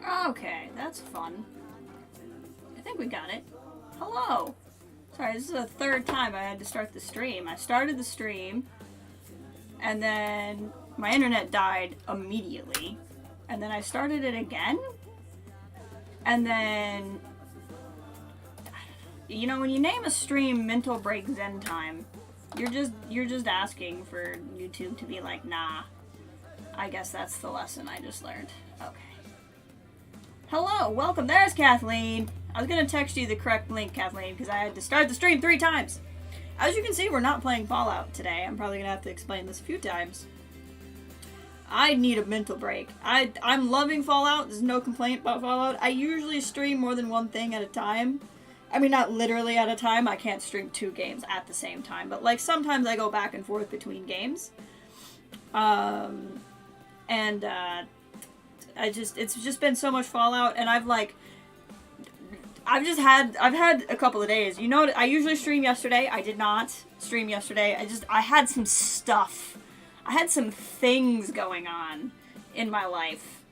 Okay, that's fun. I think we got it. Hello! Sorry, this is the third time I had to start the stream. I started the stream, and then my internet died immediately. And then I started it again? And then... You know, when you name a stream Mental Break Zen Time, you're just asking for YouTube to be like, nah. I guess that's the lesson I just learned. Okay. Hello, welcome. There's Kathleen. I was gonna text you the correct link, Kathleen, because I had to start the stream 3 times. As you can see, we're not playing Fallout today. I'm probably gonna have to explain this a few times. I need a mental break. I'm loving Fallout. There's no complaint about Fallout. I usually stream more than one thing at a time. I mean, not literally at a time. I can't stream 2 games at the same time. But, like, sometimes I go back and forth between games. It's just been so much Fallout, and I've had a couple of days. You know, I usually stream yesterday. I did not stream yesterday. I had some stuff. I had some things going on in my life,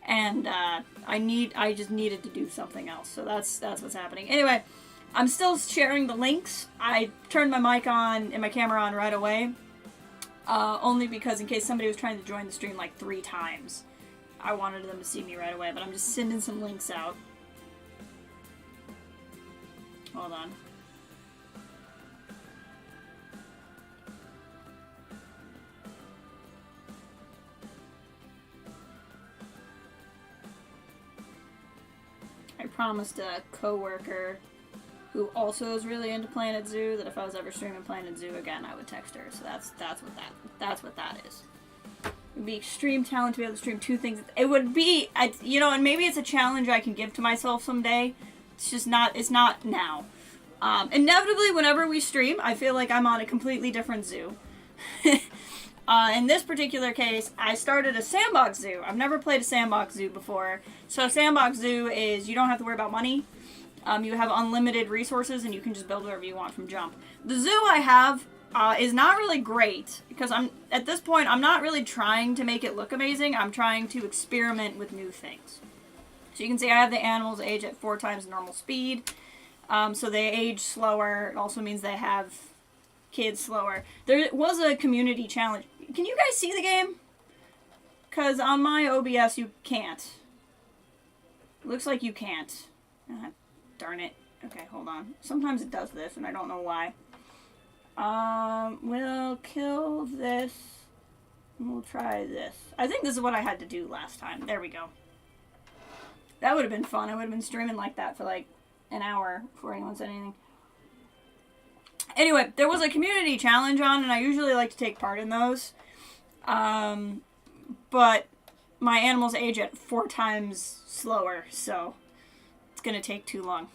and I just needed to do something else. So that's what's happening. Anyway, I'm still sharing the links. I turned my mic on and my camera on right away, only because in case somebody was trying to join the stream like 3 times. I wanted them to see me right away, but I'm just sending some links out. Hold on. I promised a coworker who also is really into Planet Zoo that if I was ever streaming Planet Zoo again, I would text her. So that's what that is. It would be extreme talent to be able to stream 2 things. It would be, you know, and maybe it's a challenge I can give to myself someday. It's just not, it's not now. Inevitably, whenever we stream, I feel like I'm on a completely different zoo. In this particular case, I started a sandbox zoo. I've never played a sandbox zoo before. So a sandbox zoo is, you don't have to worry about money. You have unlimited resources and you can just build whatever you want from jump. The zoo I have is not really great because at this point I'm not really trying to make it look amazing. I'm trying to experiment with new things. So you can see I have the animals age at 4 times normal speed. So they age slower. It also means they have kids slower. There was a community challenge. Can you guys see the game? Because on my OBS you can't. Looks like you can't. Darn it. Okay, hold on. Sometimes it does this and I don't know why. We'll kill this. We'll try this. I think this is what I had to do last time. There we go. That would have been fun. I would have been streaming like that for like an hour before anyone said anything. Anyway, there was a community challenge on, and I usually like to take part in those. But my animals age at 4 times slower, so it's gonna take too long.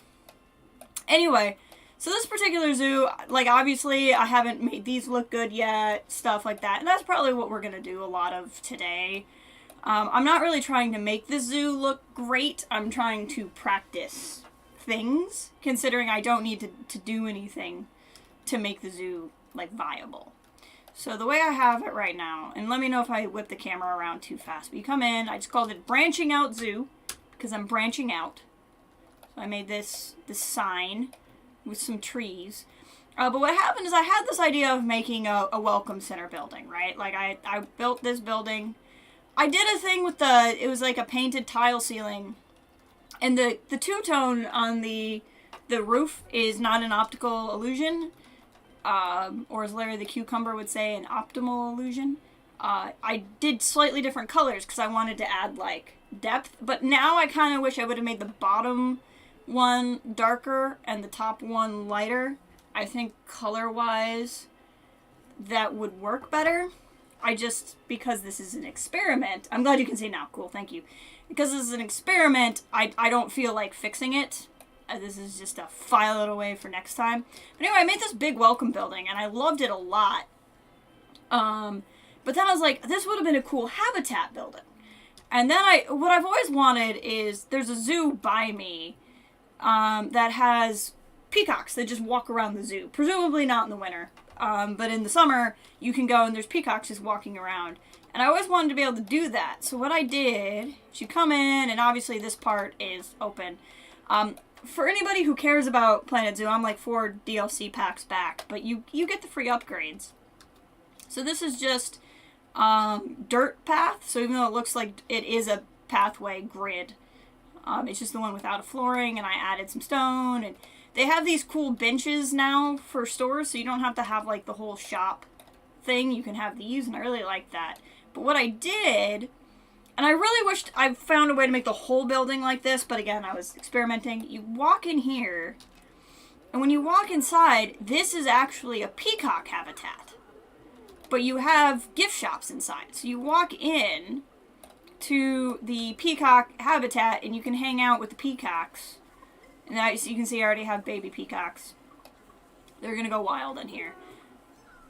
Anyway, so this particular zoo, like, obviously I haven't made these look good yet, stuff like that, and that's probably what we're gonna do a lot of today. I'm not really trying to make the zoo look great. I'm trying to practice things, considering I don't need to do anything to make the zoo, like, viable. So the way I have it right now, and let me know if I whip the camera around too fast, but you come in, I just called it Branching Out Zoo, because I'm branching out. So I made this sign with some trees. But what happened is I had this idea of making a welcome center building, right? Like, I built this building. I did a thing with it was like a painted tile ceiling. And the two-tone on the roof is not an optical illusion. Or as Larry the Cucumber would say, an optimal illusion. I did slightly different colors because I wanted to add, like, depth. But now I kind of wish I would have made the bottom one darker and the top one lighter. I think color-wise that would work better. Because this is an experiment, I'm glad you can see now, cool, thank you. Because this is an experiment, I don't feel like fixing it. This is just a file it away for next time. But anyway, I made this big welcome building, and I loved it a lot. But then I was like, this would have been a cool habitat building. And then what I've always wanted is, there's a zoo by me that has peacocks that just walk around the zoo. Presumably not in the winter. But in the summer, you can go and there's peacocks just walking around. And I always wanted to be able to do that. So what I did, is you come in, and obviously this part is open. For anybody who cares about Planet Zoo, I'm like 4 DLC packs back, but you get the free upgrades. So this is just dirt path. So even though it looks like it is a pathway grid, it's just the one without a flooring, and I added some stone, and they have these cool benches now for stores, so you don't have to have like the whole shop thing. You can have these, and I really like that. But what I did, and I really wished I found a way to make the whole building like this, but again, I was experimenting. You walk in here, and when you walk inside, this is actually a peacock habitat. But you have gift shops inside. So you walk in to the peacock habitat, and you can hang out with the peacocks. And as you can see, I already have baby peacocks. They're gonna go wild in here.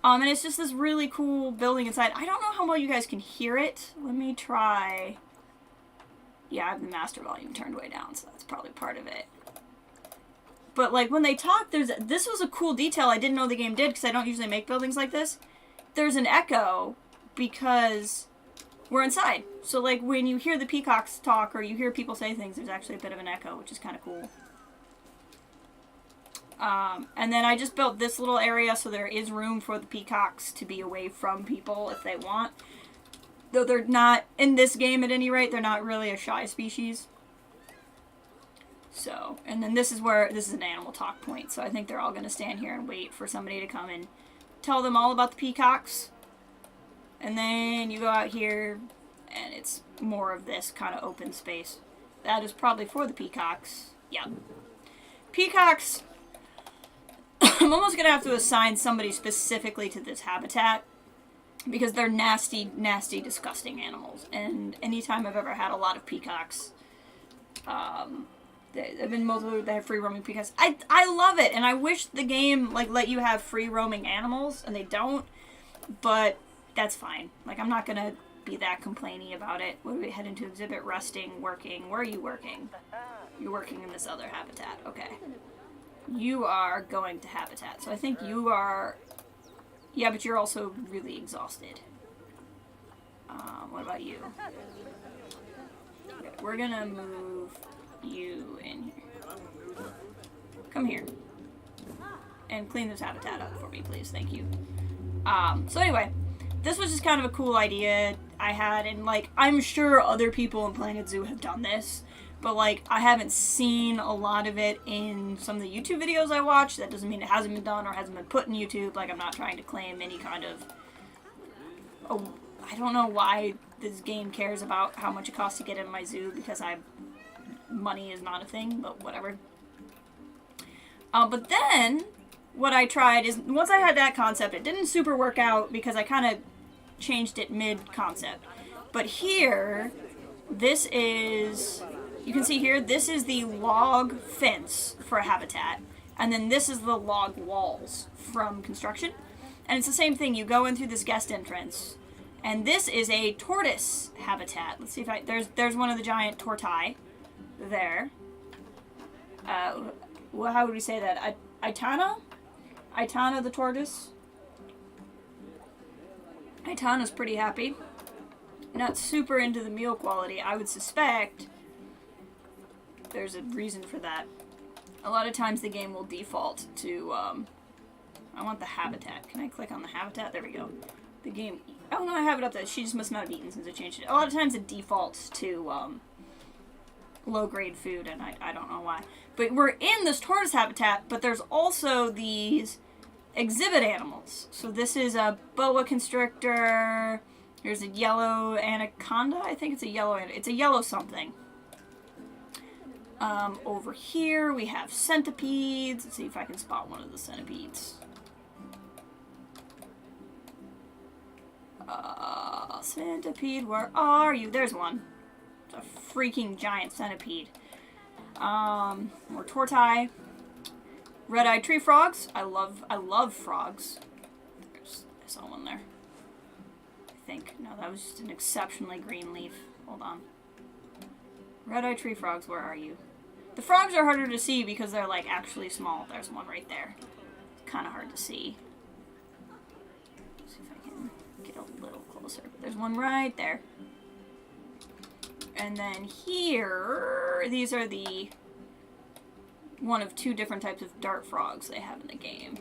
And it's just this really cool building inside. I don't know how well you guys can hear it. Let me try. Yeah, I have the master volume turned way down, so that's probably part of it. But like when they talk, this was a cool detail I didn't know the game did, because I don't usually make buildings like this. There's an echo because we're inside. So like when you hear the peacocks talk or you hear people say things, there's actually a bit of an echo, which is kind of cool. And then I just built this little area so there is room for the peacocks to be away from people if they want. Though they're not, in this game at any rate, they're not really a shy species. So, and then this is an animal talk point, so I think they're all going to stand here and wait for somebody to come and tell them all about the peacocks. And then you go out here, and it's more of this kind of open space. That is probably for the peacocks. Yeah. Peacocks, I'm almost going to have to assign somebody specifically to this habitat, because they're nasty, nasty, disgusting animals. And anytime I've ever had a lot of peacocks, they've been mostly, they have free roaming peacocks. I love it, and I wish the game like let you have free roaming animals, and they don't, but that's fine. Like, I'm not gonna be that complainy about it. What do we head into? Exhibit, resting, working. Where are you working? You're working in this other habitat. Okay. You are going to habitat. So I think you are... Yeah, but you're also really exhausted. What about you? Okay, we're gonna move you in here. Come here. And clean this habitat up for me, please. Thank you. So anyway, this was just kind of a cool idea I had, and like, I'm sure other people in Planet Zoo have done this, but like, I haven't seen a lot of it in some of the YouTube videos I watch. That doesn't mean it hasn't been done or hasn't been put in YouTube. Like, I'm not trying to claim any kind of... Oh, I don't know why this game cares about how much it costs to get in my zoo, because money is not a thing, but whatever. But then, what I tried is, once I had that concept, it didn't super work out because I kind of changed it mid-concept. But here, this is... You can see here, this is the log fence for a habitat, and then this is the log walls from construction. And it's the same thing. You go in through this guest entrance, and this is a tortoise habitat. Let's see if there's one of the giant tortai there. Well, how would we say that? Itana? Itana the tortoise? Itana's pretty happy. Not super into the meal quality. I would suspect there's a reason for that. A lot of times the game will default to, I want the habitat. Can I click on the habitat? There we go. The game, oh no, I have it up there. She just must not have eaten since I changed it. A lot of times it defaults to, low-grade food, and I don't know why. But we're in this tortoise habitat, but there's also these exhibit animals. So this is a boa constrictor. Here's a yellow anaconda. I think it's a yellow something. Over here we have centipedes. Let's see if I can spot one of the centipedes. Centipede, where are you? There's one. It's a freaking giant centipede. More tortai. Red-eyed tree frogs. I love frogs. I saw one there. I think. No, that was just an exceptionally green leaf. Hold on. Red-eyed tree frogs, where are you? The frogs are harder to see because they're, like, actually small. There's one right there. It's kind of hard to see. Let's see if I can get a little closer. closer. There's one right there. And then here, these are the one of 2 different types of dart frogs they have in the game.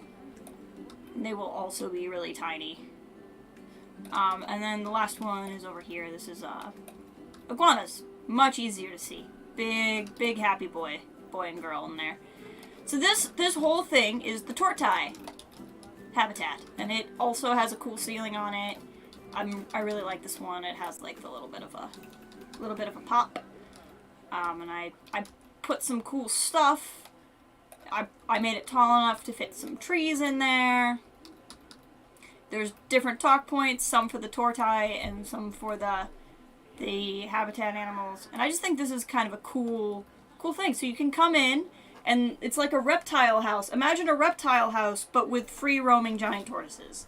And they will also be really tiny. And then the last one is over here. This is iguanas. Much easier to see. Big happy boy and girl in there. So this whole thing is the Tortai Habitat, and it also has a cool ceiling on it. I really like this one. It has like the little bit of a pop. And I put some cool stuff. I made it tall enough to fit some trees in there. There's different talk points, some for the tortai and some for the habitat animals. And I just think this is kind of a cool thing. So you can come in, and it's like a reptile house. Imagine a reptile house, but with free roaming giant tortoises.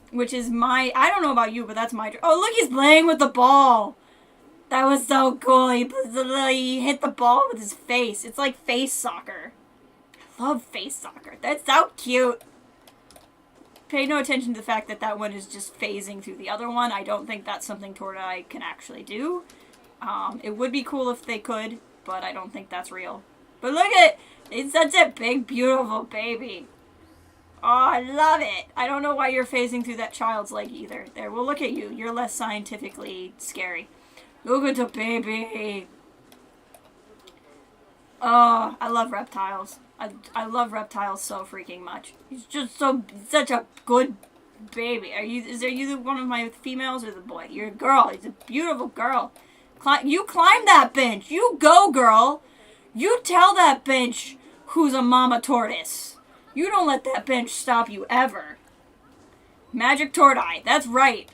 Which is I don't know about you, but that's my dream. Oh, look, he's playing with the ball. That was so cool. He hit the ball with his face. It's like face soccer. I love face soccer. That's so cute. Pay no attention to the fact that that one is just phasing through the other one. I don't think that's something Tortai can actually do. It would be cool if they could, but I don't think that's real. But look at it. It's such a big, beautiful baby. Oh, I love it. I don't know why you're phasing through that child's leg either. There, well, look at you. You're less scientifically scary. Look at the baby. Oh, I love reptiles. I love reptiles so freaking much. He's just such a good baby. Is you one of my females or the boy? You're a girl. He's a beautiful girl. You climb that bench. You go, girl. You tell that bench who's a mama tortoise. You don't let that bench stop you ever. Magic Tortai. That's right.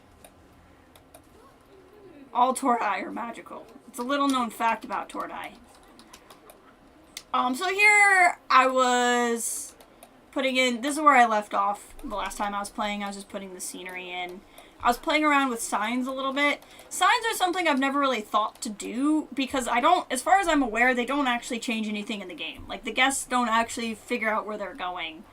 All Tortai are magical. It's a little known fact about Tortai. So here I was putting in, this is where I left off the last time I was playing. I was just putting the scenery in. I was playing around with signs a little bit. Signs are something I've never really thought to do because as far as I'm aware, they don't actually change anything in the game. Like, the guests don't actually figure out where they're going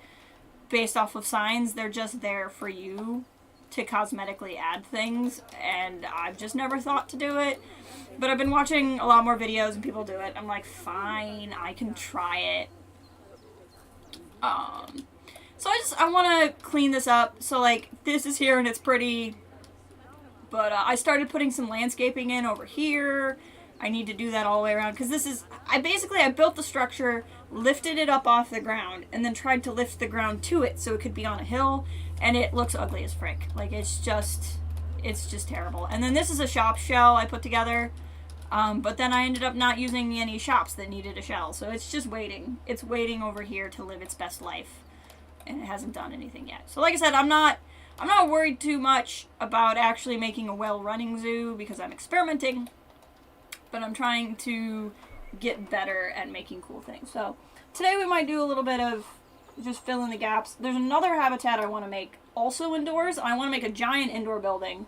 based off of signs. They're just there for you to cosmetically add things, and I've just never thought to do it. But I've been watching a lot more videos and people do it. I'm like, fine, I can try it. So I want to clean this up. So, like, this is here and it's pretty. But I started putting some landscaping in over here. I need to do that all the way around. Because this is, I built the structure, lifted it up off the ground, and then tried to lift the ground to it so it could be on a hill. And it looks ugly as frick. Like, it's just terrible. And then this is a shop shell I put together. But then I ended up not using any shops that needed a shell. So it's just waiting. It's waiting over here to live its best life. And it hasn't done anything yet. So like I said, I'm not worried too much about actually making a well-running zoo because I'm experimenting. But I'm trying to get better at making cool things. So today we might do a little bit of just fill in the gaps. There's another habitat I want to make also indoors. I want to make a giant indoor building.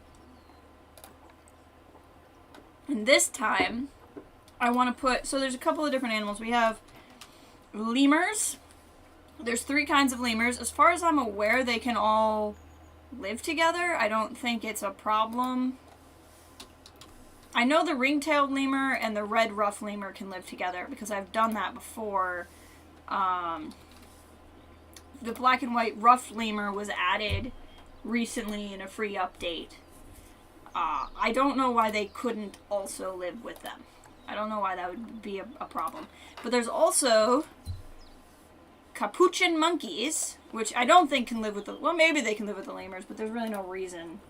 And this time, I want to put, so there's a couple of different animals. We have lemurs. There's 3 kinds of lemurs. As far as I'm aware, they can all live together. I don't think it's a problem. I know the ring-tailed lemur and the red ruff lemur can live together because I've done that before. The black and white ruff lemur was added recently in a free update. I don't know why they couldn't also live with them. I don't know why that would be a problem. But there's also capuchin monkeys, which I don't think can live with well, maybe they can live with the lemurs, but there's really no reason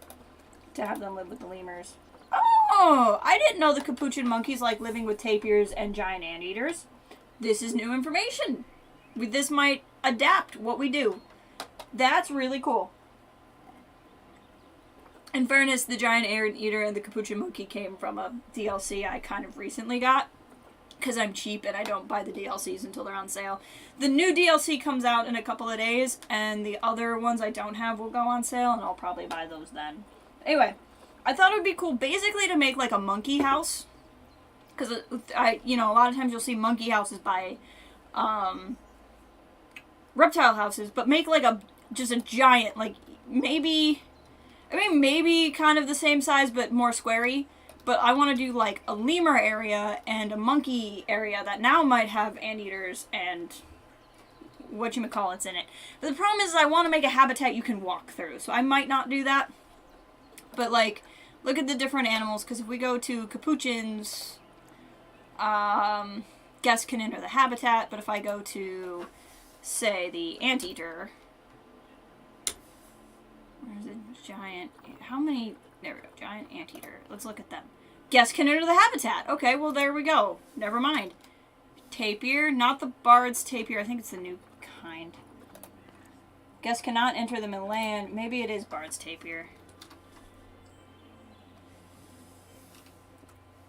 to have them live with the lemurs. Oh, I didn't know the capuchin monkeys like living with tapirs and giant anteaters. This is new information. This might adapt what we do. That's really cool. In fairness, the giant anteater and the capuchin monkey came from a DLC I kind of recently got. Because I'm cheap and I don't buy the DLCs until they're on sale. The new DLC comes out in a couple of days, and the other ones I don't have will go on sale, and I'll probably buy those then. Anyway, I thought it would be cool basically to make like a monkey house. Because, a lot of times you'll see monkey houses by reptile houses, but make like just a giant, like maybe I mean, maybe kind of the same size, but more squarey. But I want to do, like, a lemur area and a monkey area that now might have anteaters and whatchamacallits in it. But the problem is I want to make a habitat you can walk through, so I might not do that. But, like, look at the different animals, because if we go to capuchins, guests can enter the habitat, but if I go to, say, the anteater, where's the giant, how many, there we go, giant anteater, let's look at them. Guests can enter the habitat. Okay, well, there we go. Never mind. Tapir, not the bard's tapir, I think it's the new kind. Guests cannot enter them in land. Maybe it is bard's tapir.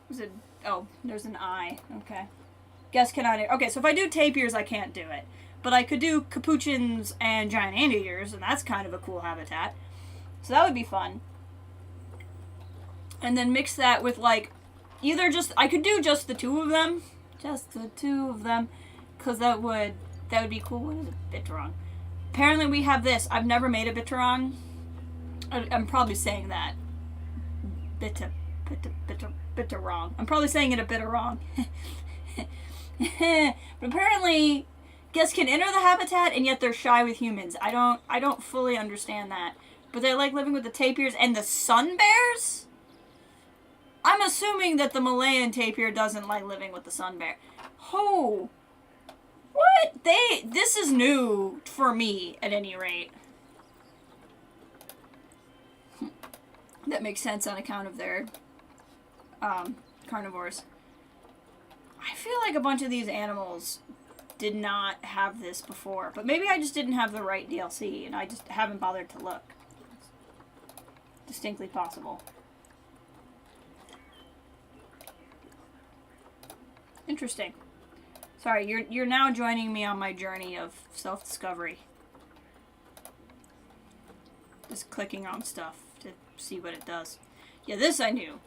Was it? Oh, there's an I. Okay. Guests cannot enter. Okay, so if I do tapirs, I can't do it. But I could do capuchins and giant anteaters, and that's kind of a cool habitat. So that would be fun. And then mix that with, like, either just, I could do just the two of them. Just the two of them. Because that would be cool. What is a bitterong? Apparently we have this. I've never made a bitterong. I'm probably saying that. Bitterong. I'm probably saying it a bit wrong. But apparently, guests can enter the habitat and yet they're shy with humans. I don't fully understand that. But they like living with the tapirs and the sun bears? I'm assuming that the Malayan tapir doesn't like living with the sun bear. Oh. What? This is new for me, at any rate. That makes sense on account of their carnivores. I feel like a bunch of these animals did not have this before, but maybe I just didn't have the right DLC and I just haven't bothered to look. It's distinctly possible. Interesting. Sorry, you're now joining me on my journey of self-discovery. Just clicking on stuff to see what it does. Yeah, this I knew.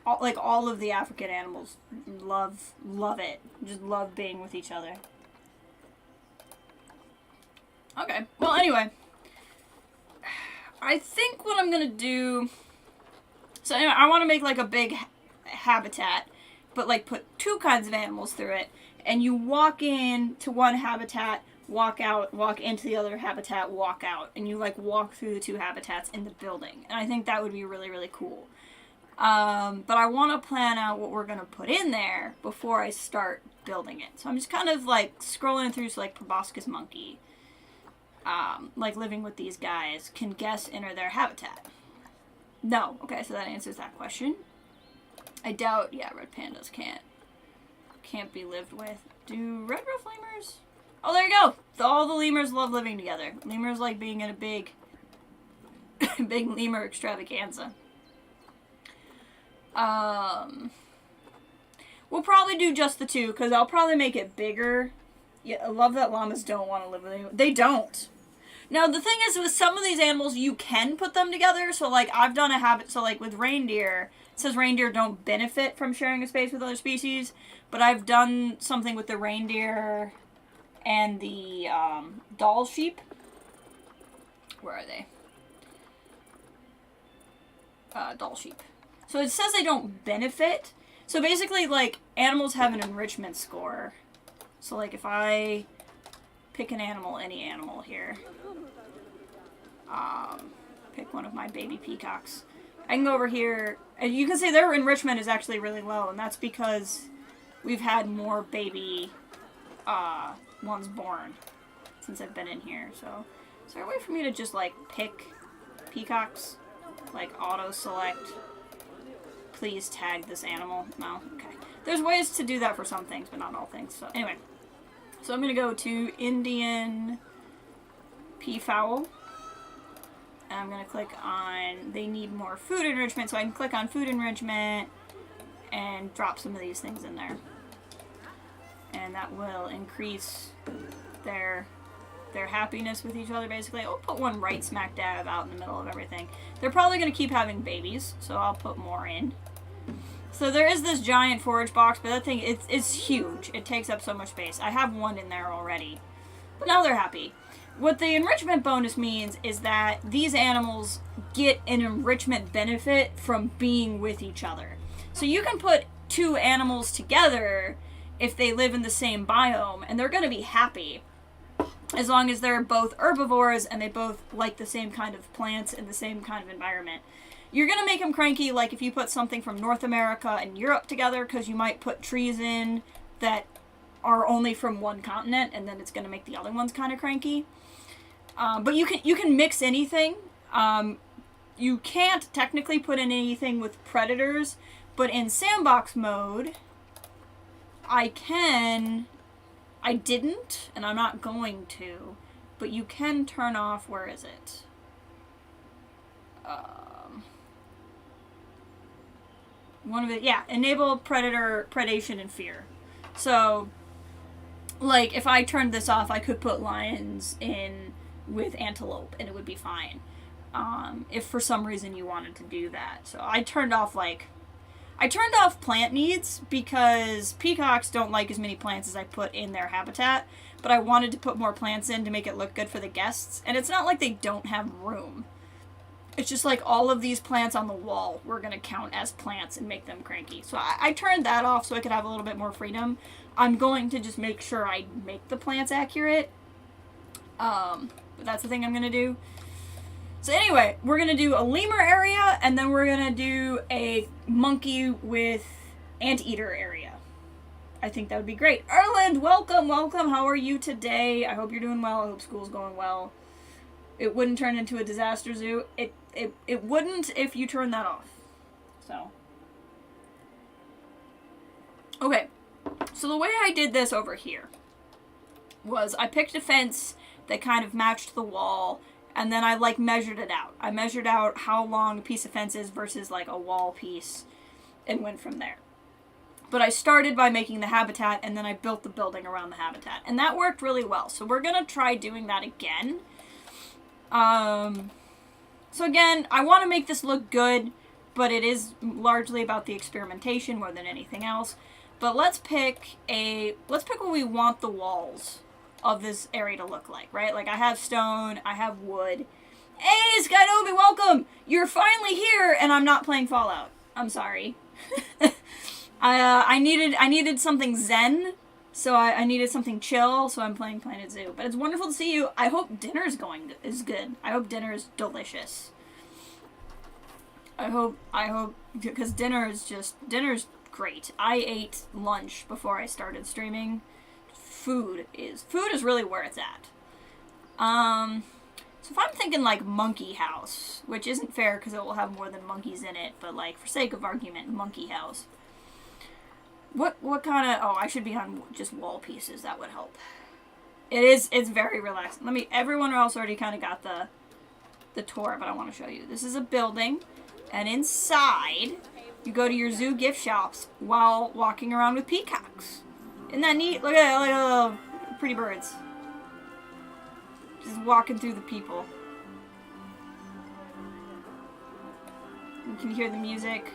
All of the African animals love it. Just love being with each other. Okay, well anyway. I think what I'm gonna do... So anyway, I want to make like a big habitat, but like put two kinds of animals through it. And you walk in to one habitat, walk out, walk into the other habitat, walk out. And you like walk through the two habitats in the building. And I think that would be really, really cool. But I want to plan out what we're going to put in there before I start building it. So I'm just kind of like scrolling through, so like proboscis monkey, like living with these guys. Can guests enter their habitat? No. Okay, so that answers that question. I doubt, yeah, red pandas can't be lived with. Do red ruff lemurs? Oh, there you go. All the lemurs love living together. Lemurs like being in a big lemur extravaganza. We'll probably do just the two, because I'll probably make it bigger. Yeah, I love that llamas don't want to live with anyone. They don't. Now, the thing is, with some of these animals, you can put them together. So, like, I've done a habit. So, like, with reindeer, it says reindeer don't benefit from sharing a space with other species. But I've done something with the reindeer and the doll sheep. Where are they? Doll sheep. So it says they don't benefit. So basically, like, animals have an enrichment score. So, like, if I pick an animal, any animal here. Pick one of my baby peacocks. I can go over here, and you can see their enrichment is actually really low, and that's because we've had more baby ones born since I've been in here. So, is there a way for me to just, like, pick peacocks? Like, auto-select, please tag this animal? No? Okay. There's ways to do that for some things, but not all things. So, anyway. So, I'm going to go to Indian peafowl. And I'm going to click on, they need more food enrichment, so I can click on food enrichment and drop some of these things in there. And that will increase their happiness with each other, basically. I'll put one right smack dab out in the middle of everything. They're probably going to keep having babies, so I'll put more in. So there is this giant forage box, but that thing, it's huge. It takes up so much space. I have one in there already. But now they're happy. What the enrichment bonus means is that these animals get an enrichment benefit from being with each other. So you can put two animals together if they live in the same biome, and they're going to be happy as long as they're both herbivores and they both like the same kind of plants and the same kind of environment. You're going to make them cranky, like if you put something from North America and Europe together, because you might put trees in that are only from one continent, and then it's going to make the other ones kind of cranky. But you can mix anything. You can't technically put in anything with predators, but in sandbox mode, I didn't, and I'm not going to, but you can turn off, where is it? One of it, yeah, enable predator, predation, and fear. So, like, if I turned this off, I could put lions in with antelope, and it would be fine. If for some reason you wanted to do that. So I turned off plant needs because peacocks don't like as many plants as I put in their habitat, but I wanted to put more plants in to make it look good for the guests, and it's not like they don't have room. It's just like all of these plants on the wall were going to count as plants and make them cranky. So I turned that off so I could have a little bit more freedom. I'm going to just make sure I make the plants accurate. But that's the thing I'm going to do. So anyway, we're going to do a lemur area, and then we're going to do a monkey with anteater area. I think that would be great. Erland, welcome, welcome. How are you today? I hope you're doing well. I hope school's going well. It wouldn't turn into a disaster zoo. It wouldn't if you turn that off. So. Okay. So the way I did this over here was I picked a fence that kind of matched the wall, and then I measured it out. I measured out how long a piece of fence is versus like a wall piece and went from there. But I started by making the habitat, and then I built the building around the habitat. And that worked really well. So we're going to try doing that again. So again, I want to make this look good, but it is largely about the experimentation more than anything else. But let's pick what we want the walls of this area to look like, right? Like I have stone, I have wood. Hey, Skynobi, welcome! You're finally here, and I'm not playing Fallout. I'm sorry. I needed something zen, so I needed something chill, so I'm playing Planet Zoo. But it's wonderful to see you. I hope dinner is good. I hope dinner is delicious. I hope, because dinner's great. I ate lunch before I started streaming. Food is really where it's at. So if I'm thinking like monkey house, which isn't fair because it will have more than monkeys in it, but like for sake of argument, monkey house. What kind of, I should be on just wall pieces, that would help. It's very relaxing. Everyone else already kind of got the tour, but I want to show you. This is a building, and inside, you go to your zoo gift shops while walking around with peacocks. Isn't that neat? Look at little pretty birds. Just walking through the people. You can hear the music.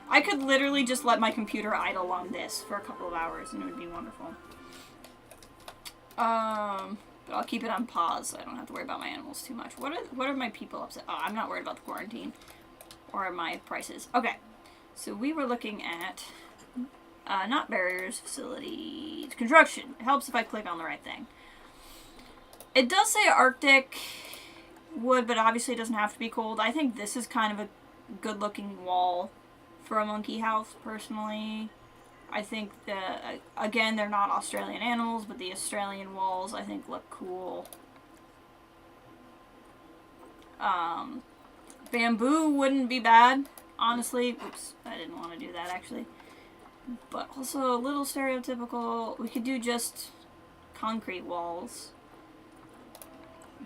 I could literally just let my computer idle on this for a couple of hours and it would be wonderful. But I'll keep it on pause so I don't have to worry about my animals too much. What are my people upset? Oh, I'm not worried about the quarantine or my prices. Okay, so we were looking at not barriers, facilities, construction. It helps if I click on the right thing. It does say Arctic wood, but obviously it doesn't have to be cold. I think this is kind of a good-looking wall for a monkey house, personally. I think again, they're not Australian animals, but the Australian walls, I think, look cool. Bamboo wouldn't be bad, honestly. Oops, I didn't want to do that, actually. But also a little stereotypical. We could do just concrete walls.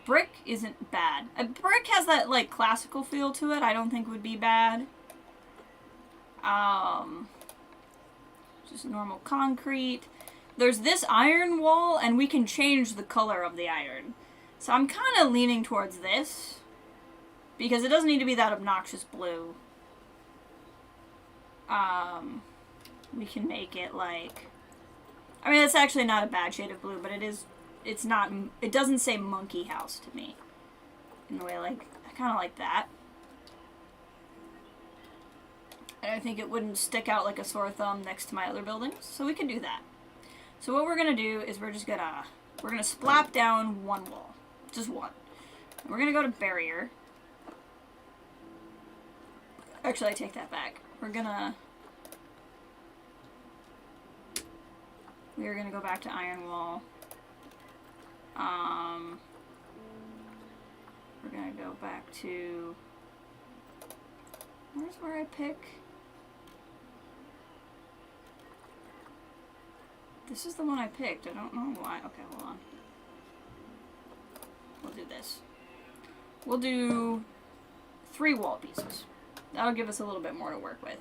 Brick isn't bad. Brick has that, like, classical feel to it. I don't think would be bad. Just normal concrete. There's this iron wall, and we can change the color of the iron. So I'm kind of leaning towards this, because it doesn't need to be that obnoxious blue. We can make it like... I mean, it's actually not a bad shade of blue, but it it's not, it doesn't say monkey house to me. In the way, like, I kind of like that. And I think it wouldn't stick out like a sore thumb next to my other buildings, so we can do that. So what we're gonna do is we're gonna splap down one wall. Just one. And we're gonna go to barrier. Actually, I take that back. We are gonna go back to iron wall. We're gonna go back to, where's where I pick? This is the one I picked. I don't know why. Okay, hold on. We'll do this. We'll do 3 wall pieces. That'll give us a little bit more to work with.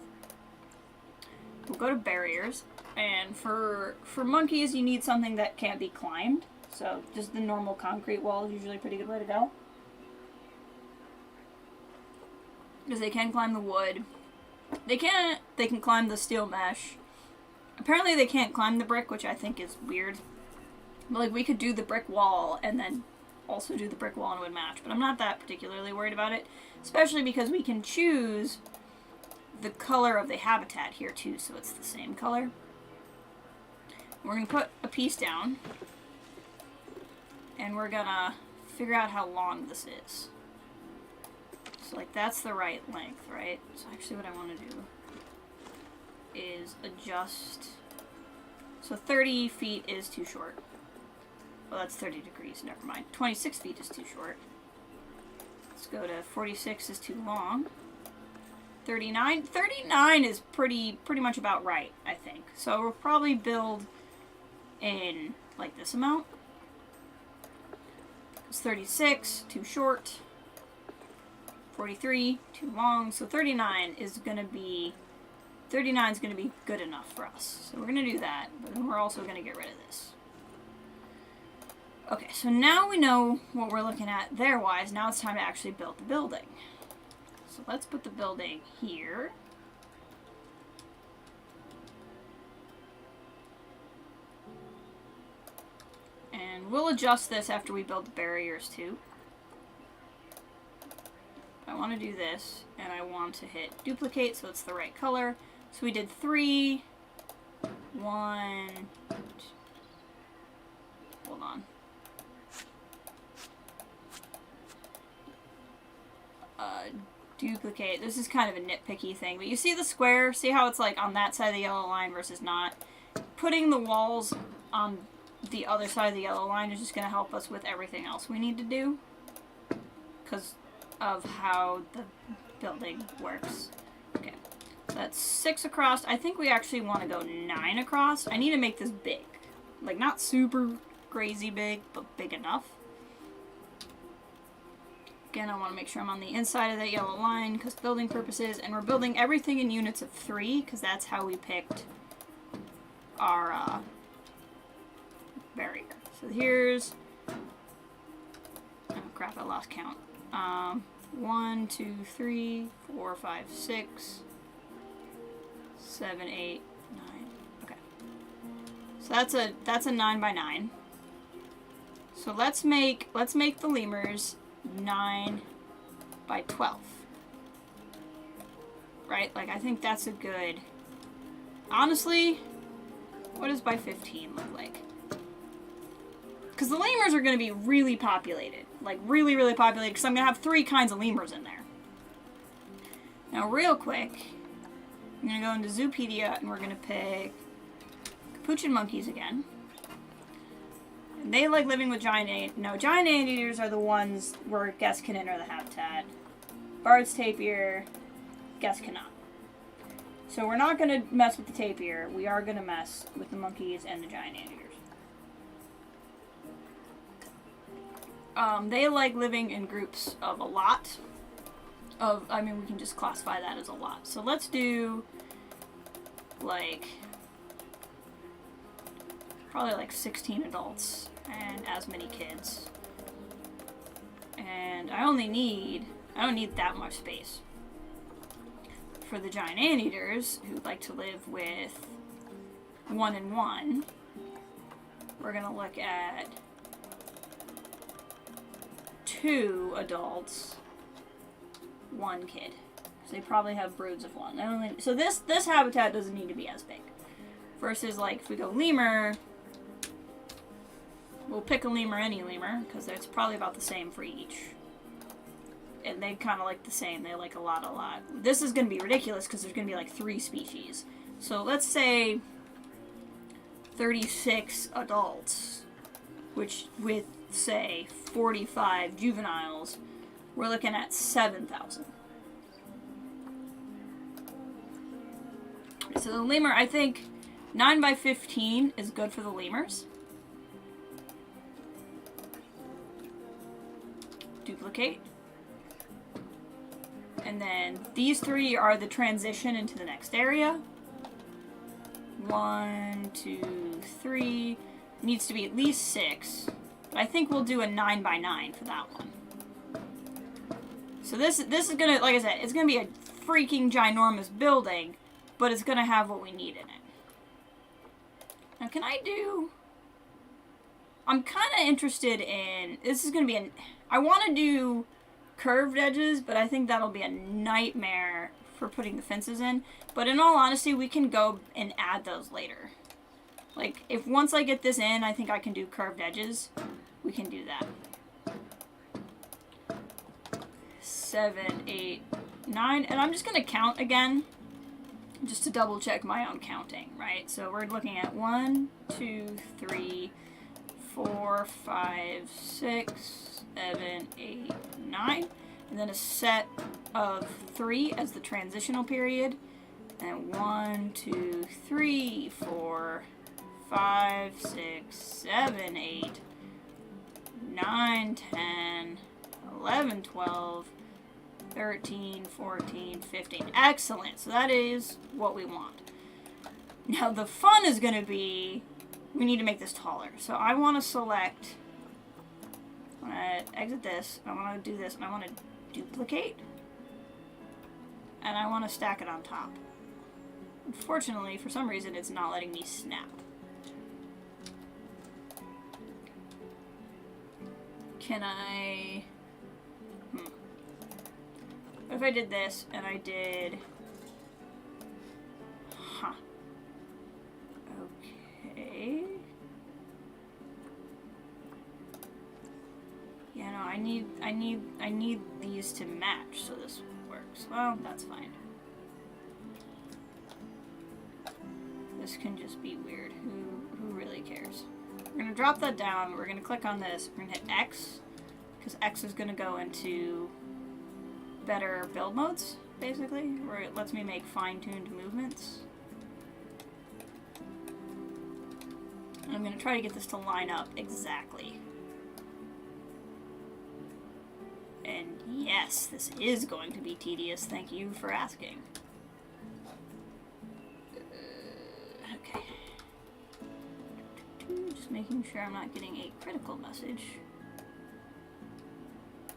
We'll go to barriers, and for monkeys, you need something that can't be climbed. So just the normal concrete wall is usually a pretty good way to go. Because they can climb the wood. They can climb the steel mesh. Apparently they can't climb the brick, which I think is weird. But like, we could do the brick wall and then also do the brick wall and wood match. But I'm not that particularly worried about it. Especially because we can choose the color of the habitat here too, so it's the same color. We're going to put a piece down. And we're going to figure out how long this is. So like, that's the right length, right? So actually what I want to do is adjust. So 30 feet is too short. Well, that's 30 degrees, never mind. 26 feet is too short. Let's go to 46 is too long. 39 is pretty much about right, I think. So we'll probably build in like this amount. It's 36, too short. 43, too long. So 39 is going to be good enough for us. So we're going to do that, but then we're also going to get rid of this. Okay, so now we know what we're looking at there-wise. Now it's time to actually build the building. So let's put the building here. And we'll adjust this after we build the barriers too. I want to do this, and I want to hit duplicate so it's the right color. So we did 3, 1, 2, hold on. Duplicate. This is kind of a nitpicky thing, but you see the square? See how it's like on that side of the yellow line versus not? Putting the walls on the other side of the yellow line is just going to help us with everything else we need to do. Because of how the building works. Okay, so that's 6 across. I think we actually want to go 9 across. I need to make this big. Like, not super crazy big, but big enough. Again, I want to make sure I'm on the inside of that yellow line because building purposes, and we're building everything in units of 3 because that's how we picked our barrier. So here's, oh crap, I lost count. 1, 2, 3, 4, 5, 6, 7, 8, 9. Okay. So that's a 9 by 9. So let's make the lemurs 9 by 12. Right? Like, I think that's a good. Honestly, what does by 15 look like? Because the lemurs are going to be really populated. Like, really, really populated. Because I'm going to have 3 kinds of lemurs in there. Now, real quick, I'm going to go into Zoopedia, and we're going to pick capuchin monkeys again. And they like living with giant anteaters are the ones where guests can enter the habitat. Bard's tapir, guests cannot. So we're not going to mess with the tapir. We are going to mess with the monkeys and the giant anteaters. They like living in groups of a lot. I mean, we can just classify that as a lot. So let's do, like, probably like 16 adults and as many kids. And I don't need that much space. For the giant anteaters, who like to live with 1 and 1, we're going to look at 2 adults, 1 kid. So they probably have broods of 1. So this habitat doesn't need to be as big. Versus, like, if we go lemur, we'll pick a lemur, any lemur, because it's probably about the same for each. And they kind of like the same. They like a lot. This is going to be ridiculous because there's going to be like 3 species. So let's say 36 adults, which with, say, 45 juveniles, we're looking at 7,000. So the lemur, I think 9 by 15 is good for the lemurs. Duplicate. And then these 3 are the transition into the next area. 1, 2, 3. Needs to be at least 6. But I think we'll do a 9 by 9 for that one. So this is gonna, like I said, it's gonna be a freaking ginormous building, but it's gonna have what we need in it. Now can I do... I'm kind of interested in... This is gonna be I want to do curved edges, but I think that'll be a nightmare for putting the fences in. But in all honesty, we can go and add those later. Like, if once I get this in, I think I can do curved edges. We can do that. 7, 8, 9. And I'm just going to count again, just to double check my own counting, right? So we're looking at 1, 2, 3, 4, 5, 6, 7, 8, 9. And then a set of 3 as the transitional period. And 1, 2, 3, 4, 5, 6, 7, 8, 9, 10, 11, 12, 13, 14, 15. Excellent. So that is what we want. Now the fun is going to be, we need to make this taller. So I want to select, I want to exit this, I want to do this, and I want to duplicate. And I want to stack it on top. Unfortunately, for some reason, it's not letting me snap. Can I... What if I did this, and I did... Huh. Okay. Yeah, no, I need these to match, so this works. Well, that's fine. This can just be weird. Who really cares? We're gonna drop that down. We're gonna click on this. We're gonna hit X, because X is gonna go into better build modes, basically, where it lets me make fine-tuned movements. And I'm gonna try to get this to line up exactly. And yes, this is going to be tedious. Thank you for asking. Okay. Just making sure I'm not getting a critical message.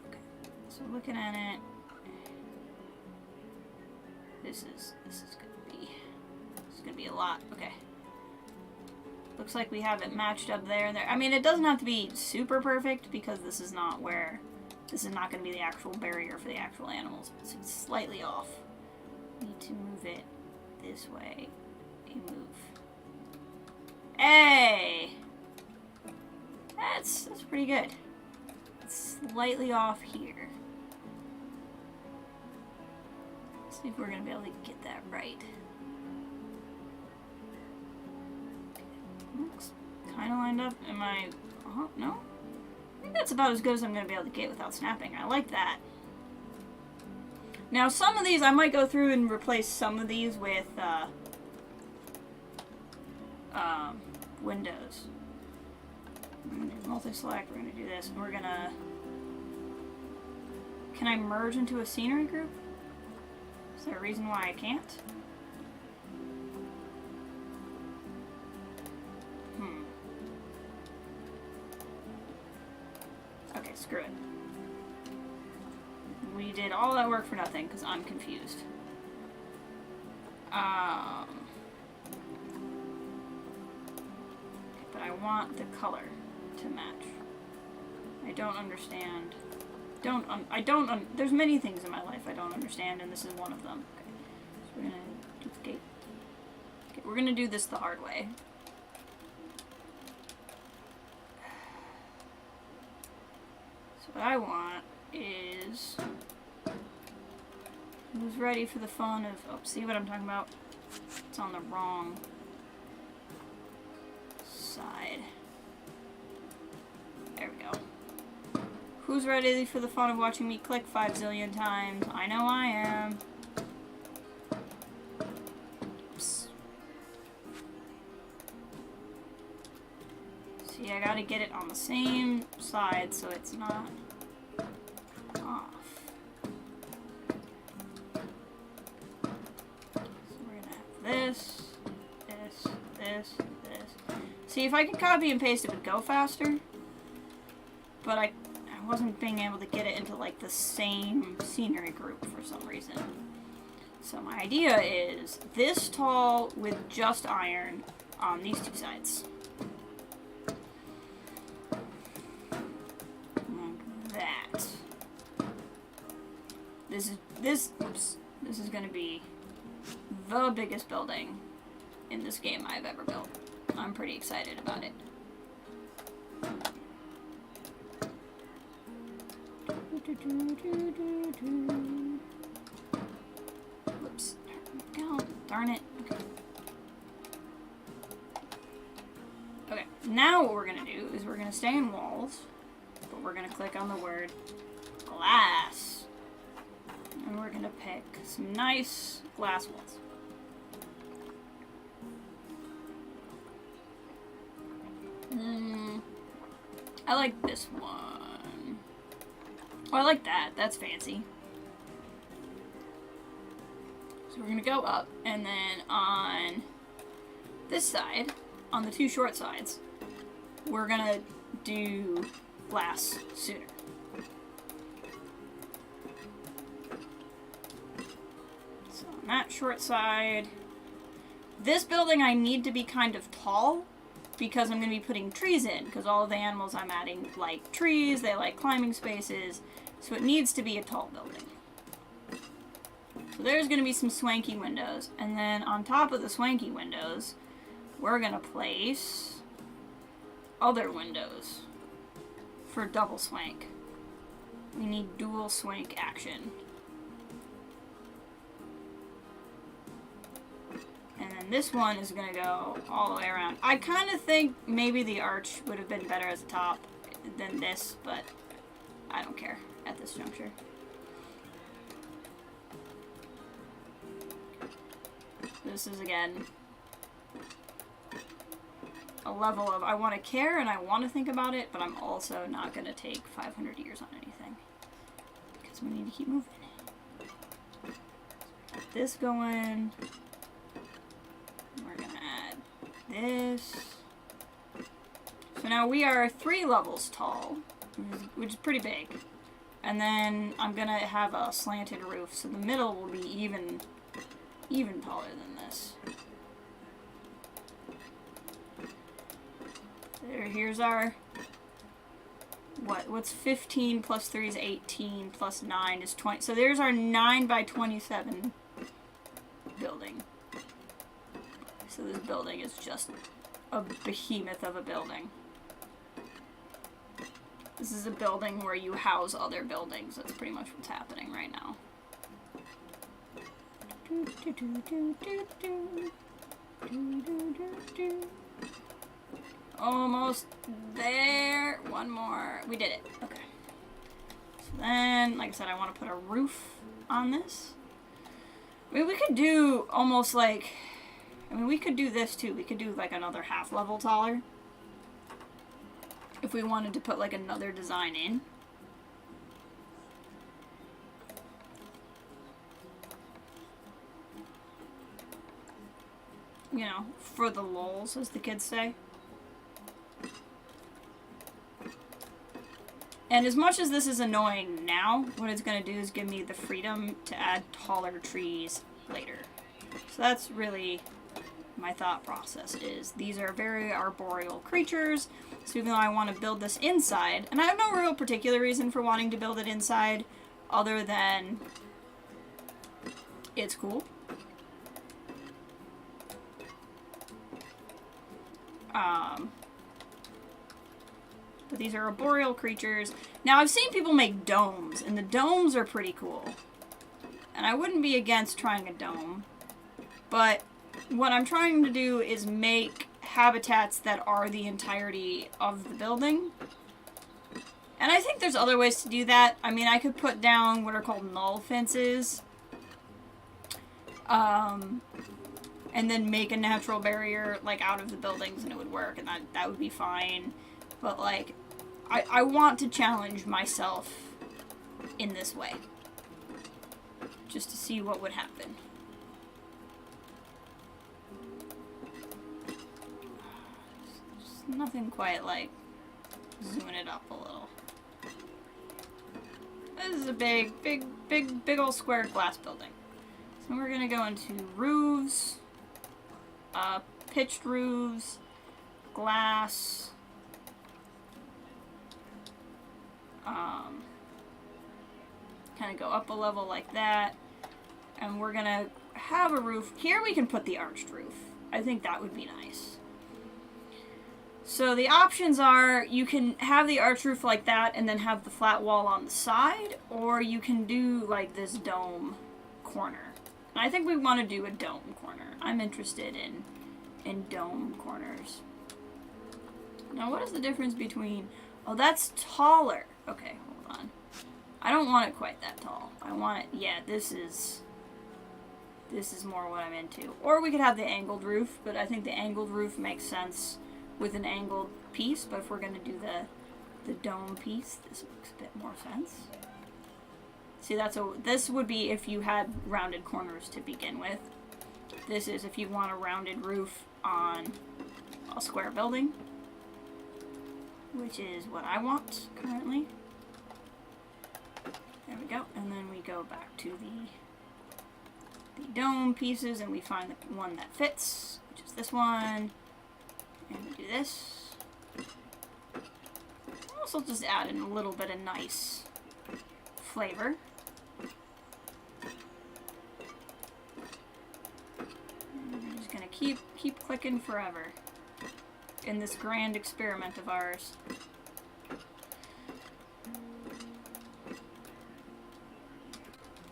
Okay. So looking at it, this is gonna be a lot. Okay. Looks like we have it matched up there and there. I mean, it doesn't have to be super perfect because this is not where. This is not going to be the actual barrier for the actual animals. It's slightly off. Need to move it this way. Move. Hey! That's pretty good. It's slightly off here. Let's see if we're going to be able to get that right. Looks kind of lined up. Am I... Oh, no? I think that's about as good as I'm going to be able to get without snapping. I like that. Now, some of these, I might go through and replace some of these with windows. I'm going to do multi-select. We're going to do this. And we're going to... Can I merge into a scenery group? Is there a reason why I can't? Okay, screw it. We did all that work for nothing because I'm confused. But I want the color to match. I don't understand. There's many things in my life I don't understand, and this is one of them. Okay. So we're gonna duplicate. Okay, we're gonna do this the hard way. So what I want is... Who's ready for the fun of... Oh, see what I'm talking about? It's on the wrong side. There we go. Who's ready for the fun of watching me click 5 zillion times? I know I am. Oops. See, I gotta get it on the same side so it's not off. So we're gonna have this, this, this, this. See, if I could copy and paste, it would go faster. But I wasn't being able to get it into like the same scenery group for some reason. So my idea is this tall with just iron on these two sides. Like that. This is gonna be the biggest building in this game I've ever built. I'm pretty excited about it. Whoops. Darn it. Okay. Okay, now what we're gonna do is we're gonna stay in walls, but we're gonna click on the word glass. And we're gonna pick some nice glass walls. I like this one. Oh, I like that. That's fancy. So we're gonna go up, and then on this side, on the two short sides, we're gonna do glass sooner. So on that short side, this building I need to be kind of tall, because I'm going to be putting trees in, because all of the animals I'm adding like trees, they like climbing spaces, so it needs to be a tall building. So there's going to be some swanky windows, and then on top of the swanky windows, we're going to place other windows for double swank. We need dual swank action. And then this one is going to go all the way around. I kind of think maybe the arch would have been better as a top than this, but I don't care at this juncture. This is, again, a level of I want to care and I want to think about it, but I'm also not going to take 500 years on anything, because we need to keep moving. Get this going. We're going to add this. So now we are 3 levels tall, which is pretty big. And then I'm going to have a slanted roof, so the middle will be even taller than this. Here's our, what's 15 plus 3 is 18, plus 9 is 20. So there's our 9 by 27 building. So this building is just a behemoth of a building. This is a building where you house other buildings. That's pretty much what's happening right now. Almost there. One more. We did it. Okay. So then, like I said, I want to put a roof on this. I mean, we could do almost like... I mean, we could do this too. We could do like another half level taller. If we wanted to put like another design in. You know, for the lulz, as the kids say. And as much as this is annoying now, what it's going to do is give me the freedom to add taller trees later. So that's really my thought process is. These are very arboreal creatures, so even though I want to build this inside, and I have no real particular reason for wanting to build it inside, other than it's cool. But these are arboreal creatures. Now, I've seen people make domes, and the domes are pretty cool. And I wouldn't be against trying a dome. But what I'm trying to do is make habitats that are the entirety of the building. And I think there's other ways to do that. I mean, I could put down what are called null fences. And then make a natural barrier, like, out of the buildings, and it would work, and that would be fine. But, like, I want to challenge myself in this way. Just to see what would happen. Just nothing quite like zooming it up a little. This is a big old square glass building. So we're gonna go into roofs, pitched roofs, glass, kind of go up a level like that, and we're gonna have a roof. Here we can put the arched roof. I think that would be nice. So the options are, you can have the arched roof like that and then have the flat wall on the side, or you can do like this dome corner. And I think we want to do a dome corner. I'm interested in dome corners. Now what is the difference between, oh, that's taller. Okay, hold on. I don't want it quite that tall. I want it, yeah, this is more what I'm into. Or we could have the angled roof, but I think the angled roof makes sense with an angled piece. But if we're going to do the dome piece, this makes a bit more sense. See, this would be if you had rounded corners to begin with. This is if you want a rounded roof on a square building, which is what I want currently. There we go. And then we go back to the dome pieces, and we find the one that fits, which is this one. And we do this. Also just add in a little bit of nice flavor. And we're just gonna keep clicking forever in this grand experiment of ours.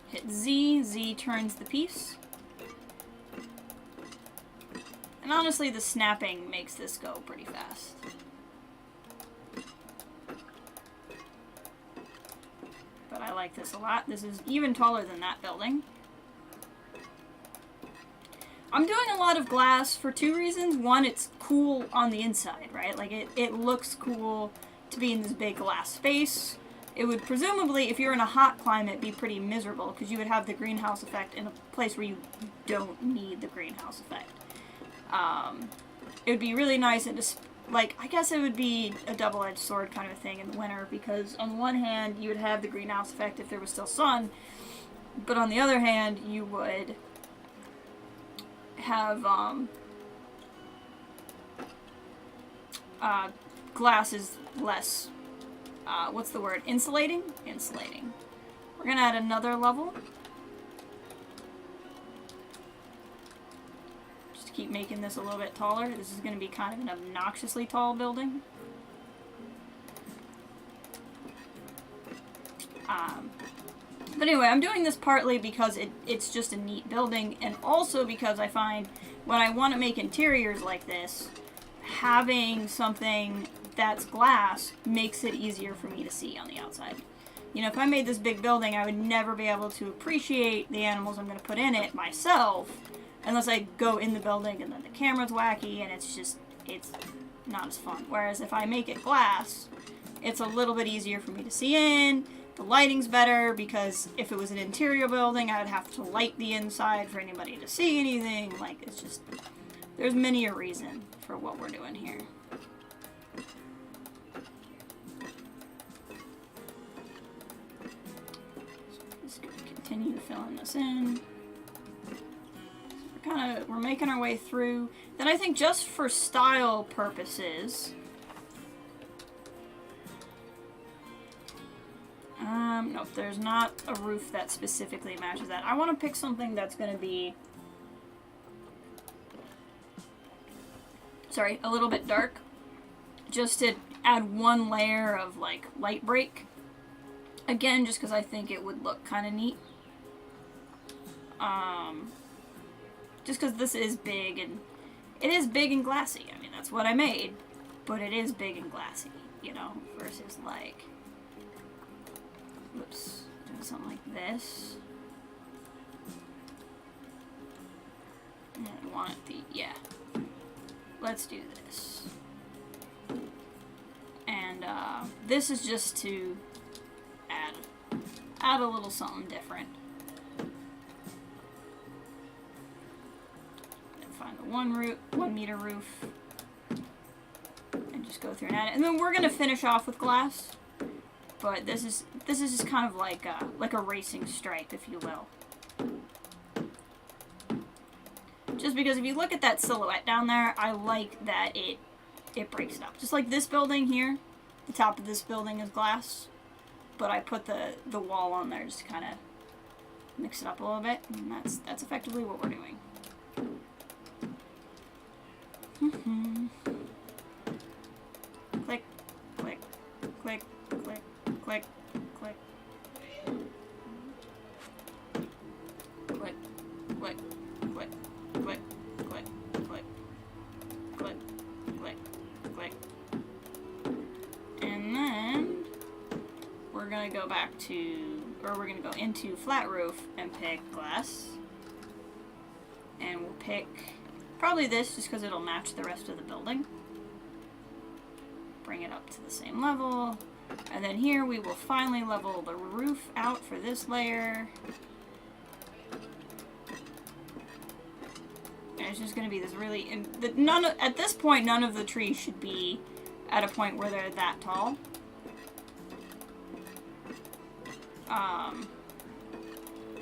Hit Z. Z turns the piece. And honestly, the snapping makes this go pretty fast. But I like this a lot. This is even taller than that building. I'm doing a lot of glass for two reasons. One, it's cool on the inside, right? Like, it looks cool to be in this big glass space. It would presumably, if you're in a hot climate, be pretty miserable, because you would have the greenhouse effect in a place where you don't need the greenhouse effect. It would be really nice and just, like, I guess it would be a double-edged sword kind of thing in the winter, because on the one hand, you would have the greenhouse effect if there was still sun, but on the other hand, you would have, glass is less, what's the word? Insulating? Insulating. We're gonna add another level. Just to keep making this a little bit taller. This is gonna be kind of an obnoxiously tall building. But anyway, I'm doing this partly because it's just a neat building, and also because I find when I want to make interiors like this, having something that's glass makes it easier for me to see on the outside. You know, if I made this big building, I would never be able to appreciate the animals I'm going to put in it myself, unless I go in the building and then the camera's wacky, and it's not as fun. Whereas if I make it glass, it's a little bit easier for me to see in. The lighting's better, because if it was an interior building, I would have to light the inside for anybody to see anything. Like, it's just, there's many a reason for what we're doing here. So just gonna continue filling this in. So we're kind we're making our way through. Then I think just for style purposes, nope, there's not a roof that specifically matches that. I want to pick something that's going to be, sorry, a little bit dark, just to add one layer of, like, light break. Again, just because I think it would look kind of neat. Just because this is big, and it is big and glassy. I mean, that's what I made, but it is big and glassy, you know, versus, like, whoops, doing something like this. And I want it yeah. Let's do this. And, this is just to add a little something different. And find the 1 meter roof. And just go through and add it. And then we're gonna finish off with glass. But this is just kind of like a racing stripe, if you will. Just because if you look at that silhouette down there, I like that it breaks it up. Just like this building here, the top of this building is glass, but I put the wall on there just to kind of mix it up a little bit, and that's effectively what we're doing. Click, click, click, click, click, click. Click, click, click, click, click, click, click, click, click. And then we're gonna go back to, or we're gonna go into flat roof and pick glass. And we'll pick probably this just because it'll match the rest of the building. Bring it up to the same level. And then here we will finally level the roof out for this layer. And it's just going to be this really... at this point, none of the trees should be at a point where they're that tall.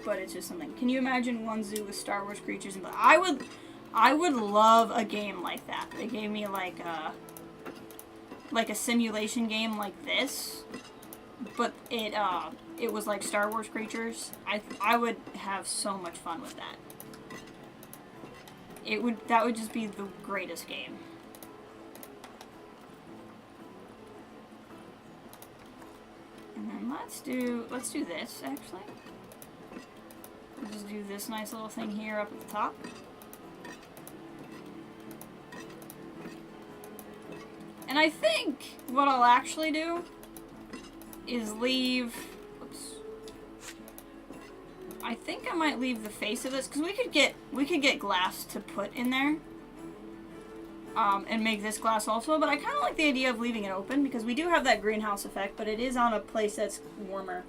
But it's just something. Can you imagine one zoo with Star Wars creatures? And I would love a game like that. They gave me like a simulation game like this, but it was like Star Wars creatures. I would have so much fun with that. That would just be the greatest game. And then let's do this actually. We'll just do this nice little thing here up at the top. And I think what I'll actually do is leave, oops. I think I might leave the face of this, because we could get glass to put in there. And make this glass also, but I kind of like the idea of leaving it open, because we do have that greenhouse effect, but it is on a place that's warmer.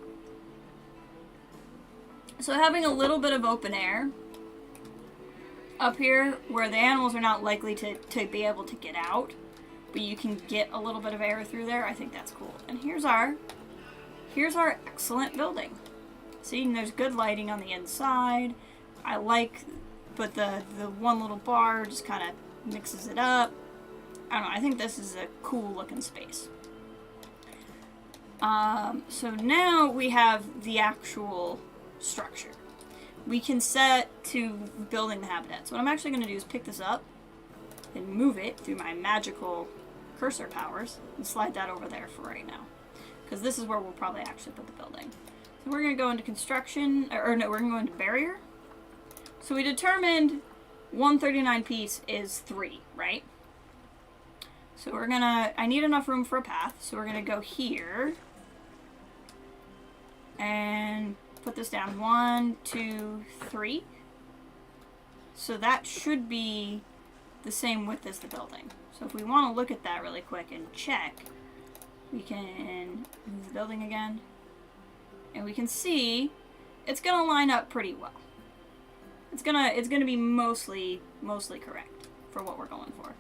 So having a little bit of open air up here, where the animals are not likely to be able to get out, but you can get a little bit of air through there, I think that's cool. And here's our excellent building. See, there's good lighting on the inside. I like, but the one little bar just kind of mixes it up. I don't know, I think this is a cool looking space. So now we have the actual structure. We can set to building the habitat. So what I'm actually going to do is pick this up and move it through my magical cursor powers and slide that over there for right now. Because this is where we'll probably actually put the building. So we're going to go into construction, or no, we're going to go into barrier. So we determined 139 piece is 3, right? So we're gonna, I need enough room for a path, so we're gonna go here and put this down 1, 2, 3. So that should be the same width as the building. So if we want to look at that really quick and check, we can move the building again, and we can see it's gonna line up pretty well. It's gonna be mostly correct for what we're going for.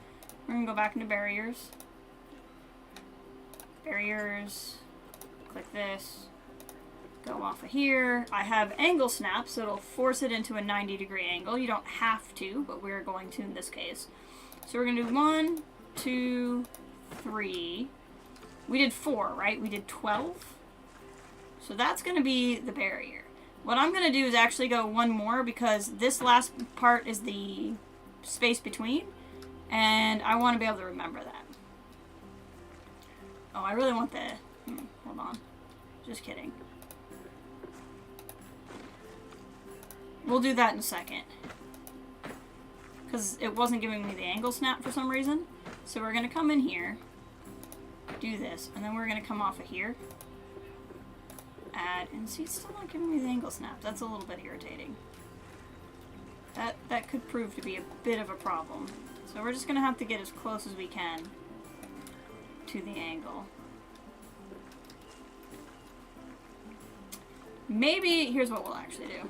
We're gonna go back into barriers. Barriers. Click this. go off of here. I have angle snap, so it'll force it into a 90-degree angle. You don't have to, but we're going to in this case. So we're going to do 1, 2, 3. We did 4, right? We did 12. So that's going to be the barrier. What I'm going to do is actually go one more because this last part is the space between, and I want to be able to remember that. Oh, I really want the... hold on. Just kidding. We'll do that in a second. Because it wasn't giving me the angle snap for some reason. So we're going to come in here, do this, and then we're going to come off of here. Add, and see, it's still not giving me the angle snap. That's a little bit irritating. That could prove to be a bit of a problem. So we're just going to have to get as close as we can to the angle. Maybe, here's what we'll actually do.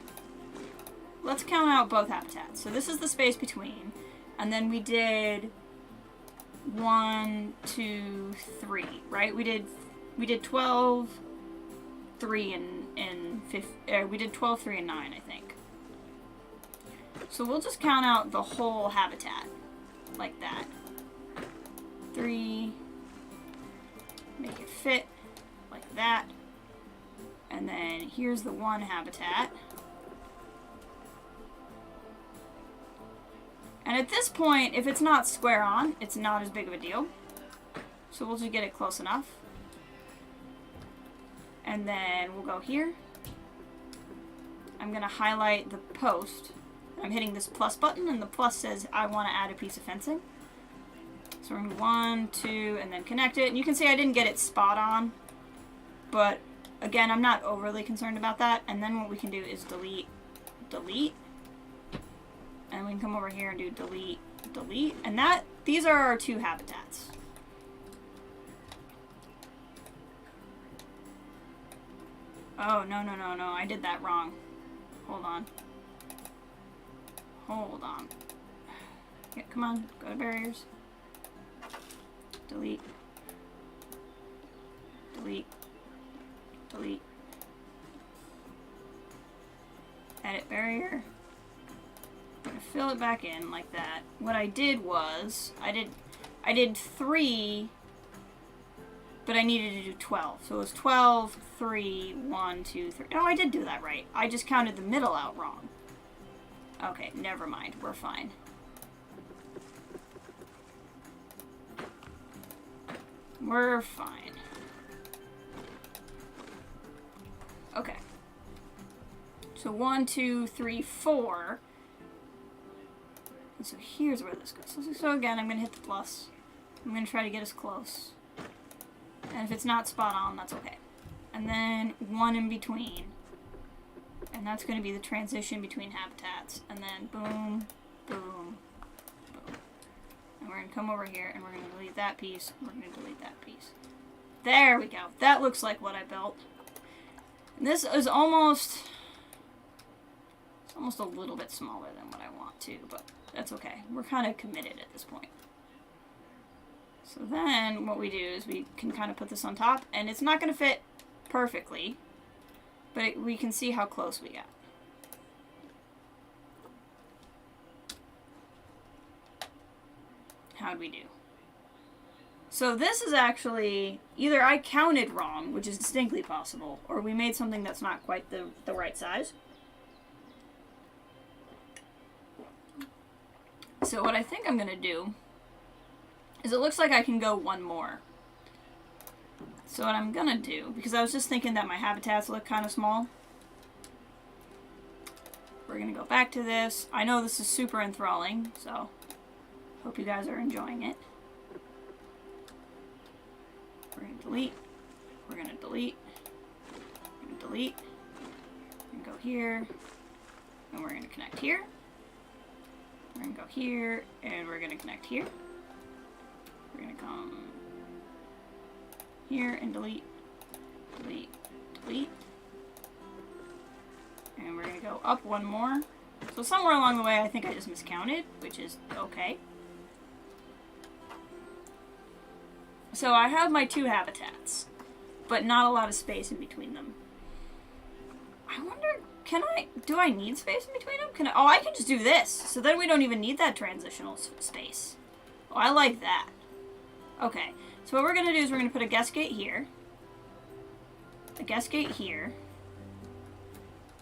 Let's count out both habitats. So this is the space between, and then we did 1, 2, 3, right? We did 12, 3, and 5, we did 12, 3, and 9, I think. So we'll just count out the whole habitat, like that. 3, make it fit, like that. And then here's the 1 habitat. And at this point, if it's not square on, it's not as big of a deal. So we'll just get it close enough. And then we'll go here. I'm going to highlight the post. I'm hitting this plus button, and the plus says I want to add a piece of fencing. So we're going to 1, 2, and then connect it. And you can see I didn't get it spot on. But again, I'm not overly concerned about that. And then what we can do is delete, delete. And we can come over here and do delete, delete. And these are our 2 habitats. Oh, no, no, no, no. I did that wrong. Hold on. Hold on. Yeah, come on. Go to barriers. Delete. Delete. Delete. Edit barrier. I'm gonna fill it back in like that. What I did was, I did 3, but I needed to do 12. So it was 12, 3, 1, 2, 3. Oh, I did do that right. I just counted the middle out wrong. Okay, never mind. We're fine. We're fine. Okay. So 1, 2, 3, 4. And so here's where this goes. So again, I'm going to hit the plus. I'm going to try to get as close. And if it's not spot on, that's okay. And then 1 in between. And that's going to be the transition between habitats. And then boom, boom, boom. And we're going to come over here and we're going to delete that piece. We're going to delete that piece. There we go. That looks like what I built. And this is almost a little bit smaller than what I want to, but that's okay. We're kind of committed at this point. So then what we do is we can kind of put this on top, and it's not going to fit perfectly, but we can see how close we got. How'd we do? So this is actually, either I counted wrong, which is distinctly possible, or we made something that's not quite the right size. So what I think I'm going to do is it looks like I can go one more. So what I'm going to do, because I was just thinking that my habitats look kind of small, we're going to go back to this. I know this is super enthralling, so hope you guys are enjoying it. We're going to delete. We're going to delete. We're going to delete. We're going to go here. And we're going to connect here. We're going to go here. And we're going to connect here. We're going to come here and delete. Delete. Delete. And we're going to go up one more. So somewhere along the way, I think I just miscounted, which is okay. So I have my two habitats, but not a lot of space in between them. I wonder, do I need space in between them? I can just do this. So then we don't even need that transitional space. Oh, I like that. Okay, so what we're going to do is we're going to put a guest gate here. A guest gate here.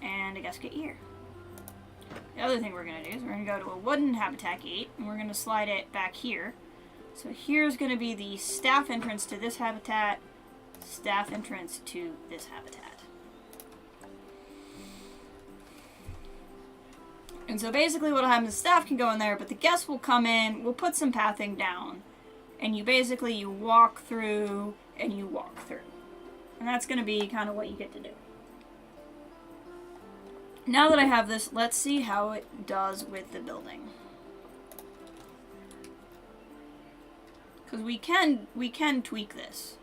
And a guest gate here. The other thing we're going to do is we're going to go to a wooden habitat gate, and we're going to slide it back here. So here's going to be the staff entrance to this habitat, staff entrance to this habitat. And so basically what will happen is staff can go in there, but the guests will come in, we'll put some pathing down, and you walk through, and you walk through. And that's going to be kind of what you get to do. Now that I have this, let's see how it does with the building. Because we can tweak this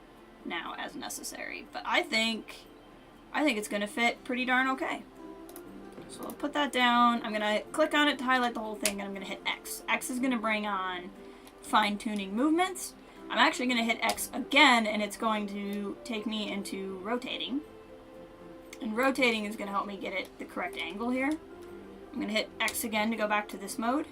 now as necessary, but I think it's going to fit pretty darn okay. So I'll put that down. I'm going to click on it to highlight the whole thing, and I'm going to hit X. X is going to bring on fine-tuning movements. I'm actually going to hit X again, and it's going to take me into rotating. And rotating is going to help me get it the correct angle here. I'm going to hit X again to go back to this mode.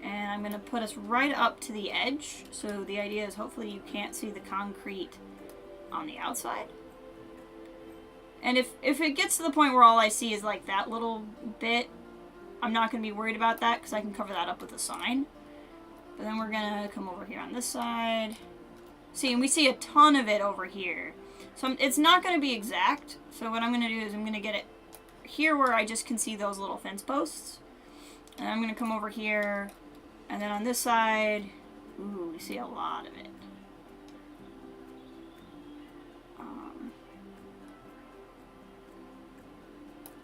And I'm going to put us right up to the edge. So the idea is hopefully you can't see the concrete on the outside. And if it gets to the point where all I see is like that little bit, I'm not going to be worried about that because I can cover that up with a sign. But then we're going to come over here on this side. See, and we see a ton of it over here. So it's not going to be exact. So what I'm going to do is I'm going to get it here where I just can see those little fence posts. And I'm going to come over here. And then on this side, ooh, we see a lot of it.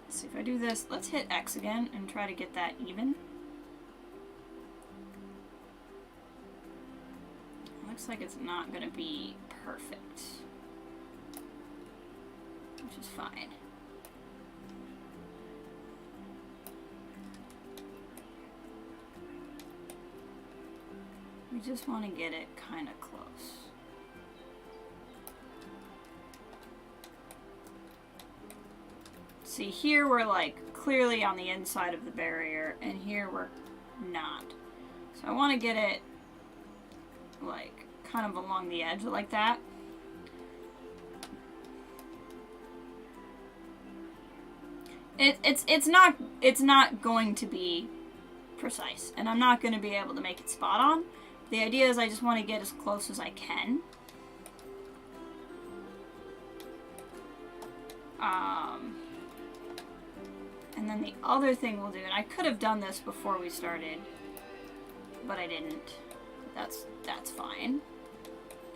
Let's see if I do this. Let's hit X again and try to get that even. Looks like it's not going to be perfect. Which is fine. We just want to get it kind of close. See, here we're like clearly on the inside of the barrier, and here we're not. So I want to get it like kind of along the edge like that. It's not going to be precise, and I'm not going to be able to make it spot on. The idea is I just want to get as close as I can. And then the other thing we'll do, and I could have done this before we started, but I didn't. That's fine.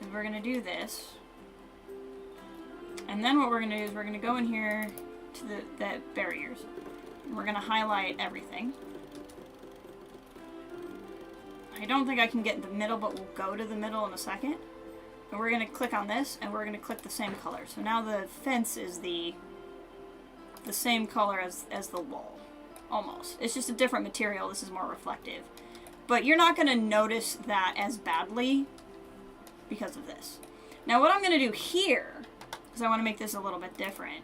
And we're going to do this. And then what we're going to do is we're going to go in here to the barriers. And we're going to highlight everything. I don't think I can get in the middle, but we'll go to the middle in a second. And we're going to click on this, and we're going to click the same color. So now the fence is the same color as the wall. Almost. It's just a different material. This is more reflective. But you're not going to notice that as badly because of this. Now what I'm going to do here, because I want to make this a little bit different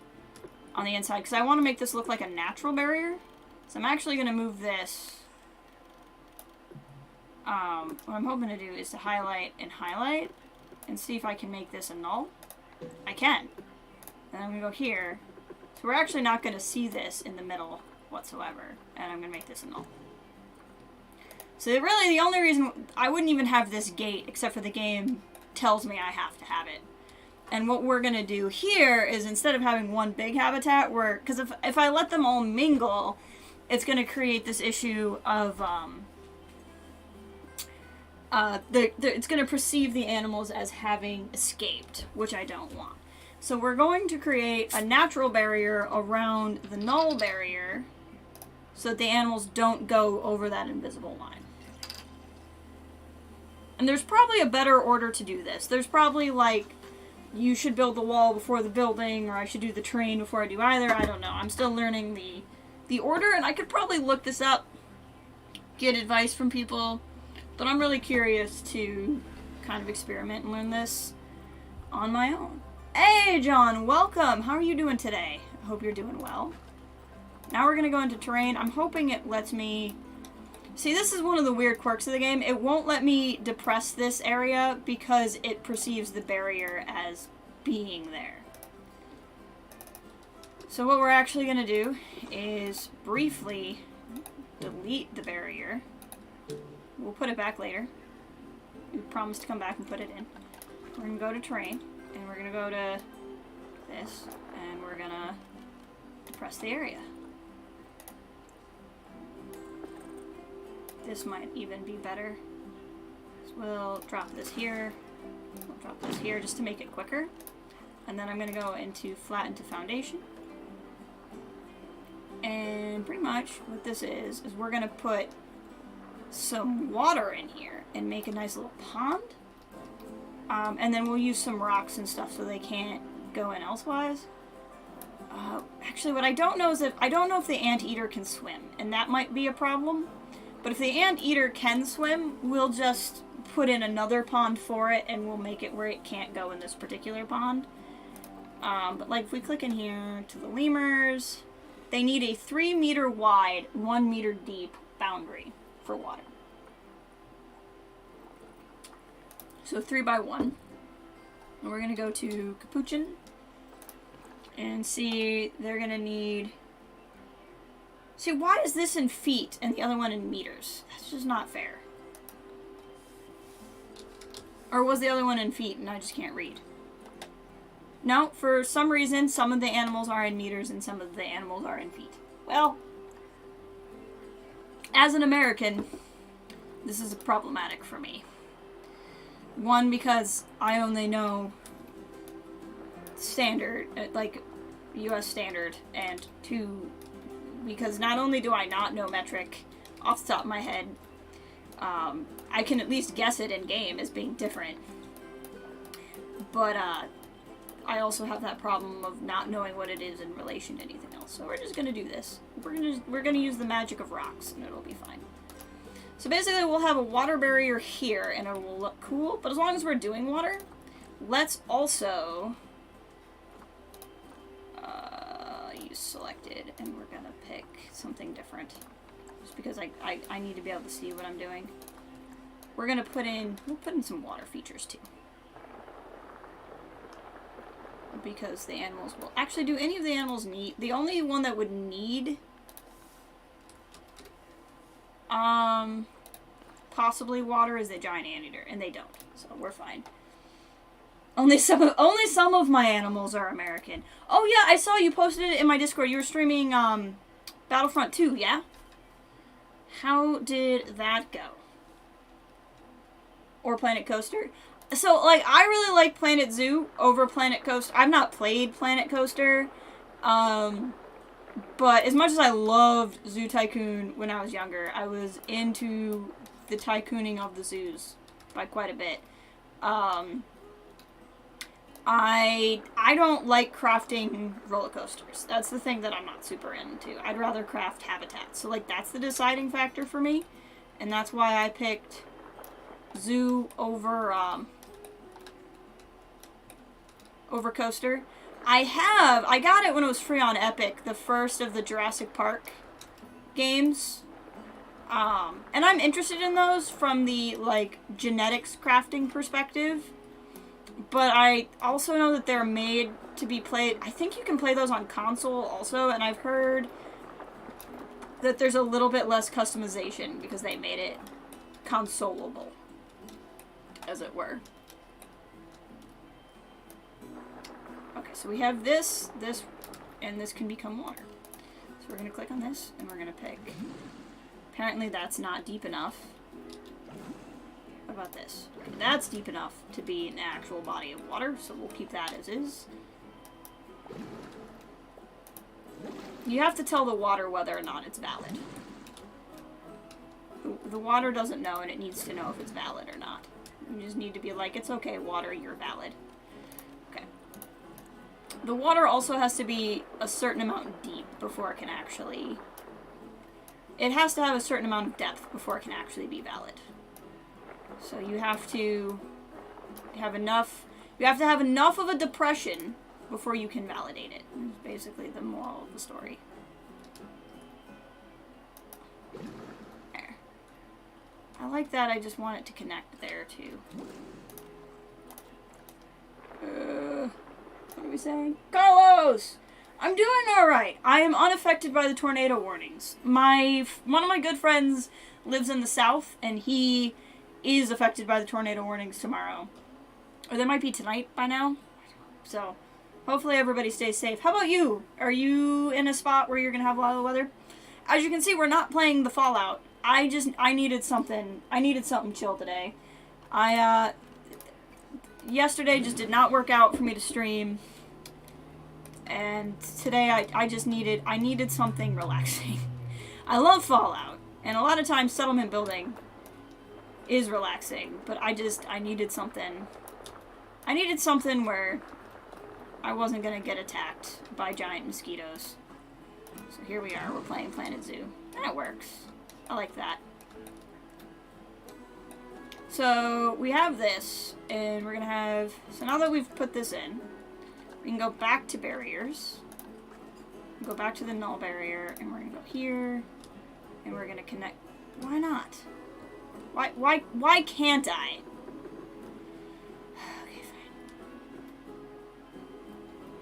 on the inside, because I want to make this look like a natural barrier. So I'm actually going to move this. What I'm hoping to do is to highlight and see if I can make this a null. I can. Then I'm going to go here. So we're actually not going to see this in the middle whatsoever. And I'm going to make this a null. So really the only reason I wouldn't even have this gate except for the game tells me I have to have it. And what we're going to do here is instead of having one big habitat, because if I let them all mingle, it's going to create this issue of it's going to perceive the animals as having escaped, which I don't want. So we're going to create a natural barrier around the null barrier so that the animals don't go over that invisible line. And there's probably a better order to do this. There's probably like, you should build the wall before the building, or I should do the train before I do either. I don't know. I'm still learning the order, and I could probably look this up, get advice from people, but I'm really curious to kind of experiment and learn this on my own. Hey, John, welcome. How are you doing today? I hope you're doing well. Now we're going to go into terrain. I'm hoping it lets me... See, this is one of the weird quirks of the game. It won't let me depress this area because it perceives the barrier as being there. So what we're actually going to do is briefly delete the barrier. We'll put it back later. We promised to come back and put it in. We're going to go to terrain, and we're going to go to this, and we're going to depress the area. This might even be better. So we'll drop this here. We'll drop this here just to make it quicker. And then I'm going to go into flatten to foundation. And pretty much what this is we're going to put some water in here and make a nice little pond. And then we'll use some rocks and stuff so they can't go in elsewise. Actually, what I don't know is I don't know if the anteater can swim, and that might be a problem. But if the anteater can swim, we'll just put in another pond for it, and we'll make it where it can't go in this particular pond. But like if we click in here to the lemurs, they need a 3 meter wide, 1 meter deep boundary for water. So 3 by 1. And we're going to go to Capuchin and see they're going to need... See, why is this in feet and the other one in meters? That's just not fair. Or was the other one in feet and I just can't read? No, for some reason, some of the animals are in meters and some of the animals are in feet. Well, as an American, this is problematic for me. One, because I only know standard, like US standard, and 2, because not only do I not know metric off the top of my head, I can at least guess it in game as being different. But I also have that problem of not knowing what it is in relation to anything else. So we're just gonna do this. We're gonna use the magic of rocks, and it'll be fine. So basically, we'll have a water barrier here, and it will look cool. But as long as we're doing water, let's also use selected, and we're gonna pick something different, just because I need to be able to see what I'm doing. We're gonna we'll put in some water features too, because the animals will actually. Do any of the animals need? The only one that would need possibly water is the giant anteater, and they don't, so we're fine. Only some of my animals are American. Oh yeah, I saw you posted it in my Discord. You were streaming Battlefront 2, yeah? How did that go? Or Planet Coaster? So, like, I really like Planet Zoo over Planet Coaster. I've not played Planet Coaster. But as much as I loved Zoo Tycoon when I was younger, I was into the tycooning of the zoos by quite a bit. I don't like crafting roller coasters. That's the thing that I'm not super into. I'd rather craft habitats. So, like, that's the deciding factor for me. And that's why I picked Zoo over coaster. I got it when it was free on Epic, the first of the Jurassic Park games. And I'm interested in those from the, like, genetics crafting perspective. But I also know that they're made to be played... I think you can play those on console also, and I've heard that there's a little bit less customization because they made it consolable, as it were. Okay, so we have this, and this can become water. So we're going to click on this, and we're going to pick... Apparently that's not deep enough. What about this? Okay, that's deep enough to be an actual body of water, so we'll keep that as is. You have to tell the water whether or not it's valid. The water doesn't know, and it needs to know if it's valid or not. You just need to be like, it's okay, water, you're valid. Okay. The water also has to be a certain amount deep before it can actually... It has to have a certain amount of depth before it can actually be valid. So you have to have enough... You have to have enough of a depression before you can validate it. It's basically the moral of the story. There. I like that. I just want it to connect there too. What are we saying? Carlos! I'm doing alright. I am unaffected by the tornado warnings. One of my good friends lives in the south, and he is affected by the tornado warnings tomorrow. Or they might be tonight by now. So, hopefully everybody stays safe. How about you? Are you in a spot where you're going to have a lot of weather? As you can see, we're not playing the Fallout. I needed something. I needed something chill today. Yesterday just did not work out for me to stream. And today I needed something relaxing. I love Fallout. And a lot of times settlement building is relaxing. But I needed something. I needed something where I wasn't going to get attacked by giant mosquitoes. So here we are. We're playing Planet Zoo. That works. I like that. So we have this. And we're going to have... So now that we've put this in, we can go back to barriers. Go back to the null barrier. And we're going to go here. And we're going to connect... Why not? Why can't I? Okay, fine.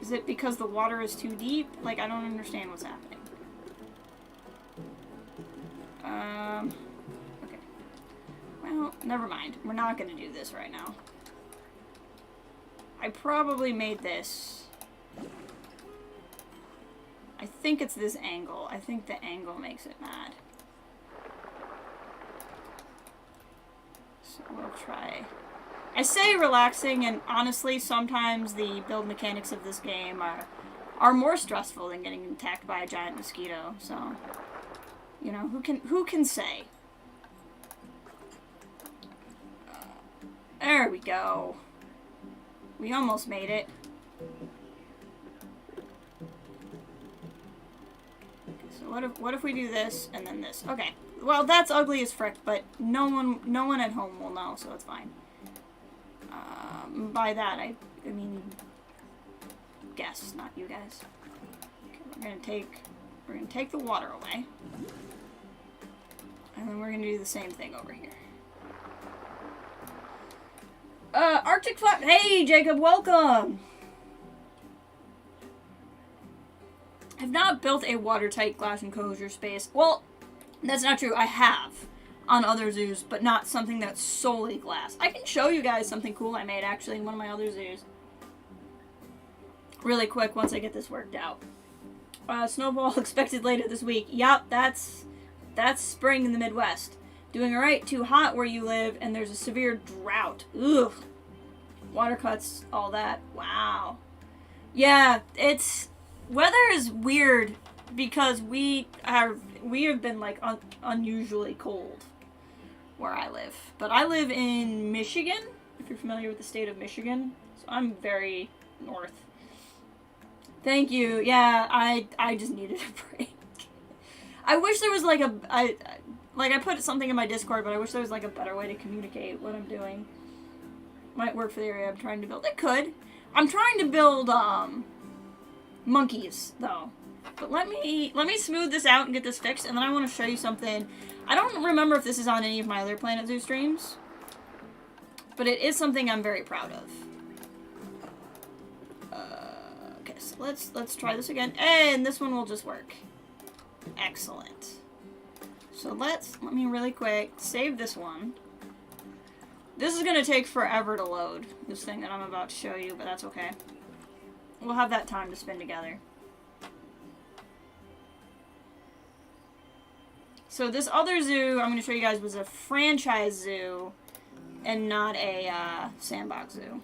Is it because the water is too deep? Like, I don't understand what's happening. Okay. Well, never mind. We're not going to do this right now. I probably made this. I think it's this angle. I think the angle makes it mad. So we'll try. I say relaxing, and honestly, sometimes the build mechanics of this game are more stressful than getting attacked by a giant mosquito. So, you know, who can say? There we go. We almost made it. So what if we do this and then this? Okay. Well, that's ugly as frick, but no one at home will know, so it's fine. By that I mean guess, not you guys. Okay, we're gonna take the water away, and then we're gonna do the same thing over here. Arctic Flap. Hey, Jacob, welcome. I've not built a watertight glass enclosure space. Well, that's not true. I have on other zoos, but not something that's solely glass. I can show you guys something cool I made actually in one of my other zoos. Really quick once I get this worked out. Snowball expected later this week. Yup, that's spring in the Midwest. Doing alright, too hot where you live, and there's a severe drought. Ugh. Water cuts, all that. Wow. Yeah, weather is weird because we have been like unusually cold where I live. But I live in Michigan, if you're familiar with the state of Michigan. So I'm very north. Thank you. Yeah, I just needed a break. I wish there was like I put something in my Discord, but I wish there was like a better way to communicate what I'm doing. Might work for the area I'm trying to build. It could. I'm trying to build monkeys though. But let me smooth this out and get this fixed, and then I want to show you something. I don't remember if this is on any of my other Planet Zoo streams, but it is something I'm very proud of. Okay, so let's try this again, and this one will just work. Excellent. So let me really quick save this one. This is gonna take forever to load, this thing that I'm about to show you, but that's okay. We'll have that time to spend together. So this other zoo I'm going to show you guys was a franchise zoo and not a sandbox zoo.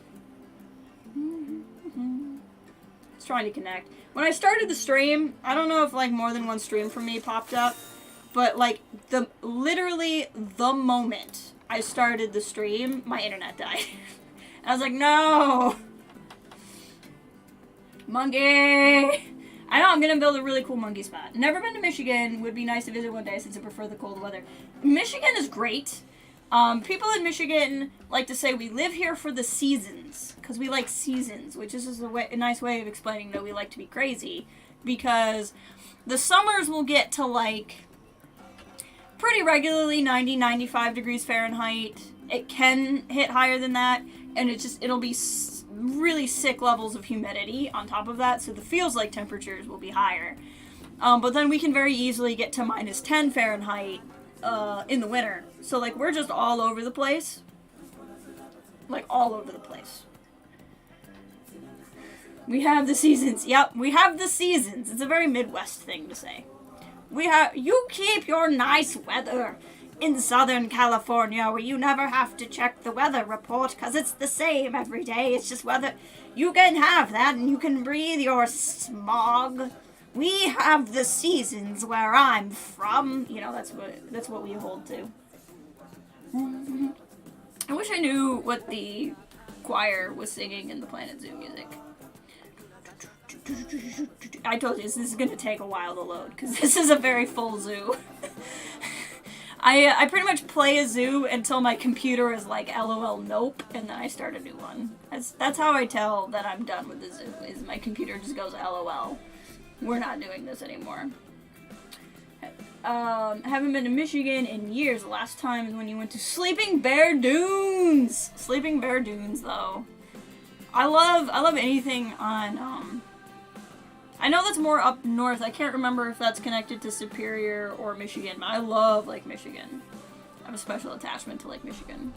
It's trying to connect. When I started the stream, I don't know if like more than one stream from me popped up, but like literally the moment I started the stream, my internet died. And I was like, no! Monkey! I know, I'm gonna build a really cool monkey spot. Never been to Michigan. Would be nice to visit one day since I prefer the cold weather. Michigan is great. People in Michigan like to say we live here for the seasons, because we like seasons, which is just a nice way of explaining that we like to be crazy, because the summers will get to, like, pretty regularly 90, 95 degrees Fahrenheit. It can hit higher than that, and it'll be really sick levels of humidity on top of that, so the feels like temperatures will be higher. But then we can very easily get to minus 10 Fahrenheit in the winter. So, like, we're just all over the place. Like, all over the place. We have the seasons. Yep, we have the seasons. It's a very Midwest thing to say. You keep your nice weather in Southern California, where you never have to check the weather report, because it's the same every day. It's just weather. You can have that, and you can breathe your smog. We have the seasons where I'm from. You know, that's what we hold to. I wish I knew what the choir was singing in the Planet Zoo music. I told you, this is going to take a while to load, because this is a very full zoo. I pretty much play a zoo until my computer is like, LOL, nope, and then I start a new one. That's how I tell that I'm done with the zoo, is my computer just goes, LOL. We're not doing this anymore. Haven't been to Michigan in years. The last time is when you went to Sleeping Bear Dunes! Sleeping Bear Dunes, though. I love anything on, I know that's more up north. I can't remember if that's connected to Superior or Michigan, but I love Lake Michigan. I have a special attachment to Lake Michigan.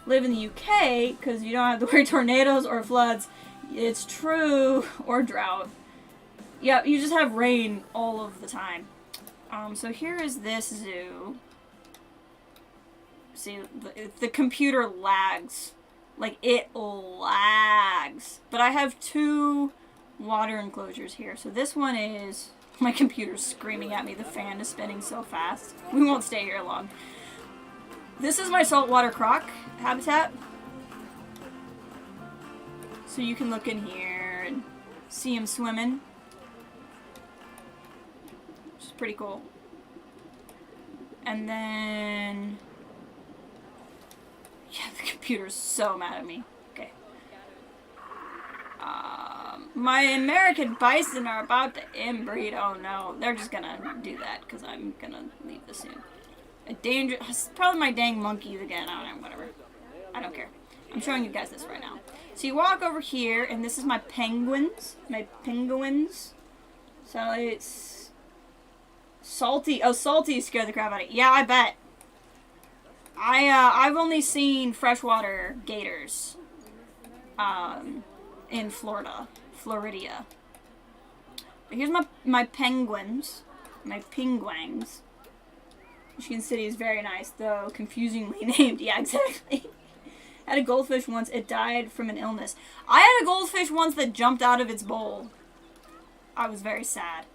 Live in the UK, because you don't have to worry tornadoes or floods. It's true. Or drought. Yeah, you just have rain all of the time. So here is this zoo. See, the computer lags. Like, it lags. But I have two water enclosures here. So this one is... My computer's screaming at me. The fan is spinning so fast. We won't stay here long. This is my saltwater croc habitat. So you can look in here and see him swimming. Which is pretty cool. And then... Yeah, the computer's so mad at me. Okay. My American bison are about to inbreed. Oh no, they're just gonna do that because I'm gonna leave this soon. Probably my dang monkeys again. I don't know, whatever. I don't care. I'm showing you guys this right now. So you walk over here, and this is my penguins. My penguins. So it's salty. Oh, salty scared the crap out of you. Yeah, I bet. I've only seen freshwater gators. In Florida. Floridia. But here's my penguins. My penguins. Michigan City is very nice, though confusingly named. Yeah, exactly. I had a goldfish once. It died from an illness. I had a goldfish once that jumped out of its bowl. I was very sad.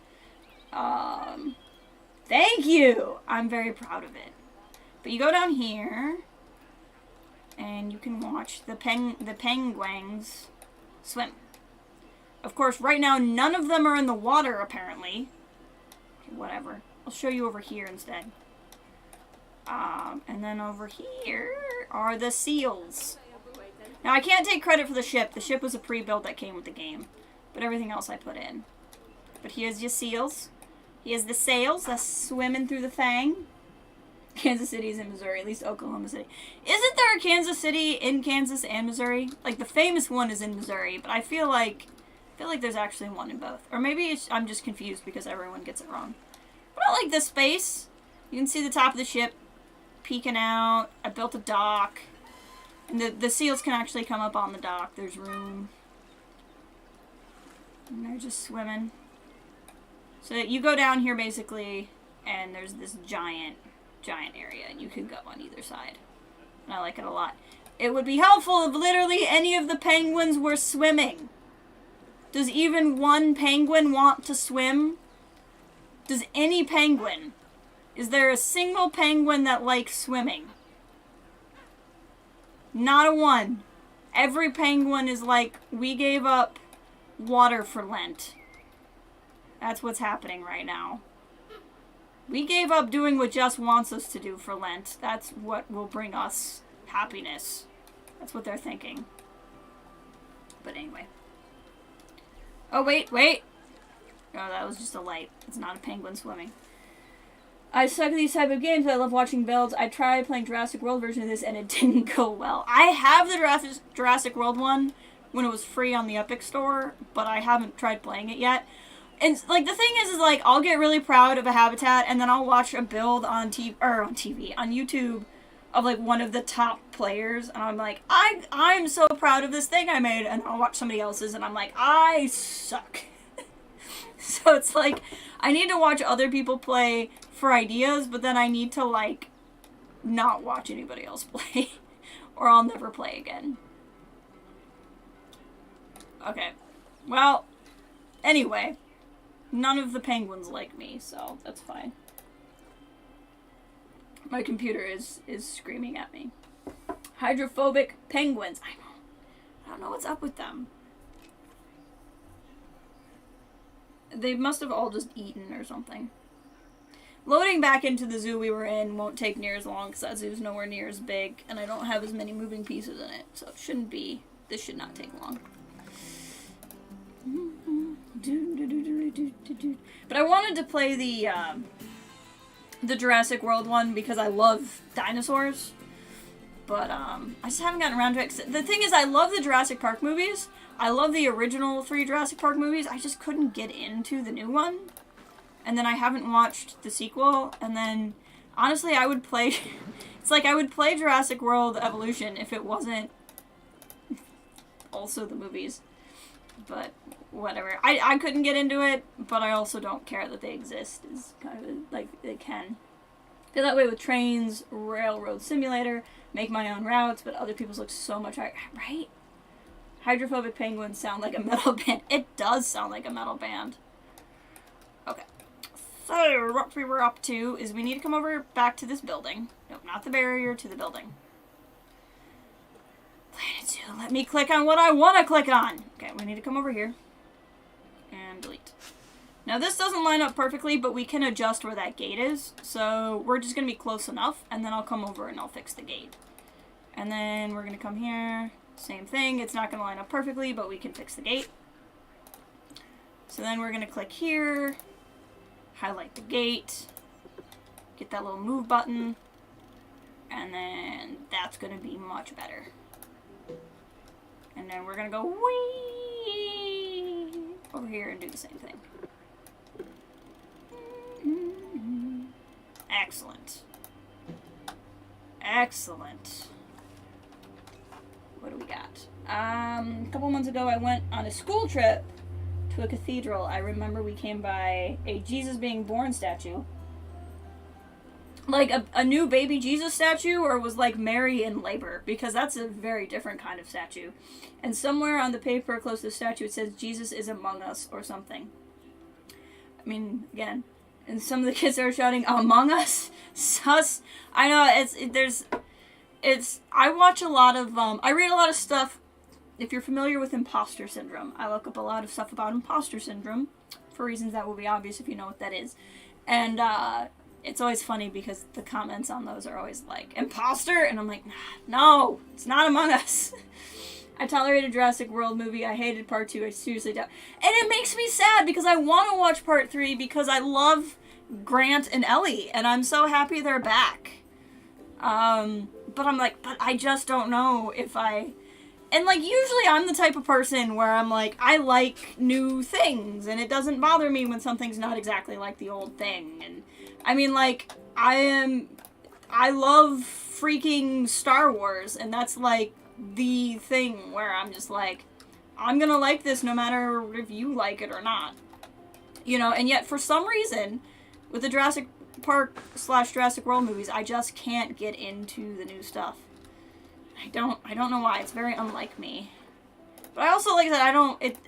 Thank you! I'm very proud of it. But you go down here, and you can watch the penguins swim. Of course, right now, none of them are in the water, apparently. Okay, whatever. I'll show you over here instead. And then over here are the seals. Now, I can't take credit for the ship. The ship was a pre-built that came with the game. But everything else I put in. But here's your seals. Here's the sails that's swimming through the thing. Kansas City is in Missouri, at least Oklahoma City. Isn't there a Kansas City in Kansas and Missouri? Like, the famous one is in Missouri, but I feel like there's actually one in both. Or maybe I'm just confused because everyone gets it wrong. But I like this space. You can see the top of the ship peeking out. I built a dock. And the seals can actually come up on the dock. There's room. And they're just swimming. So you go down here, basically, and there's this giant area, and you can go on either side. And I like it a lot. It would be helpful if literally any of the penguins were swimming. Does even one penguin want to swim? Does any penguin? Is there a single penguin that likes swimming? Not a one. Every penguin is like, we gave up water for Lent. That's what's happening right now. We gave up doing what Jess wants us to do for Lent. That's what will bring us happiness. That's what they're thinking. But anyway. Oh, wait. Oh, that was just a light. It's not a penguin swimming. I suck at these type of games, but I love watching builds. I tried playing Jurassic World version of this, and it didn't go well. I have the Jurassic World one when it was free on the Epic Store, but I haven't tried playing it yet. And, like, the thing is like, I'll get really proud of a habitat, and then I'll watch a build on YouTube, of, like, one of the top players, and I'm like, I'm so proud of this thing I made, and I'll watch somebody else's, and I'm like, I suck. So it's like, I need to watch other people play for ideas, but then I need to, like, not watch anybody else play, or I'll never play again. Okay. Well, anyway, none of the penguins like me, so that's fine. My computer is screaming at me. Hydrophobic penguins. I don't know what's up with them. They must have all just eaten or something. Loading back into the zoo we were in won't take near as long because that zoo's nowhere near as big, and I don't have as many moving pieces in it, so it shouldn't be. This should not take long. But I wanted to play the Jurassic World one because I love dinosaurs. But I just haven't gotten around to it. The thing is, I love the Jurassic Park movies. I love the original 3 Jurassic Park movies. I just couldn't get into the new one. And then I haven't watched the sequel. And then, honestly, I would play... It's like I would play Jurassic World Evolution if it wasn't also the movies. But whatever. I couldn't get into it, but I also don't care that they exist. It's kind of like they can. Feel that way with trains, railroad simulator, make my own routes, but other people's look so much higher. Right? Hydrophobic penguins sound like a metal band. It does sound like a metal band. Okay. So, what we were up to is we need to come over back to this building. Nope, not the barrier, to the building. Planet Zoo, let me click on what I want to click on. Okay, we need to come over here. And delete. Now, this doesn't line up perfectly, but we can adjust where that gate is. So, we're just going to be close enough, and then I'll come over and I'll fix the gate. And then we're going to come here. Same thing. It's not going to line up perfectly, but we can fix the gate. So then we're going to click here. Highlight the gate. Get that little move button. And then that's going to be much better. And then we're going to go whee over here and do the same thing. Excellent. Excellent. What do we got? A couple months ago I went on a school trip to a cathedral. I remember we came by a Jesus being born statue. Like a new baby Jesus statue, or was like Mary in labor, because that's a very different kind of statue. And somewhere on the paper close to the statue it says Jesus is among us or something. I mean, again, and some of the kids are shouting, "Among Us?" Sus. I know, I watch a lot of, I read a lot of stuff. If you're familiar with imposter syndrome, I look up a lot of stuff about imposter syndrome, for reasons that will be obvious if you know what that is. And, it's always funny because the comments on those are always like, "Imposter?" And I'm like, no, it's not Among Us. I tolerated Jurassic World movie. I hated part 2. I seriously don't. And it makes me sad because I want to watch part 3 because I love Grant and Ellie. And I'm so happy they're back. But I'm like, but I just don't know if I... And, like, usually I'm the type of person where I'm like, I like new things. And it doesn't bother me when something's not exactly like the old thing. And, I mean, like, I love freaking Star Wars. And that's, like, the thing where I'm just like, I'm gonna like this no matter if you like it or not. You know, and yet for some reason, with the Jurassic Park / Jurassic World movies, I just can't get into the new stuff. I don't know why. It's very unlike me. But I also like that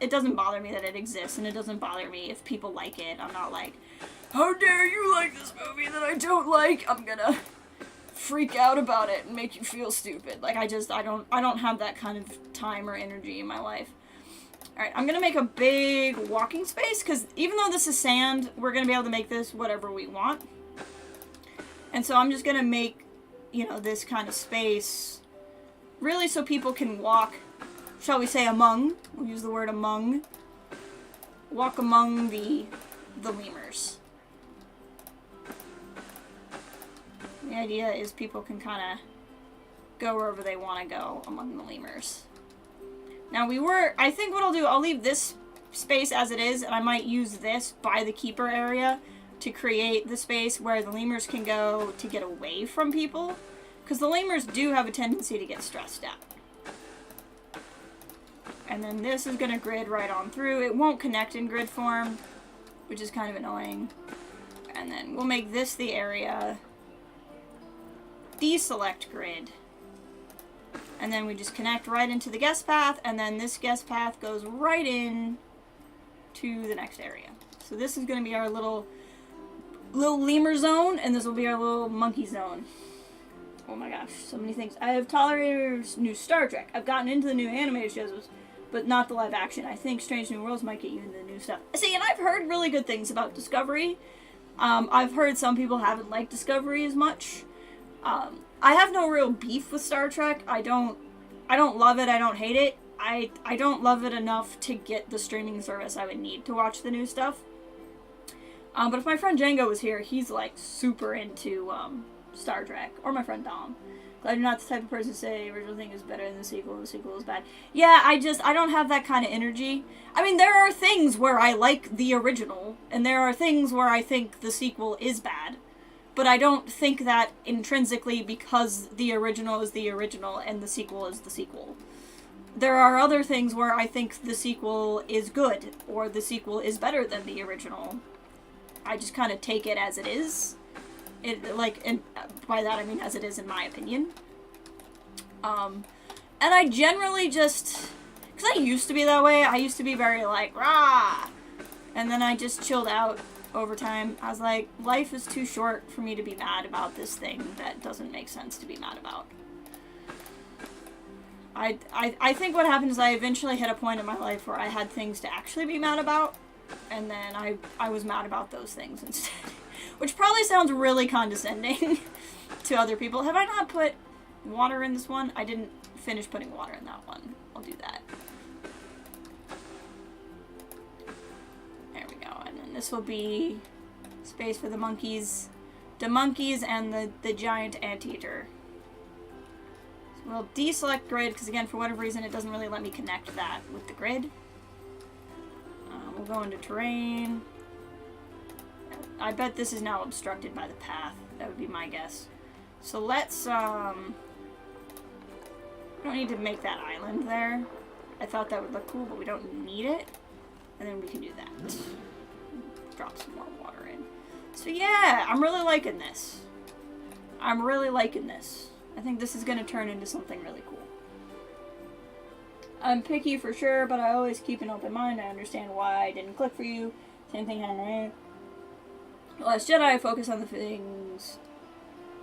it doesn't bother me that it exists, and it doesn't bother me if people like it. I'm not like, how dare you like this movie that I don't like? I'm gonna freak out about it and make you feel stupid. Like, I don't have that kind of time or energy in my life. Alright, I'm gonna make a big walking space, because even though this is sand, we're gonna be able to make this whatever we want. And so I'm just going to make, you know, this kind of space really so people can walk, shall we say, among. We'll use the word among. Walk among the lemurs. The idea is people can kind of go wherever they want to go among the lemurs. Now I think what I'll do, I'll leave this space as it is, and I might use this by the keeper area to create the space where the lemurs can go to get away from people. Because the lemurs do have a tendency to get stressed out. And then this is going to grid right on through. It won't connect in grid form, which is kind of annoying. And then we'll make this the area. Deselect grid. And then we just connect right into the guest path, and then this guest path goes right in to the next area. So this is going to be our little lemur zone, and this will be our little monkey zone. Oh my gosh, so many things. I have tolerated new Star Trek. I've gotten into the new animated shows, but not the live action. I think Strange New Worlds might get you into the new stuff. See, and I've heard really good things about Discovery. I've heard some people haven't liked Discovery as much. I have no real beef with Star Trek. I don't love it. I don't hate it. I don't love it enough to get the streaming service I would need to watch the new stuff. But if my friend Django was here, he's like super into Star Trek. Or my friend Dom. I'm not the type of person to say original thing is better than the sequel is bad. Yeah, I don't have that kind of energy. I mean, there are things where I like the original, and there are things where I think the sequel is bad. But I don't think that intrinsically because the original is the original and the sequel is the sequel. There are other things where I think the sequel is good, or the sequel is better than the original. I just kind of take it as it is. And by that I mean as it is in my opinion. And I generally just, because I used to be that way, I used to be very like, rah! And then I just chilled out over time. I was like, life is too short for me to be mad about this thing that doesn't make sense to be mad about. I think what happened is I eventually hit a point in my life where I had things to actually be mad about, and then I was mad about those things instead. Which probably sounds really condescending to other people. Have I not put water in this one? I didn't finish putting water in that one. I'll do that. There we go. And then this will be space for the monkeys. The monkeys and the giant anteater. So we'll deselect grid, because again, for whatever reason, it doesn't really let me connect that with the grid. We'll go into terrain. I bet this is now obstructed by the path. That would be my guess. So let's, we don't need to make that island there. I thought that would look cool, but we don't need it. And then we can do that. Drop some more water in. So yeah, I'm really liking this. I'm really liking this. I think this is going to turn into something really cool. I'm picky for sure, but I always keep an open mind. I understand why I didn't click for you. Same thing happened, right? Last Jedi, I focus on the things...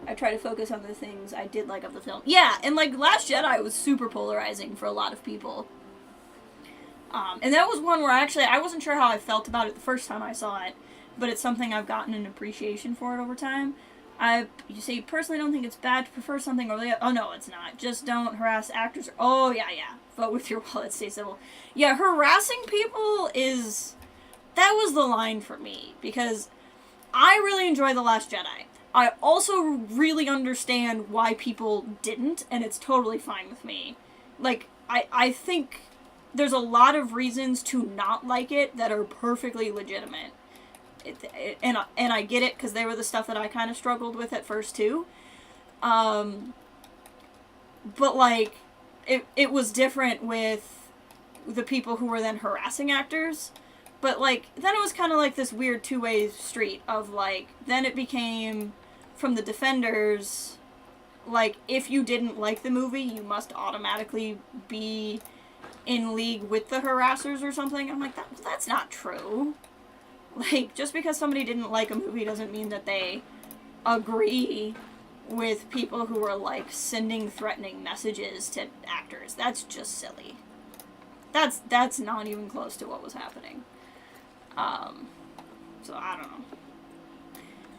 I try to focus on the things I did like of the film. Yeah, and like Last Jedi was super polarizing for a lot of people. And that was one where actually I wasn't sure how I felt about it the first time I saw it, but it's something I've gotten an appreciation for it over time. You say, personally don't think it's bad to prefer something over the other. Oh no, it's not. Just don't harass actors. Oh yeah. Vote with your wallet, stay civil. Yeah, harassing people is... That was the line for me, because I really enjoy The Last Jedi. I also really understand why people didn't, and it's totally fine with me. Like, I think there's a lot of reasons to not like it that are perfectly legitimate. And I get it, because they were the stuff that I kind of struggled with at first, too. But, like, it was different with the people who were then harassing actors. But, like, then it was kind of like this weird two-way street of, like, then it became, from the defenders, like, if you didn't like the movie, you must automatically be in league with the harassers or something. I'm like, that's not true. Like, just because somebody didn't like a movie doesn't mean that they agree with people who are, like, sending threatening messages to actors. That's just silly. That's not even close to what was happening. So I don't know.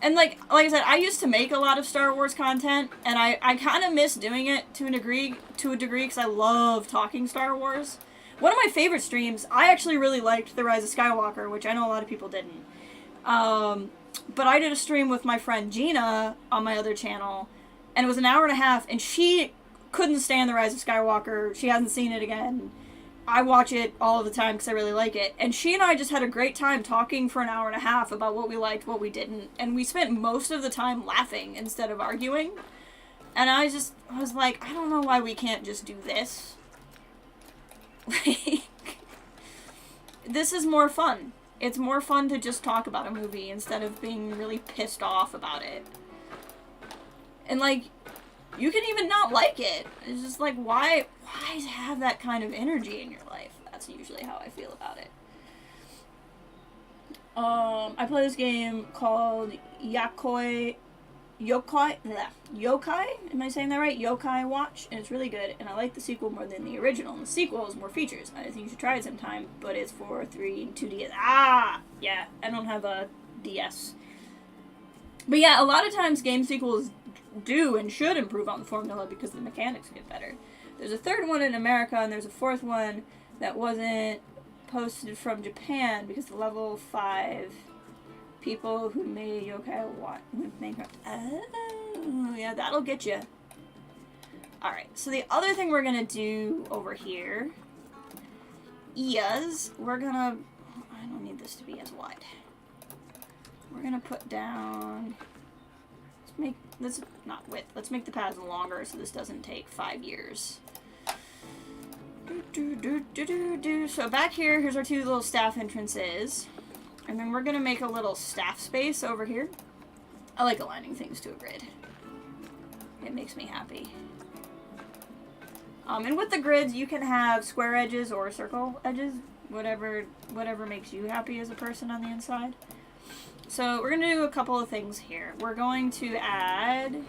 And like I said, I used to make a lot of Star Wars content, and I kind of miss doing it to a degree, because I love talking Star Wars. One of my favorite streams, I actually really liked The Rise of Skywalker, which I know a lot of people didn't. But I did a stream with my friend Gina on my other channel, and it was an hour and a half, and she couldn't stand The Rise of Skywalker. She hasn't seen it again. I watch it all of the time because I really like it. And she and I just had a great time talking for an hour and a half about what we liked, what we didn't. And we spent most of the time laughing instead of arguing. And I was like, I don't know why we can't just do this. Like, this is more fun. It's more fun to just talk about a movie instead of being really pissed off about it. And like, you can even not like it. It's just like, why have that kind of energy in your life? That's usually how I feel about it. I play this game called Yokai, am I saying that right? Yokai Watch, and it's really good, and I like the sequel more than the original, and the sequel has more features. I think you should try it sometime, but it's for 3 and 2DS. Yeah, I don't have a DS. But yeah, a lot of times game sequels do and should improve on the formula because the mechanics get better. There's a third one in America, and there's a fourth one that wasn't posted from Japan because the level 5 people who made Yokai Watch Minecraft. Oh, yeah, that'll get you. Alright, so the other thing we're gonna do over here is we're gonna... I don't need this to be as wide. We're gonna put down... Let's make the paths longer so this doesn't take 5 years. So back here's our 2 little staff entrances. And then we're gonna make a little staff space over here. I like aligning things to a grid. It makes me happy. And with the grids, you can have square edges or circle edges, whatever makes you happy as a person on the inside. So we're going to do a couple of things here. We're going to add...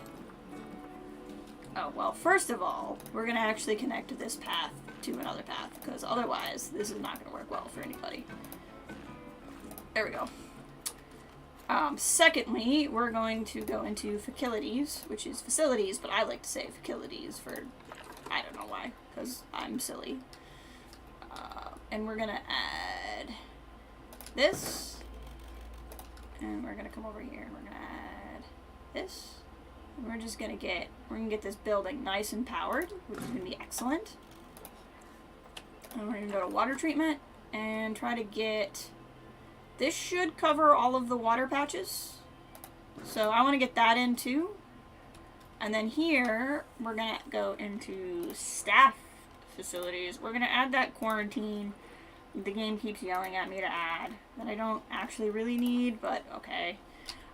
Oh, well, first of all, we're going to actually connect this path to another path, because otherwise this is not going to work well for anybody. There we go. Secondly, we're going to go into facilities, which is facilities, but I like to say facilities for... I don't know why, because I'm silly. And we're going to add this. And we're gonna come over here and we're gonna add this. And we're gonna get this building nice and powered, which is gonna be excellent. And we're gonna go to water treatment and try to get... This should cover all of the water patches. So I want to get that in too. And then here, we're gonna go into staff facilities. We're gonna add that quarantine. The game keeps yelling at me to add that I don't actually really need, but okay.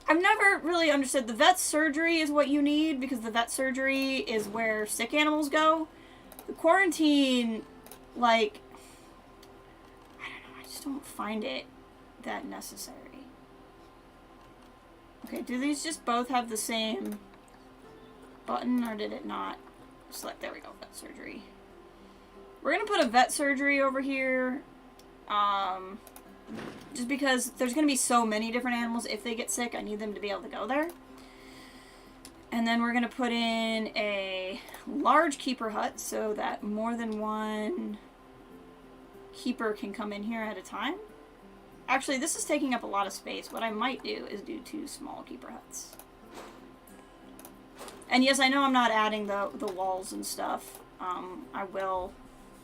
I've never really understood. The vet surgery is what you need because the vet surgery is where sick animals go. The quarantine, like, I don't know, I just don't find it that necessary. Okay, do these just both have the same button or did it not select? There we go, vet surgery. We're gonna put a vet surgery over here. Just because there's going to be so many different animals, if they get sick, I need them to be able to go there. And then we're going to put in a large keeper hut so that more than one keeper can come in here at a time. Actually, this is taking up a lot of space. What I might do is do 2 small keeper huts. And yes, I know I'm not adding the walls and stuff. I will...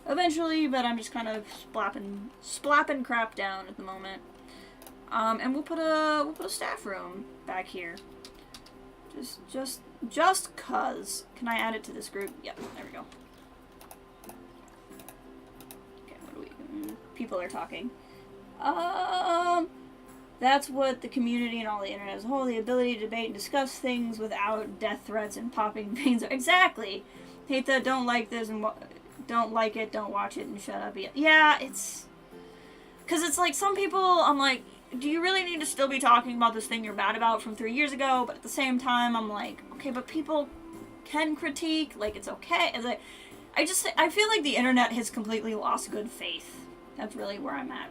eventually, but I'm just kind of splapping crap down at the moment. And we'll put a staff room back here. Just cause. Can I add it to this group? Yep, there we go. Okay, what do we... People are talking. That's what the community and all the internet as a whole, the ability to debate and discuss things without death threats and popping veins. Exactly! Hate that, don't like this, and don't like it, don't watch it, and shut up. Yeah, it's... Because it's like, some people, I'm like, do you really need to still be talking about this thing you're mad about from 3 years ago? But at the same time, I'm like, okay, but people can critique, like, it's okay. It's like, I feel like the internet has completely lost good faith. That's really where I'm at.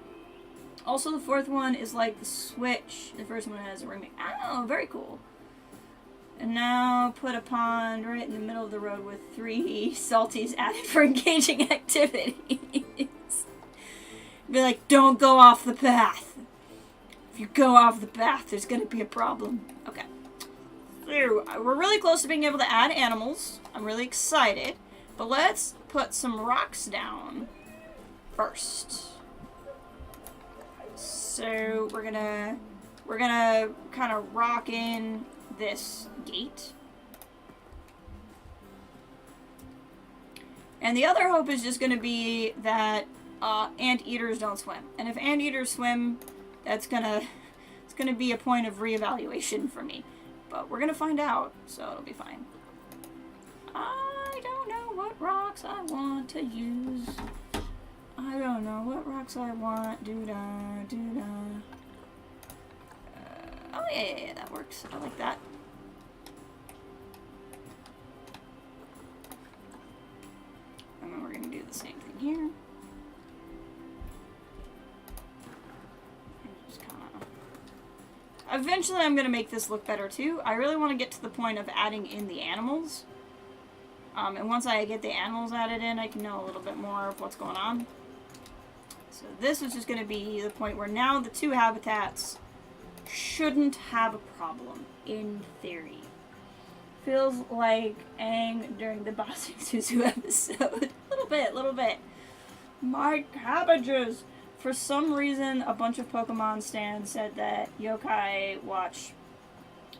Also, the fourth one is like the Switch. The first one has a ring. Oh, very cool. And now put a pond right in the middle of the road with 3 salties added for engaging activities. Be like, don't go off the path. If you go off the path, there's gonna be a problem. Okay. So, we're really close to being able to add animals. I'm really excited. But let's put some rocks down first. So we're gonna kind of rock in this gate. And the other hope is just gonna be that anteaters don't swim. And if anteaters swim, it's gonna be a point of reevaluation for me. But we're gonna find out, so it'll be fine. I don't know what rocks I want to use. I don't know what rocks I want. Doo-da, doo-da. Oh, yeah, that works. I like that. And then we're going to do the same thing here. Just kinda... Eventually, I'm going to make this look better, too. I really want to get to the point of adding in the animals. And once I get the animals added in, I can know a little bit more of what's going on. So this is just going to be the point where now the 2 habitats shouldn't have a problem, in theory. Feels like Aang during the Bossing Suzu episode. Little bit. My cabbages! For some reason, a bunch of Pokemon stands said that Yokai Watch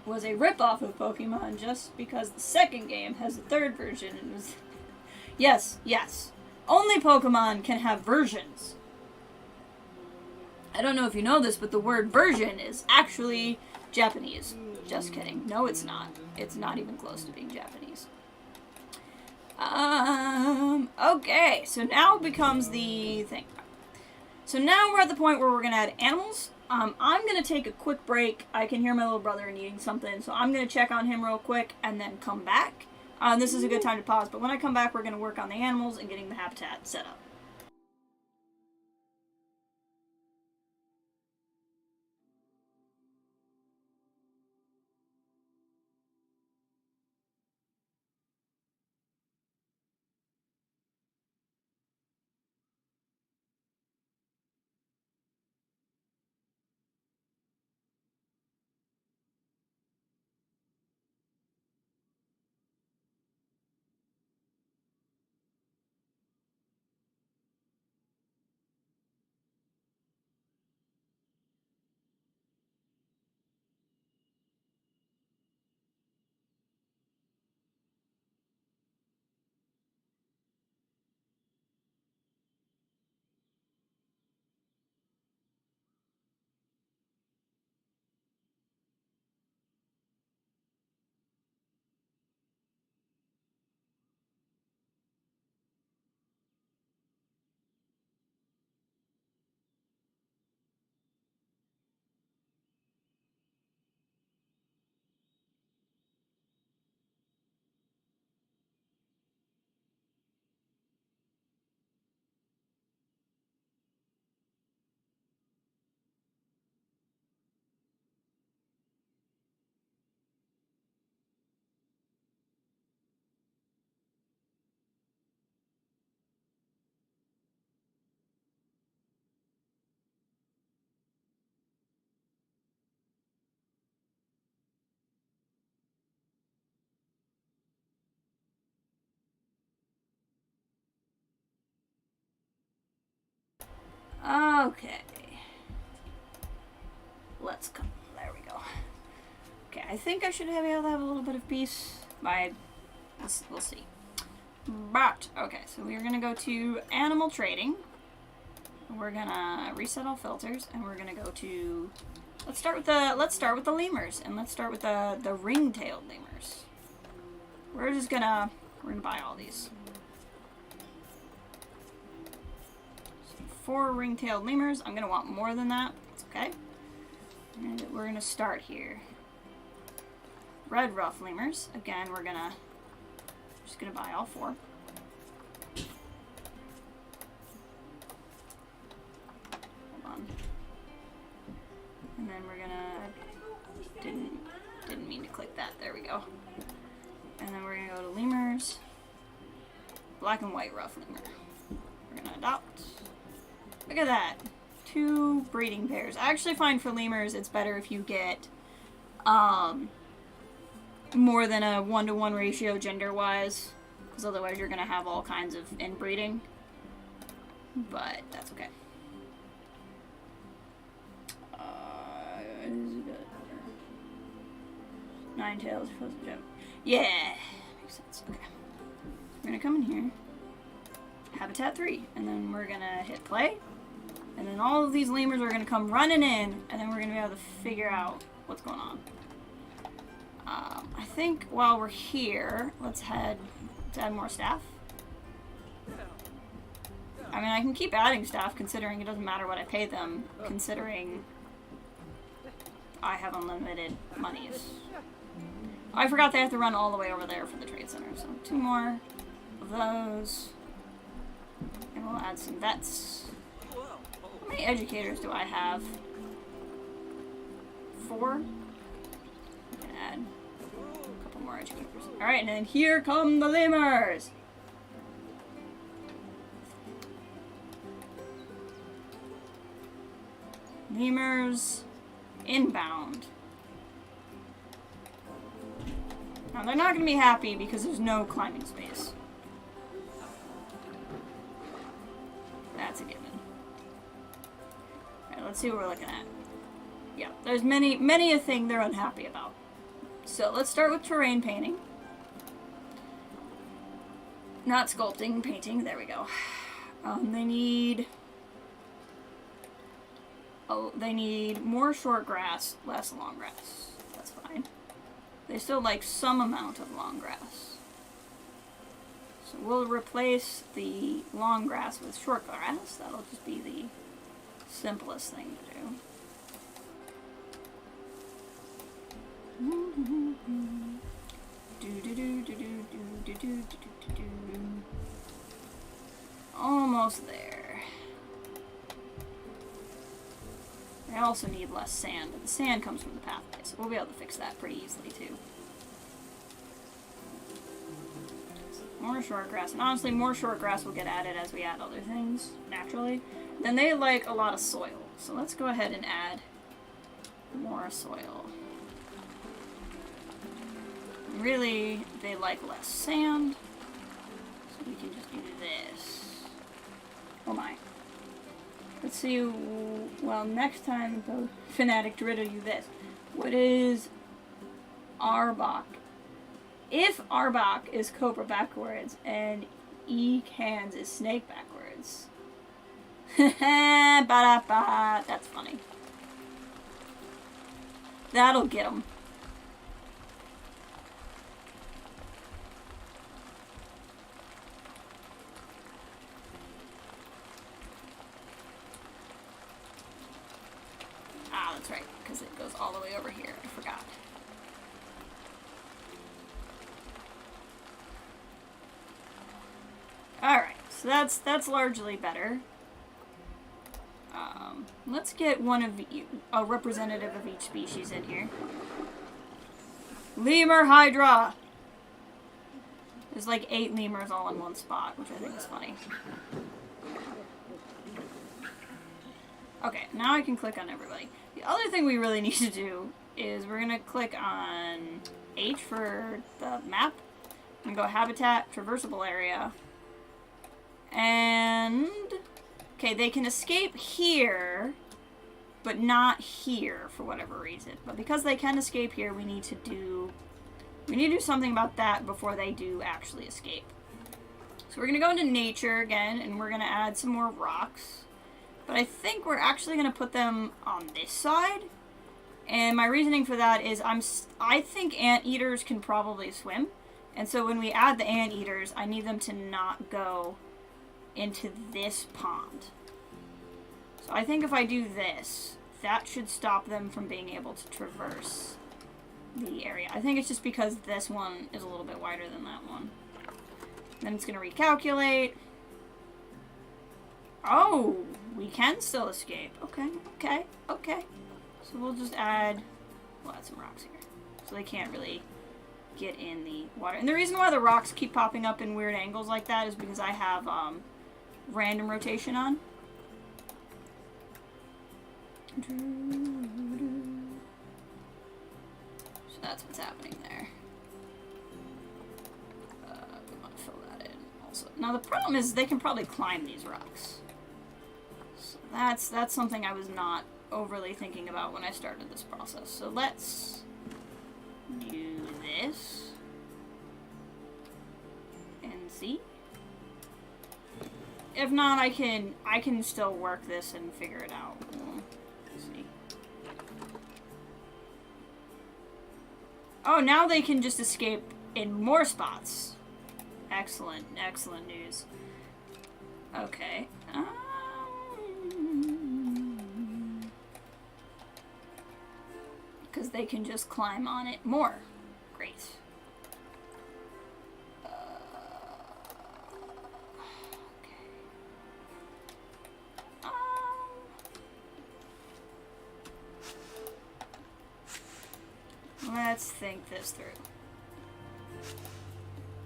was a ripoff of Pokemon just because the second game has a 3rd version and was... Yes. Only Pokemon can have versions. I don't know if you know this, but the word version is actually Japanese. Just kidding. No, it's not. It's not even close to being Japanese. Okay, so now becomes the thing. So now we're at the point where we're going to add animals. I'm going to take a quick break. I can hear my little brother needing something, so I'm going to check on him real quick and then come back. This is a good time to pause, but when I come back, we're going to work on the animals and getting the habitat set up. Okay. Let's come. There we go. Okay, I think I should be able to have a little bit of peace. We'll see. But, okay, so we're going to go to animal trading. We're going to reset all filters, and we're going to go to... Let's start with the lemurs, and let's start with the ring-tailed lemurs. We're gonna buy all these. 4 ring-tailed lemurs. I'm gonna want more than that. It's okay. And we're gonna start here. Red ruff lemurs. Again, we're just gonna buy all 4. Hold on. then we're gonna, didn't mean to click that, there we go. And then we're gonna go to lemurs, black and white rough lemur. We're gonna adopt, look at that, 2 breeding pairs. I actually find for lemurs it's better if you get, more than a 1-to-1 ratio gender-wise, because otherwise you're gonna have all kinds of inbreeding, but that's okay. Nine tails, yeah, makes sense. Okay, we're gonna come in here, habitat 3, and then we're gonna hit play, and then all of these lemurs are gonna come running in, and then we're gonna be able to figure out what's going on. I think while we're here, let's add more staff. I mean, I can keep adding staff considering it doesn't matter what I pay them, considering I have unlimited monies. I forgot they have to run all the way over there for the trade center, so 2 more of those. And we'll add some vets. How many educators do I have? 4? I can add a couple more educators. Alright, and then here come the lemurs! Lemurs inbound. Now, they're not going to be happy because there's no climbing space. That's a given. Alright, let's see what we're looking at. Yeah, there's many a thing they're unhappy about. So, let's start with terrain painting. Not sculpting, painting. There we go. They need more short grass, less long grass. That's fine. They still like some amount of long grass. So we'll replace the long grass with short grass. That'll just be the simplest thing to do. Almost there. I also need less sand, but the sand comes from the pathway, so we'll be able to fix that pretty easily too. More short grass, and honestly more short grass will get added as we add other things, naturally. Then they like a lot of soil, so let's go ahead and add more soil. Really, they like less sand, so we can just do this. Oh my. Let's see, well, next time the fanatic to riddle you this. What is Arbok? If Arbok is cobra backwards and Ecans is snake backwards. Ba-da-ba. That's funny. That'll get him. That's right, because it goes all the way over here. I forgot. Alright, so that's largely better. Let's get a representative of each species in here. Lemur Hydra! There's like 8 lemurs all in one spot, which I think is funny. Okay, now I can click on everybody. The other thing we really need to do is we're going to click on H for the map. I'm going to go Habitat, Traversable Area. And, okay, they can escape here, but not here for whatever reason. But because they can escape here, we need to do something about that before they do actually escape. So we're going to go into nature again, and we're going to add some more rocks. But I think we're actually going to put them on this side. And my reasoning for that is I think anteaters can probably swim. And so when we add the anteaters, I need them to not go into this pond. So I think if I do this, that should stop them from being able to traverse the area. I think it's just because this one is a little bit wider than that one. Then it's going to recalculate. Oh, we can still escape. Okay. So we'll just add some rocks here. So they can't really get in the water. And the reason why the rocks keep popping up in weird angles like that is because I have random rotation on. So that's what's happening there. We want to fill that in also. Now the problem is they can probably climb these rocks. So that's something I was not overly thinking about when I started this process. So let's do this and see. If not, I can still work this and figure it out. Let's see. Oh, now they can just escape in more spots. Excellent, excellent news. Okay. Because they can just climb on it more. Great. Let's think this through.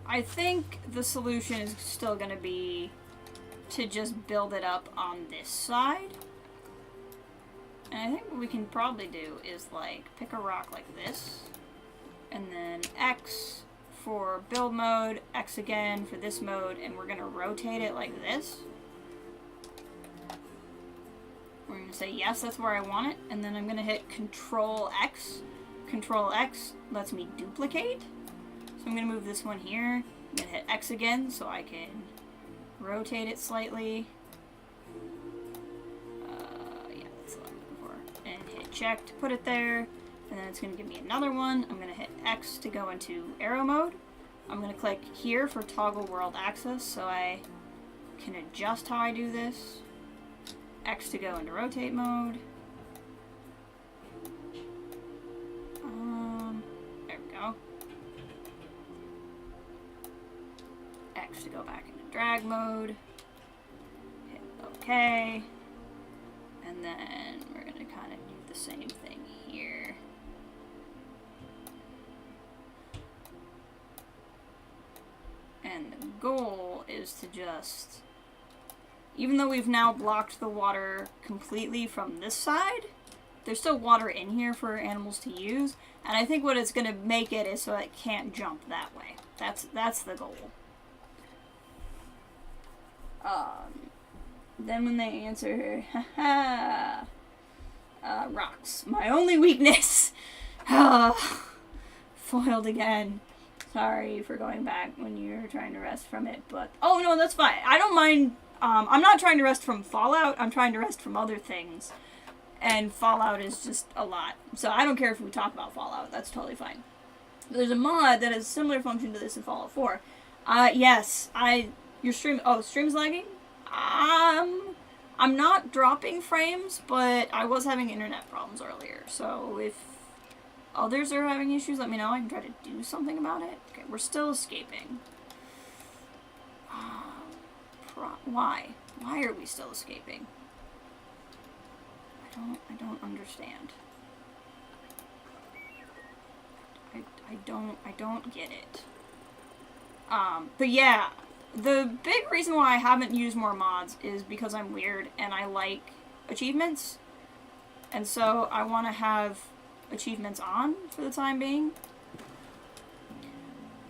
I think the solution is still going to be to just build it up on this side. And I think what we can probably do is, like, pick a rock like this, and then X for build mode, X again for this mode, and we're going to rotate it like this. We're going to say, yes, that's where I want it, and then I'm going to hit Control X. Control X lets me duplicate. So I'm going to move this one here. I'm going to hit X again so I can rotate it slightly. Yeah, that's what I'm looking for. And hit check to put it there. And then it's going to give me another one. I'm going to hit X to go into arrow mode. I'm going to click here for toggle world access so I can adjust how I do this. X to go into rotate mode. There we go. X to go back into drag mode. Hit OK. And then we're going to kind of do the same thing here. And the goal is to just, even though we've now blocked the water completely from this side, there's still water in here for animals to use, and I think what it's going to make it is so it can't jump that way. That's the goal. Then when they answer, haha, rocks, my only weakness. Foiled again. Sorry for going back when you're trying to rest from it, but oh no, that's fine. I don't mind. I'm not trying to rest from Fallout. I'm trying to rest from other things. And Fallout is just a lot. So I don't care if we talk about Fallout. That's totally fine. There's a mod that has a similar function to this in Fallout 4. Yes. Your stream... Oh, stream's lagging? I'm not dropping frames, but I was having internet problems earlier. So if others are having issues, let me know. I can try to do something about it. Okay, we're still escaping. Why? Why are we still escaping? I don't understand. I don't get it. But yeah, the big reason why I haven't used more mods is because I'm weird and I like achievements. And so I want to have achievements on for the time being.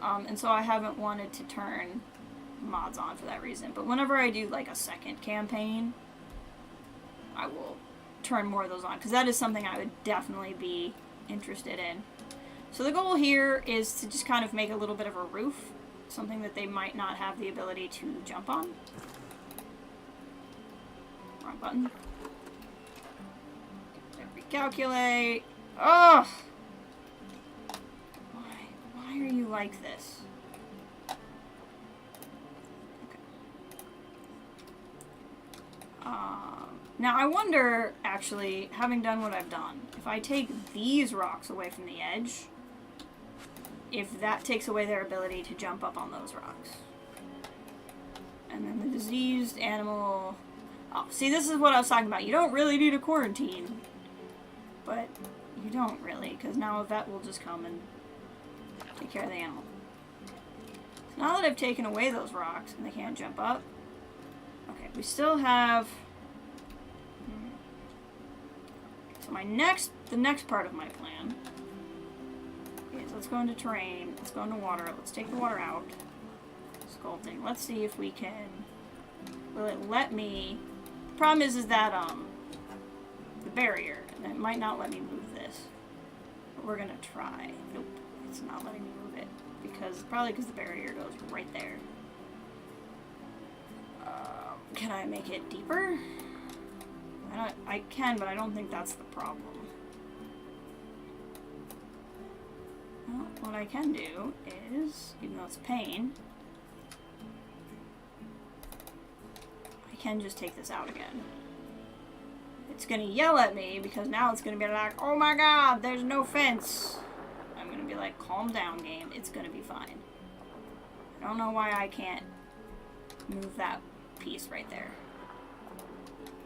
And so I haven't wanted to turn mods on for that reason. But whenever I do like a second campaign, I will turn more of those on, because that is something I would definitely be interested in. So the goal here is to just kind of make a little bit of a roof, something that they might not have the ability to jump on. Wrong button. Recalculate. Ugh! Why are you like this? Okay. Now I wonder, actually, having done what I've done, if I take these rocks away from the edge, if that takes away their ability to jump up on those rocks. And then the diseased animal... Oh, see, this is what I was talking about. You don't really need a quarantine. but you don't really, because now a vet will just come and take care of the animal. So now that I've taken away those rocks and they can't jump up, okay, we still have... So the next part of my plan is let's go into terrain, let's go into water, let's take the water out. Sculpting. Let's see if we can... Will it let me... The problem is that, the barrier, and it might not let me move this. But we're gonna try. Nope, it's not letting me move it. Probably because the barrier goes right there. Can I make it deeper? I can, but I don't think that's the problem. Well, what I can do is, even though it's a pain, I can just take this out again. It's gonna yell at me because now it's gonna be like, oh my god, there's no fence. I'm gonna be like, calm down, game. It's gonna be fine. I don't know why I can't move that piece right there.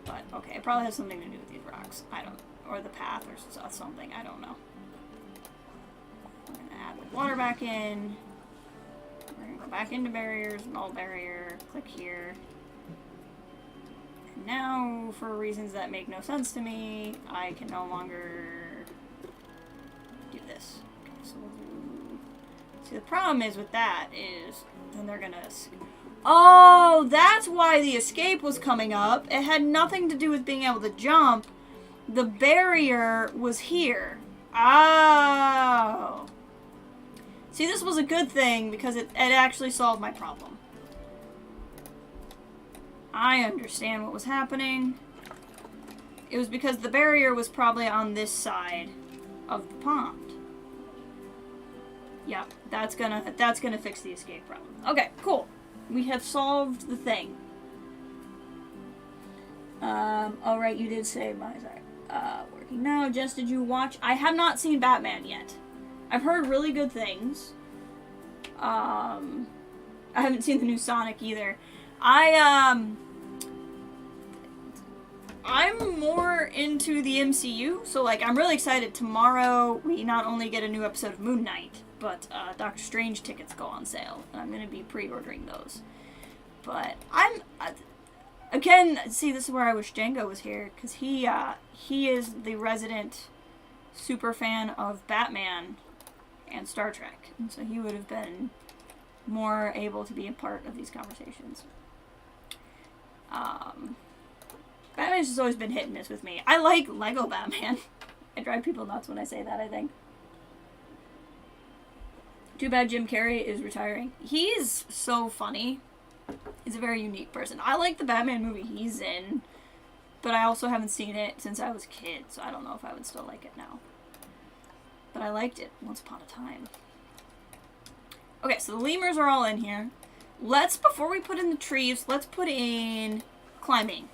But, okay, it probably has something to do with these rocks. Or the path or something. I don't know. I'm going to add the water back in. We're going to go back into barriers, null barrier, click here. And now, for reasons that make no sense to me, I can no longer do this. Okay, so we'll do... See, the problem is with that is, then they're going to... Oh, that's why the escape was coming up. It had nothing to do with being able to jump. The barrier was here. Oh. See, this was a good thing because it actually solved my problem. I understand what was happening. It was because the barrier was probably on this side of the pond. Yep, that's gonna fix the escape problem. Okay, cool. We have solved the thing. Alright, you did say my working now. Jess, did you watch? I have not seen Batman yet. I've heard really good things. I haven't seen the new Sonic either. I'm more into the MCU, so like I'm really excited. Tomorrow we not only get a new episode of Moon Knight, but Doctor Strange tickets go on sale, and I'm going to be pre-ordering those. But again, see, this is where I wish Django was here, because he is the resident super fan of Batman and Star Trek, and so he would have been more able to be a part of these conversations. Batman's just always been hit and miss with me. I like Lego Batman. I drive people nuts when I say that, I think. Too bad Jim Carrey is retiring. He's so funny. He's a very unique person. I like the Batman movie he's in, but I also haven't seen it since I was a kid, so I don't know if I would still like it now. But I liked it once upon a time. Okay, so the lemurs are all in here. Before we put in the trees, let's put in climbing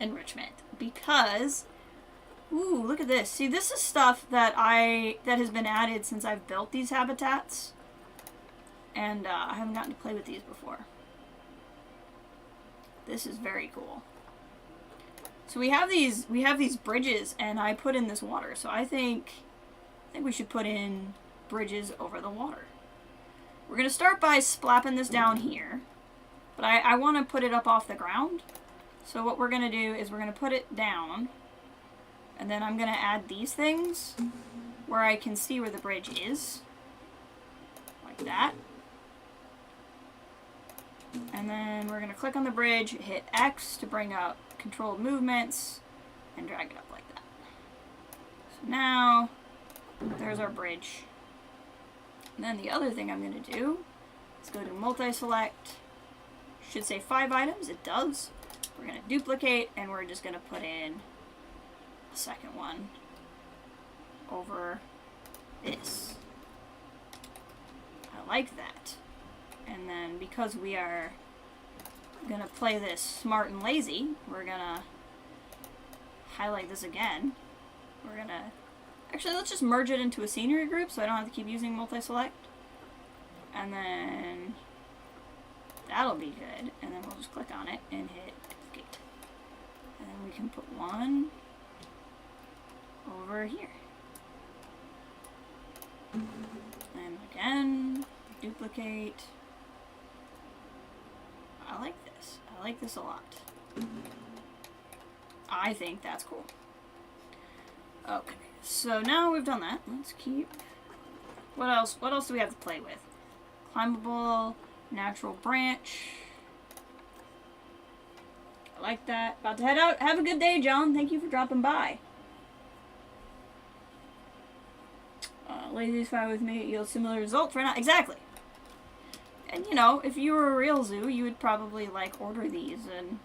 enrichment, because... Ooh, look at this. See, this is stuff that has been added since I've built these habitats. And I haven't gotten to play with these before. This is very cool. So we have these bridges, and I put in this water. So I think we should put in bridges over the water. We're going to start by splapping this down here. But I want to put it up off the ground. So what we're going to do is we're going to put it down. And then I'm going to add these things where I can see where the bridge is. Like that. And then we're going to click on the bridge, hit X to bring up controlled movements, and drag it up like that. So now, there's our bridge. And then the other thing I'm going to do is go to multi-select. Should say 5 items. It does. We're going to duplicate, and we're just going to put in a second one over this. I like that. And then because we are gonna play this smart and lazy, we're gonna highlight this again. We're gonna actually, let's just merge it into a scenery group so I don't have to keep using multi-select. And then that'll be good. And then we'll just click on it and hit duplicate. And then we can put one over here. And again, duplicate. I like this. I like this a lot. I think that's cool. Okay, so now we've done that. Let's keep... What else? What else do we have to play with? Climbable, natural branch. I like that. About to head out. Have a good day, John. Thank you for dropping by. Lazy's fine with me. It yields similar results right now. Exactly. And, you know, if you were a real zoo, you would probably, like, order these in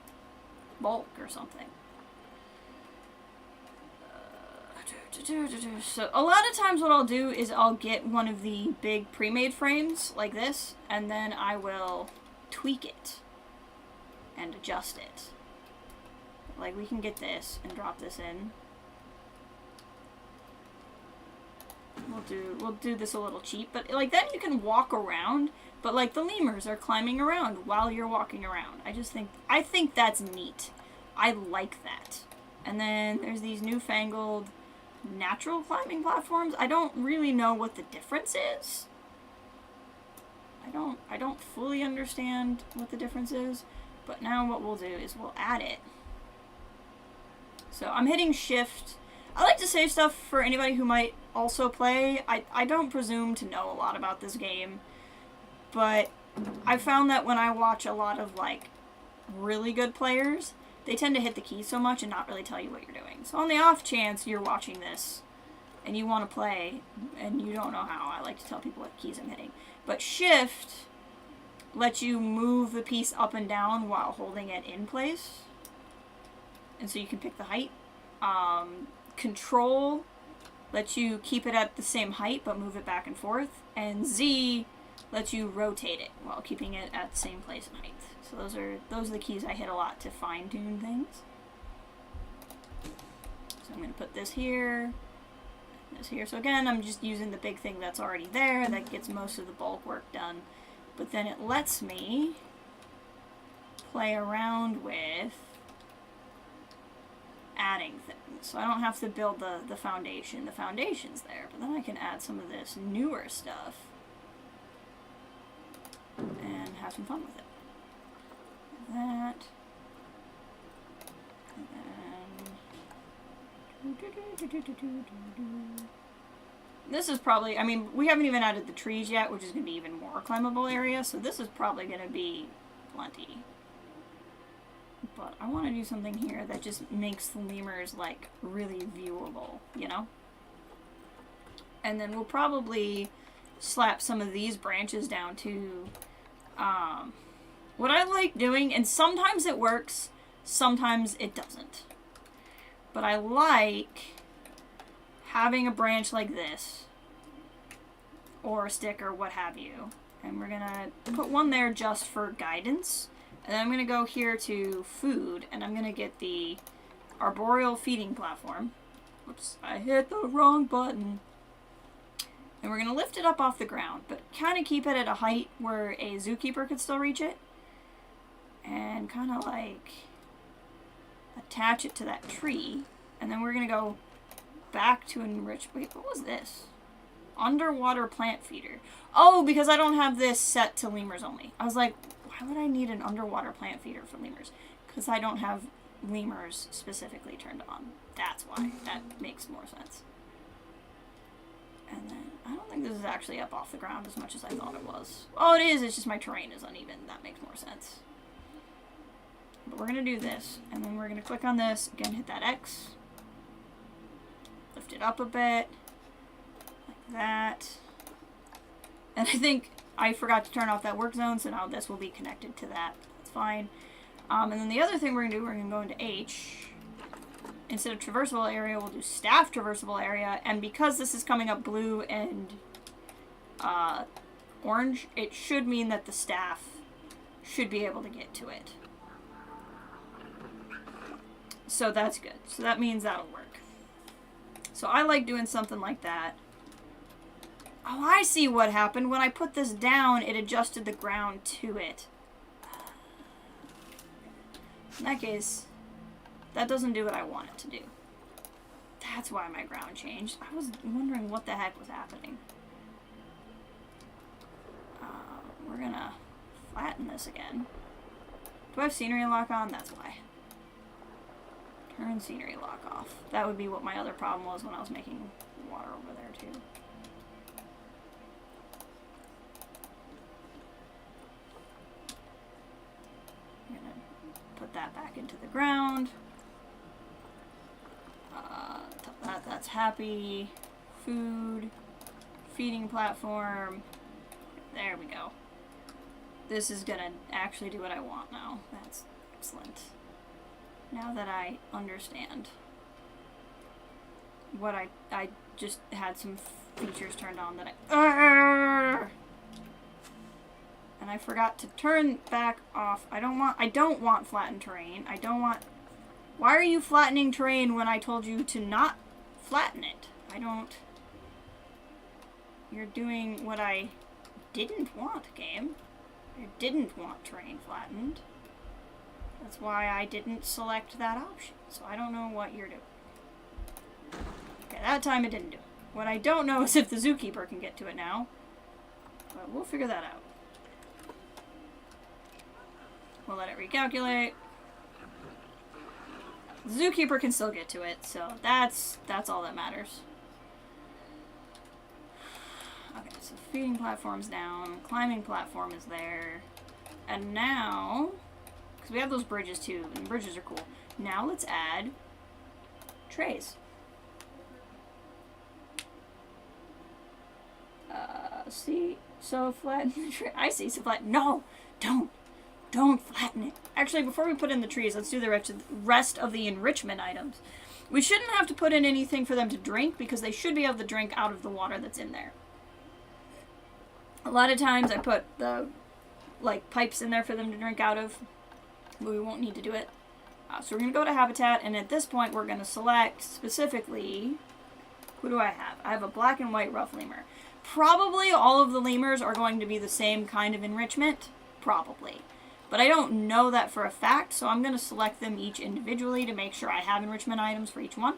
bulk or something. So, a lot of times what I'll do is I'll get one of the big pre-made frames, like this, and then I will tweak it and adjust it. Like, we can get this and drop this in. We'll do this a little cheap, but, like, then you can walk around, but, like, the lemurs are climbing around while you're walking around. I think that's neat. I like that. And then there's these newfangled natural climbing platforms. I don't really know what the difference is. I don't fully understand what the difference is, but now what we'll do is we'll add it. So I'm hitting shift. I like to save stuff for anybody who might also play. I don't presume to know a lot about this game, but I found that when I watch a lot of, like, really good players, they tend to hit the keys so much and not really tell you what you're doing. So on the off chance you're watching this and you want to play and you don't know how, I like to tell people what keys I'm hitting. But shift lets you move the piece up and down while holding it in place. And so you can pick the height. Control lets you keep it at the same height but move it back and forth. And Z lets you rotate it while keeping it at the same place and height. So those are the keys I hit a lot to fine-tune things. So I'm going to put this here, this here. So again, I'm just using the big thing that's already there that gets most of the bulk work done. But then it lets me play around with adding things. So I don't have to build the foundation. The foundation's there, but then I can add some of this newer stuff and have some fun with it. That. And then... This is probably, I mean, we haven't even added the trees yet, which is going to be even more climbable area, so this is probably going to be plenty. But I want to do something here that just makes the lemurs, like, really viewable, you know? And then we'll probably slap some of these branches down to, what I like doing, and sometimes it works, sometimes it doesn't. But I like having a branch like this, or a stick, or what have you. And we're gonna put one there just for guidance. And then I'm gonna go here to food, and I'm gonna get the arboreal feeding platform. Whoops, I hit the wrong button. And we're gonna lift it up off the ground, but kind of keep it at a height where a zookeeper could still reach it. And kind of like attach it to that tree. And then we're going to go back to Enrichment. Wait, what was this? Underwater plant feeder. Oh, because I don't have this set to lemurs only. I was like, why would I need an underwater plant feeder for lemurs? Because I don't have lemurs specifically turned on. That's why. That makes more sense. And then, I don't think this is actually up off the ground as much as I thought it was. Oh, it is. It's just my terrain is uneven. That makes more sense. But we're going to do this, and then we're going to click on this, again hit that X, lift it up a bit, like that, and I think I forgot to turn off that work zone, so now this will be connected to that. That's fine. And then the other thing we're going to do, we're going to go into H. Instead of traversable area, we'll do staff traversable area, and because this is coming up blue and orange, it should mean that the staff should be able to get to it. So that's good. So that means that'll work. So I like doing something like that. Oh, I see what happened. When I put this down, it adjusted the ground to it. In that case, that doesn't do what I want it to do. That's why my ground changed. I was wondering what the heck was happening. We're gonna flatten this again. Do I have scenery lock on? That's why. Turn scenery lock off. That would be what my other problem was when I was making water over there too. I'm gonna put that back into the ground. That's happy. Food. Feeding platform. There we go. This is gonna actually do what I want now. That's excellent. Now that I understand what I just had some features turned on that and I forgot to turn back off. I don't want flattened terrain. Why are you flattening terrain when I told you to not flatten it? You're doing what I didn't want, game. I didn't want terrain flattened. That's why I didn't select that option. So I don't know what you're doing. Okay, that time it didn't do it. What I don't know is if the zookeeper can get to it now. But we'll figure that out. We'll let it recalculate. The zookeeper can still get to it, so that's all that matters. Okay, so feeding platform's down, climbing platform is there, and now, because we have those bridges too, and bridges are cool. Now let's add trays. See, so flatten the tray. I see, so flatten. No, don't flatten it. Actually, before we put in the trees, let's do the rest of the enrichment items. We shouldn't have to put in anything for them to drink because they should be able to drink out of the water that's in there. A lot of times I put the pipes in there for them to drink out of, but we won't need to do it. So we're going to go to Habitat, and at this point we're going to select specifically, who do I have? I have a black and white rough lemur. Probably all of the lemurs are going to be the same kind of enrichment, probably. But I don't know that for a fact, so I'm going to select them each individually to make sure I have enrichment items for each one.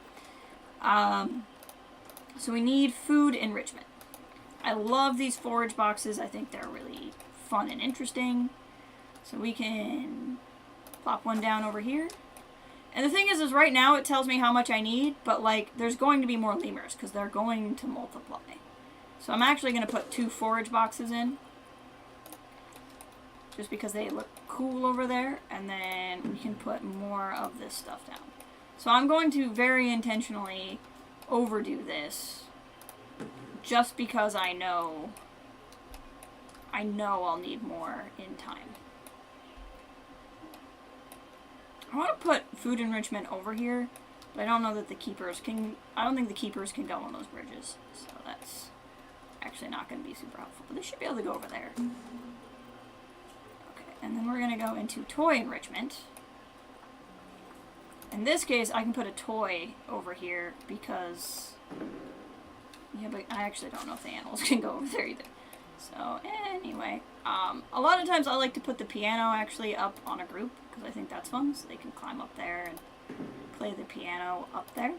So we need food enrichment. I love these forage boxes. I think they're really fun and interesting. So we can plop one down over here. And the thing is right now it tells me how much I need, but there's going to be more lemurs because they're going to multiply. So I'm actually going to put 2 forage boxes in. Just because they look cool over there, and then we can put more of this stuff down. So I'm going to very intentionally overdo this, just because I know I'll need more in time. I want to put food enrichment over here, but I don't know that the keepers can, I don't think the keepers can go on those bridges, so that's actually not going to be super helpful, but they should be able to go over there. And then we're going to go into toy enrichment. In this case, I can put a toy over here because... Yeah, but I actually don't know if the animals can go over there either. So, anyway. A lot of times I like to put the piano actually up on a group because I think that's fun. So they can climb up there and play the piano up there.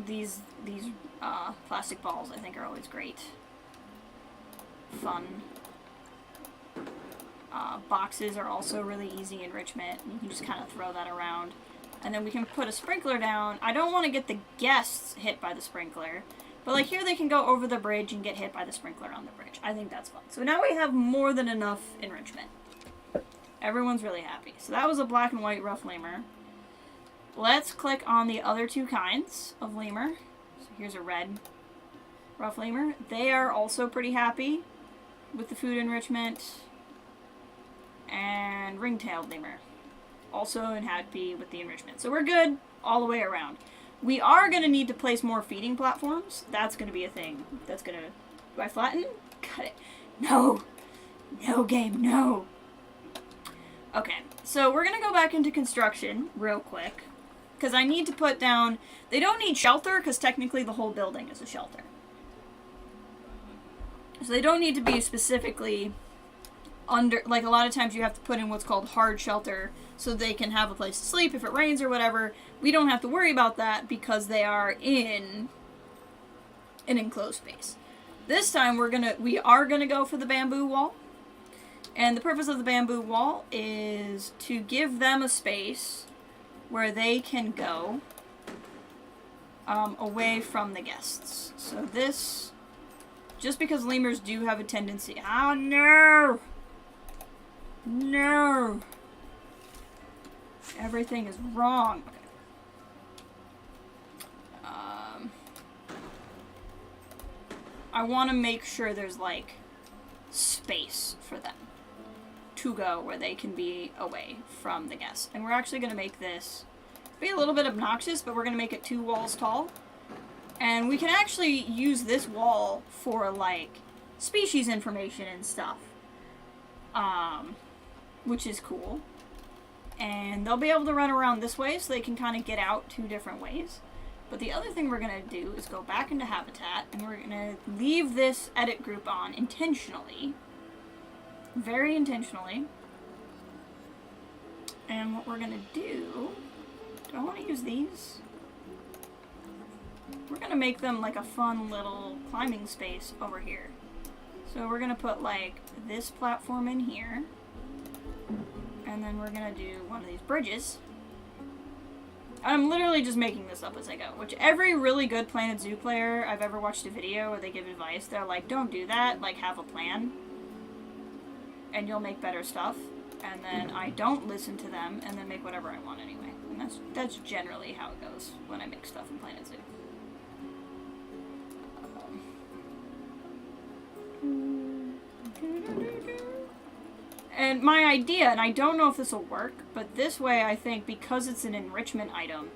These plastic balls I think are always great. Fun. Boxes are also really easy enrichment. You can just kind of throw that around. And then we can put a sprinkler down. I don't want to get the guests hit by the sprinkler. But here they can go over the bridge and get hit by the sprinkler on the bridge. I think that's fun. So now we have more than enough enrichment. Everyone's really happy. So that was a black and white rough lemur. Let's click on the other 2 kinds of lemur. So here's a red rough lemur. They are also pretty happy with the food enrichment. And ring-tailed lemur. Also happy with the enrichment. So we're good all the way around. We are going to need to place more feeding platforms. That's going to be a thing. That's going to... Do I flatten? Cut it. No! No, game, no! Okay, so we're going to go back into construction real quick. Because I need to put down... They don't need shelter, because technically the whole building is a shelter. So they don't need to be specifically under, like a lot of times you have to put in what's called hard shelter so they can have a place to sleep if it rains or whatever. We don't have to worry about that because they are in an enclosed space. This time we are gonna go for the bamboo wall. And the purpose of the bamboo wall is to give them a space where they can go away from the guests. So this, just because lemurs do have a tendency... Oh, no! No! Everything is wrong. Okay. I want to make sure there's, like, space for them to go where they can be away from the guests. And we're actually going to make this be a little bit obnoxious, but we're going to make it 2 walls tall. And we can actually use this wall for, like, species information and stuff. Which is cool. And they'll be able to run around this way, so they can kind of get out 2 different ways. But the other thing we're going to do is go back into Habitat, and we're going to leave this edit group on intentionally. Very intentionally. And what we're going to do... Do I want to use these? We're going to make them like a fun little climbing space over here. So we're going to put like this platform in here. And then we're going to do one of these bridges. I'm literally just making this up as I go. Which every really good Planet Zoo player I've ever watched a video where they give advice, they're like, don't do that, like have a plan. And you'll make better stuff. And then I don't listen to them and then make whatever I want anyway. And that's generally how it goes when I make stuff in Planet Zoo. And my idea, and I don't know if this will work, but this way I think because it's an enrichment item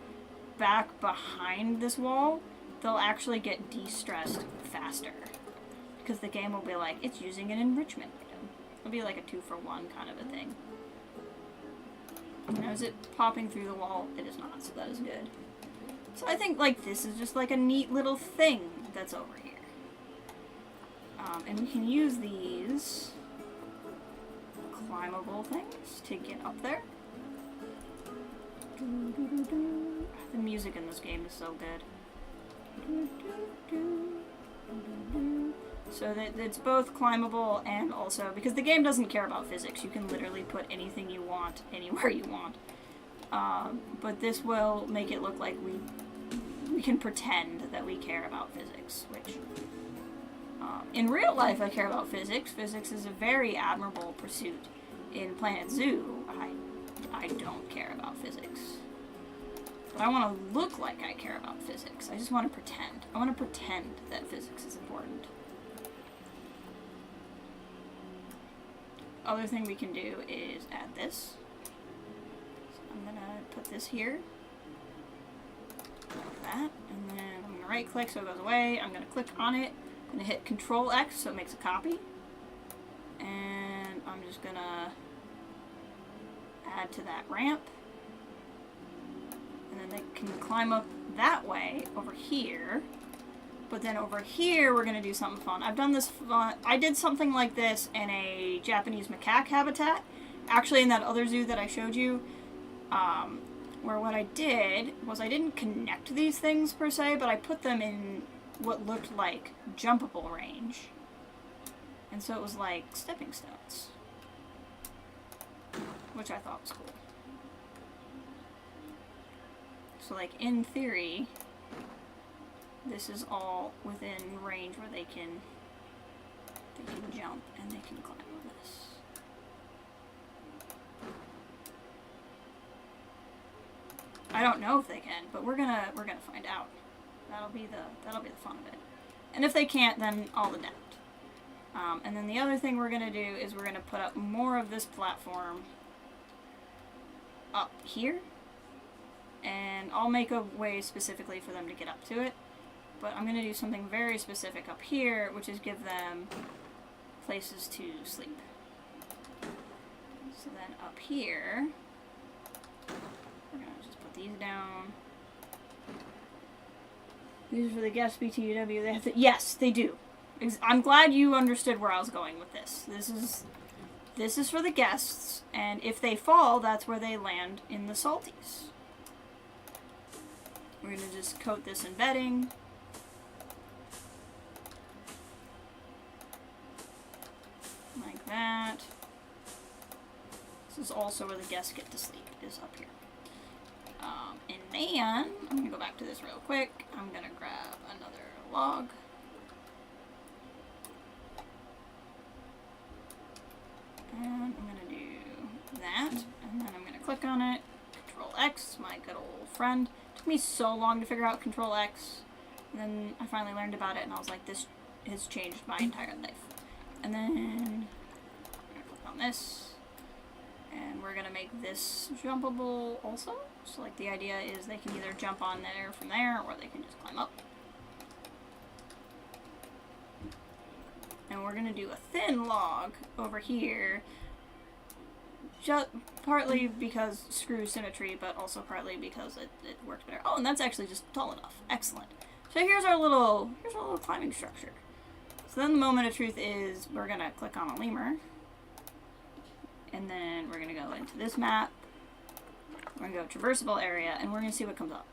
back behind this wall, they'll actually get de-stressed faster. Because the game will be like, it's using an enrichment item. It'll be like a 2-for-1 kind of a thing. Now, is it popping through the wall? It is not, so that is good. So I think, like, this is just like a neat little thing that's over here. And we can use these climbable things to get up there. The music in this game is so good. So that it's both climbable and also, because the game doesn't care about physics, you can literally put anything you want anywhere you want. But this will make it look like we can pretend that we care about physics, which in real life I care about physics. Physics is a very admirable pursuit. In Planet Zoo, I don't care about physics. But I want to look like I care about physics. I just want to pretend. I want to pretend that physics is important. Other thing we can do is add this. So I'm going to put this here. Like that. And then I'm going to right click so it goes away. I'm going to click on it. I'm going to hit Control X so it makes a copy. And I'm just going to add to that ramp. And then they can climb up that way over here. But then over here, we're going to do something fun. I've done this fun. I did something like this in a Japanese macaque habitat. Actually, in that other zoo that I showed you. Where what I did was I didn't connect these things per se, but I put them in what looked like jumpable range. And so it was like stepping stones. Which I thought was cool. So like in theory, this is all within range where they can jump and they can climb on this. I don't know if they can, but we're gonna find out. That'll be the fun of it. And if they can't, then I'll adapt. And then the other thing we're gonna do is we're gonna put up more of this platform up here. And I'll make a way specifically for them to get up to it. But I'm going to do something very specific up here, which is give them places to sleep. So then up here, we're going to just put these down. These are for the guest BTW. They have to, yes, they do. I'm glad you understood where I was going with this. this is for the guests, and if they fall, that's where they land in the salties. We're gonna just coat this in bedding. Like that. This is also where the guests get to sleep, is up here. And then, I'm gonna go back to this real quick. I'm gonna grab another log. And I'm gonna do that, and then I'm gonna click on it. Control X, my good old friend. It took me so long to figure out Control X, and then I finally learned about it, and I was like, this has changed my entire life. And then, I'm gonna click on this, and we're gonna make this jumpable also. So like the idea is they can either jump on there from there, or they can just climb up. And we're gonna do a thin log over here, just partly because screw symmetry, but also partly because it works better. Oh, and that's actually just tall enough. Excellent. So here's our little climbing structure. So then the moment of truth is we're gonna click on a lemur, and then we're gonna go into this map. We're gonna go traversable area, and we're gonna see what comes up.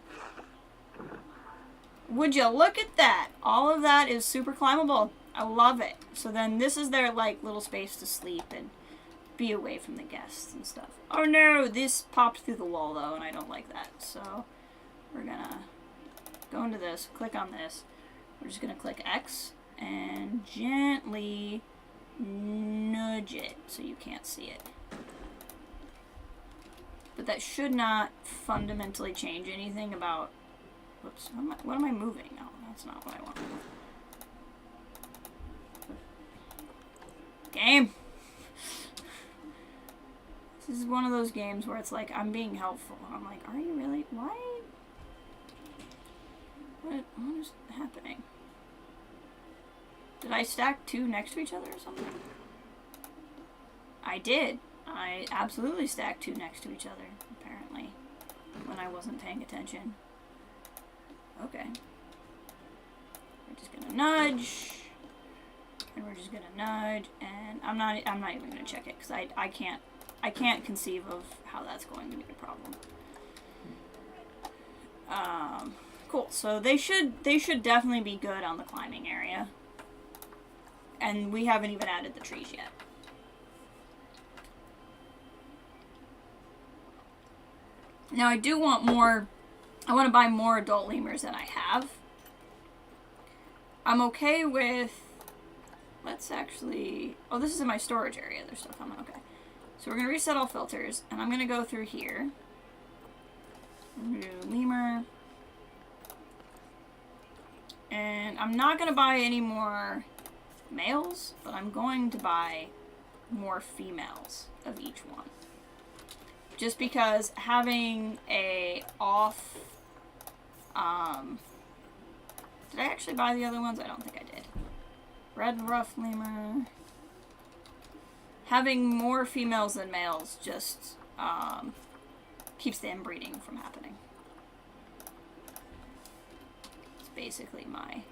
Would you look at that? All of that is super climbable. I love it. So then this is their like little space to sleep and be away from the guests and stuff. Oh no, this popped through the wall though, and I don't like that. So we're gonna go into this, click on this. We're just gonna click X and gently nudge it so you can't see it. But that should not fundamentally change anything about... Whoops, what am I moving? No, that's not what I want. Game! This is one of those games where it's like, I'm being helpful. I'm like, are you really? Why? What is happening? Did I stack two next to each other or something? I did. I absolutely stacked two next to each other, apparently, when I wasn't paying attention. Okay. We're just gonna nudge, and we're just gonna nudge, and I'm not even gonna check it because I can't conceive of how that's going to be a problem. Cool. So they should definitely be good on the climbing area, and we haven't even added the trees yet. Now I do want more. I want to buy more adult lemurs than I have. I'm okay with... Let's actually... Oh, this is in my storage area. They're still coming. Okay. So we're going to reset all filters. And I'm going to go through here. New lemur. And I'm not going to buy any more males. But I'm going to buy more females of each one. Just because having a off... did I actually buy the other ones? I don't think I did. Red ruff lemur. Having more females than males just keeps the inbreeding from happening. It's basically my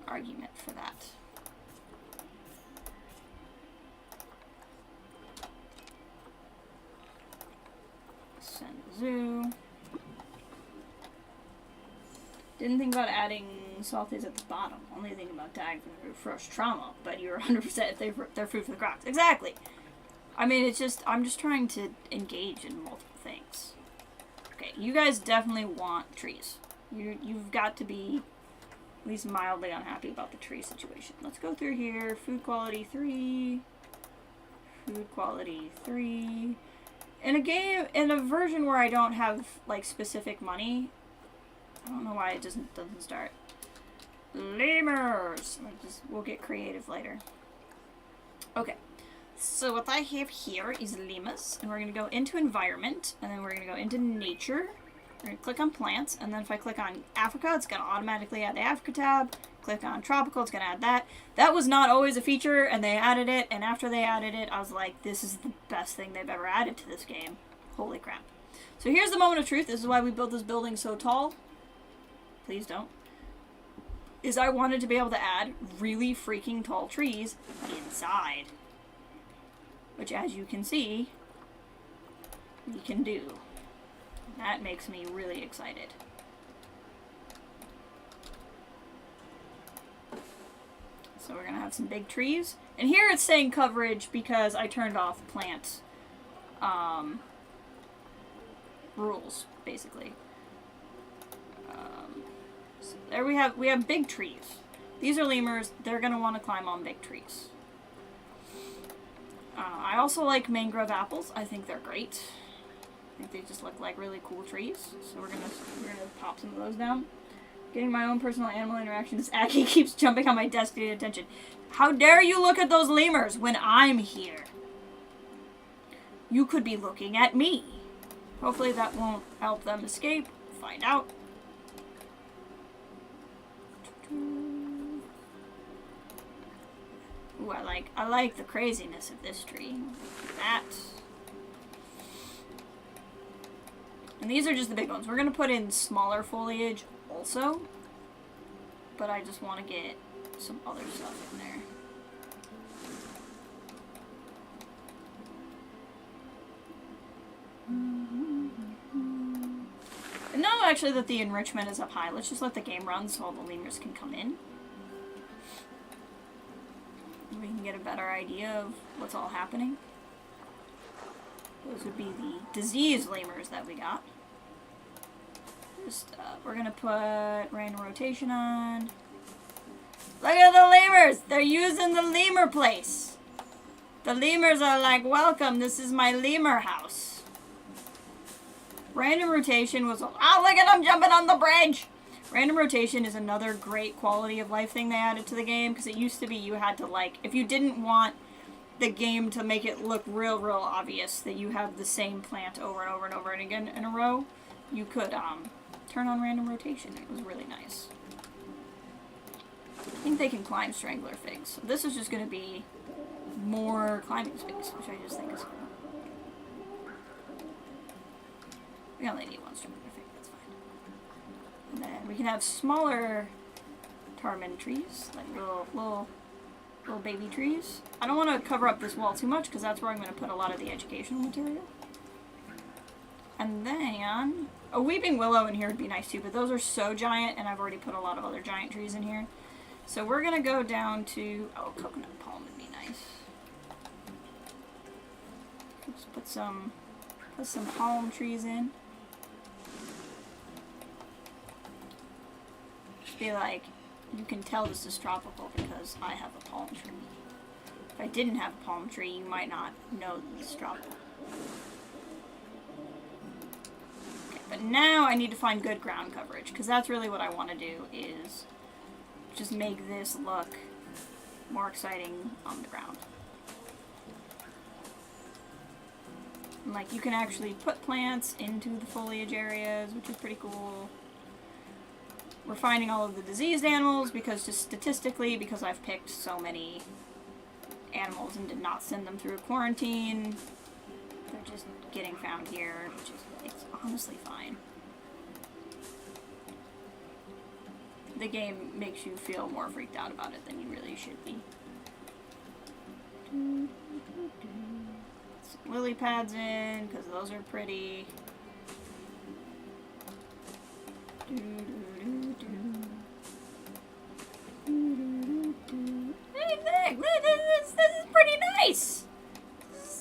argument for that. Send the zoo. Didn't think about adding salties at the bottom. Only thinking about dying from fresh trauma. But you're 100% they're food for the crocs. Exactly. I mean, it's just I'm just trying to engage in multiple things. Okay, you guys definitely want trees. You've got to be at least mildly unhappy about the tree situation. Let's go through here. Food quality 3. Food quality 3. In a game, in a version where I don't have like specific money. I don't know why it doesn't start. Lemurs! We'll get creative later. Okay. So what I have here is lemurs. And we're going to go into environment. And then we're going to go into nature. We're going to click on plants. And then if I click on Africa, it's going to automatically add the Africa tab. Click on tropical, it's going to add that. That was not always a feature, and they added it. And after they added it, I was like, this is the best thing they've ever added to this game. Holy crap. So here's the moment of truth. This is why we built this building so tall. Please don't. Is I wanted to be able to add really freaking tall trees inside. which, as you can see, we can do. That makes me really excited. So we're gonna have some big trees. And here it's saying coverage because I turned off plant rules, basically. So there we have big trees. These are lemurs. They're gonna want to climb on big trees. I also like mangrove apples. I think they're great. I think they just look like really cool trees. So we're gonna pop some of those down. Getting my own personal animal interactions. Aki keeps jumping on my desk to get attention. How dare you look at those lemurs when I'm here? You could be looking at me. Hopefully that won't help them escape. Find out. Ooh, I like the craziness of this tree. That. And these are just the big ones. We're gonna put in smaller foliage also, but I just want to get some other stuff in there. And now actually that the enrichment is up high, let's just let the game run so all the lemurs can come in. We can get a better idea of what's all happening. Those would be the disease lemurs that we got. Just, we're gonna put random rotation on. Look at the lemurs! They're using the lemur place! The lemurs are like, welcome, this is my lemur house. Random rotation was, oh look at them jumping on the bridge! Random rotation is another great quality of life thing they added to the game, because it used to be you had to, like, if you didn't want the game to make it look real obvious that you have the same plant over and over and over and again in a row, you could turn on random rotation. It was really nice. I think they can climb strangler figs. So this is just going to be more climbing space, which I just think is cool. We only need one strangler fig, that's fine. And then we can have smaller tarman trees, like little baby trees. I don't want to cover up this wall too much because that's where I'm going to put a lot of the educational material. And then a weeping willow in here would be nice too, but those are so giant and I've already put a lot of other giant trees in here. So we're going to go down to, oh, coconut palm would be nice. Let's put some palm trees in. Just be like, you can tell this is tropical because I have a palm tree. If I didn't have a palm tree, you might not know that this is tropical. Okay, but now I need to find good ground coverage, because that's really what I want to do, is just make this look more exciting on the ground. And, like, you can actually put plants into the foliage areas, which is pretty cool. We're finding all of the diseased animals because just statistically, because I've picked so many animals and did not send them through quarantine, they're just getting found here, which is, it's honestly fine. The game makes you feel more freaked out about it than you really should be. Some lily pads in, because those are pretty. This is pretty nice.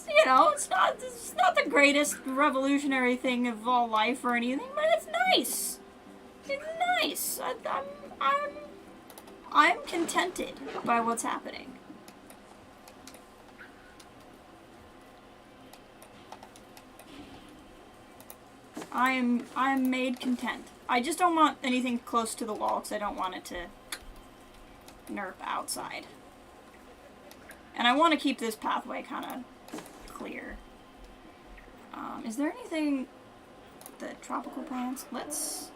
You know, it's not the greatest revolutionary thing of all life or anything, but it's nice. It's nice. I'm contented by what's happening. I'm made content. I just don't want anything close to the wall because I don't want it to nerf outside. And I want to keep this pathway kind of clear. Is there anything, the tropical plants? Let's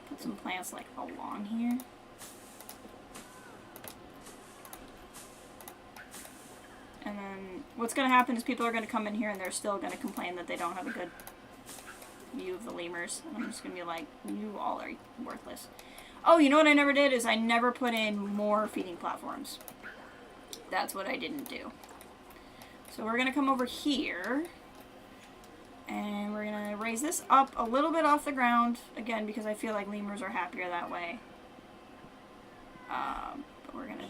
put some plants like along here. And then what's going to happen is people are going to come in here and they're still going to complain that they don't have a good view of the lemurs. And I'm just going to be like, you all are worthless. Oh, you know what I never did is I never put in more feeding platforms. That's what I didn't do. So we're going to come over here. And we're going to raise this up a little bit off the ground. Again, because I feel like lemurs are happier that way. But we're going to...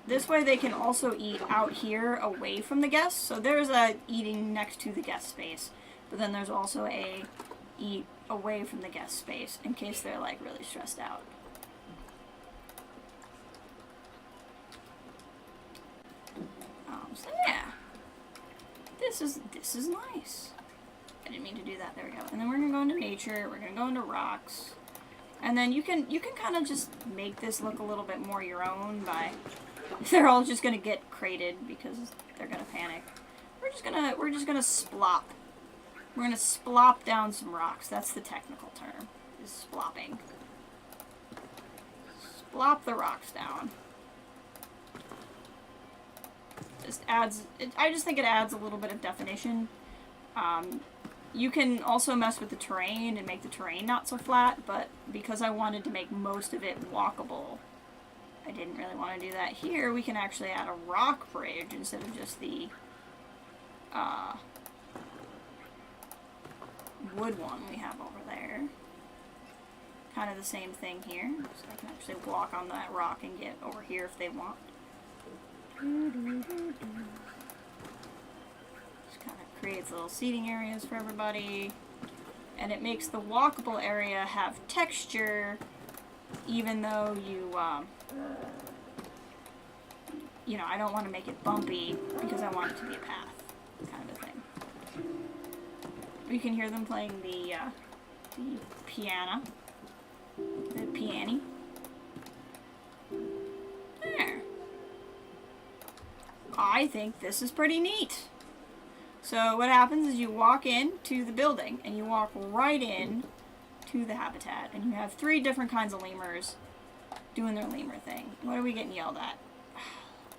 This way they can also eat out here away from the guests. So there's a eating next to the guest space. But then there's also a eat away from the guest space in case they're like really stressed out. So yeah. This is nice. I didn't mean to do that. There we go. And then we're gonna go into nature. We're gonna go into rocks, and then you can kind of just make this look a little bit more your own by. They're all just gonna get crated because they're gonna panic. We're just gonna splop. We're gonna splop down some rocks. That's the technical term. Is splopping. Splop the rocks down. Just adds. I just think it adds a little bit of definition. You can also mess with the terrain and make the terrain not so flat, but because I wanted to make most of it walkable, I didn't really want to do that. Here we can actually add a rock bridge instead of just the wood one we have over there. Kind of the same thing here. So I can actually walk on that rock and get over here if they want. Just kind of creates little seating areas for everybody. And it makes the walkable area have texture, even though you know, I don't want to make it bumpy because I want it to be a path, kind of a thing. You can hear them playing the piano. The piano. There. I think this is pretty neat. So what happens is you walk in to the building and you walk right in to the habitat, and you have 3 different kinds of lemurs doing their lemur thing. What are we getting yelled at?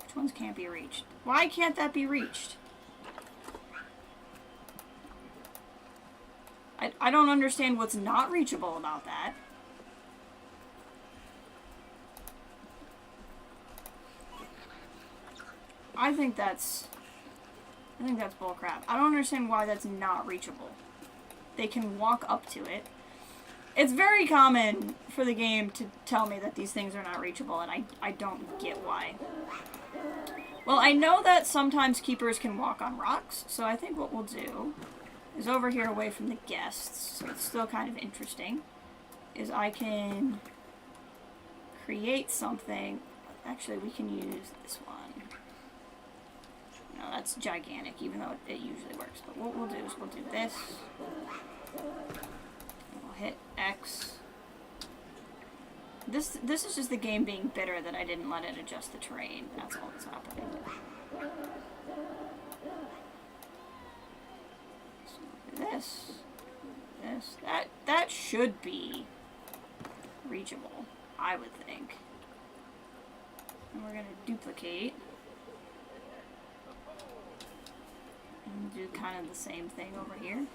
Which ones can't be reached? Why can't that be reached? I don't understand what's not reachable about that. I think that's bullcrap. I don't understand why that's not reachable. They can walk up to it. It's very common for the game to tell me that these things are not reachable, and I don't get why. Well, I know that sometimes keepers can walk on rocks, so I think what we'll do is over here away from the guests, so it's still kind of interesting, is I can create something. Actually, we can use this one. No, that's gigantic, even though it usually works. But what we'll do is we'll do this. We'll hit X. This is just the game being bitter that I didn't let it adjust the terrain. That's all that's happening. So this. That should be reachable, I would think. And we're gonna duplicate. And do kind of the same thing over here.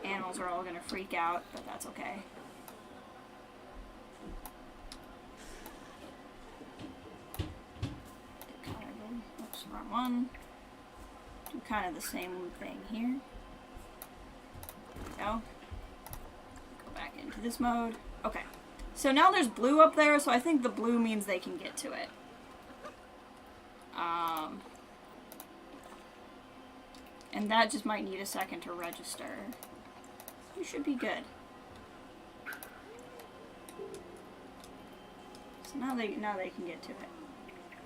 Animals are all going to freak out, but that's okay. Oops, wrong one. Do kind of the same thing here. There we go. Go back into this mode. Okay. So now there's blue up there, so I think the blue means they can get to it. And that just might need a second to register. You should be good. So now they can get to it.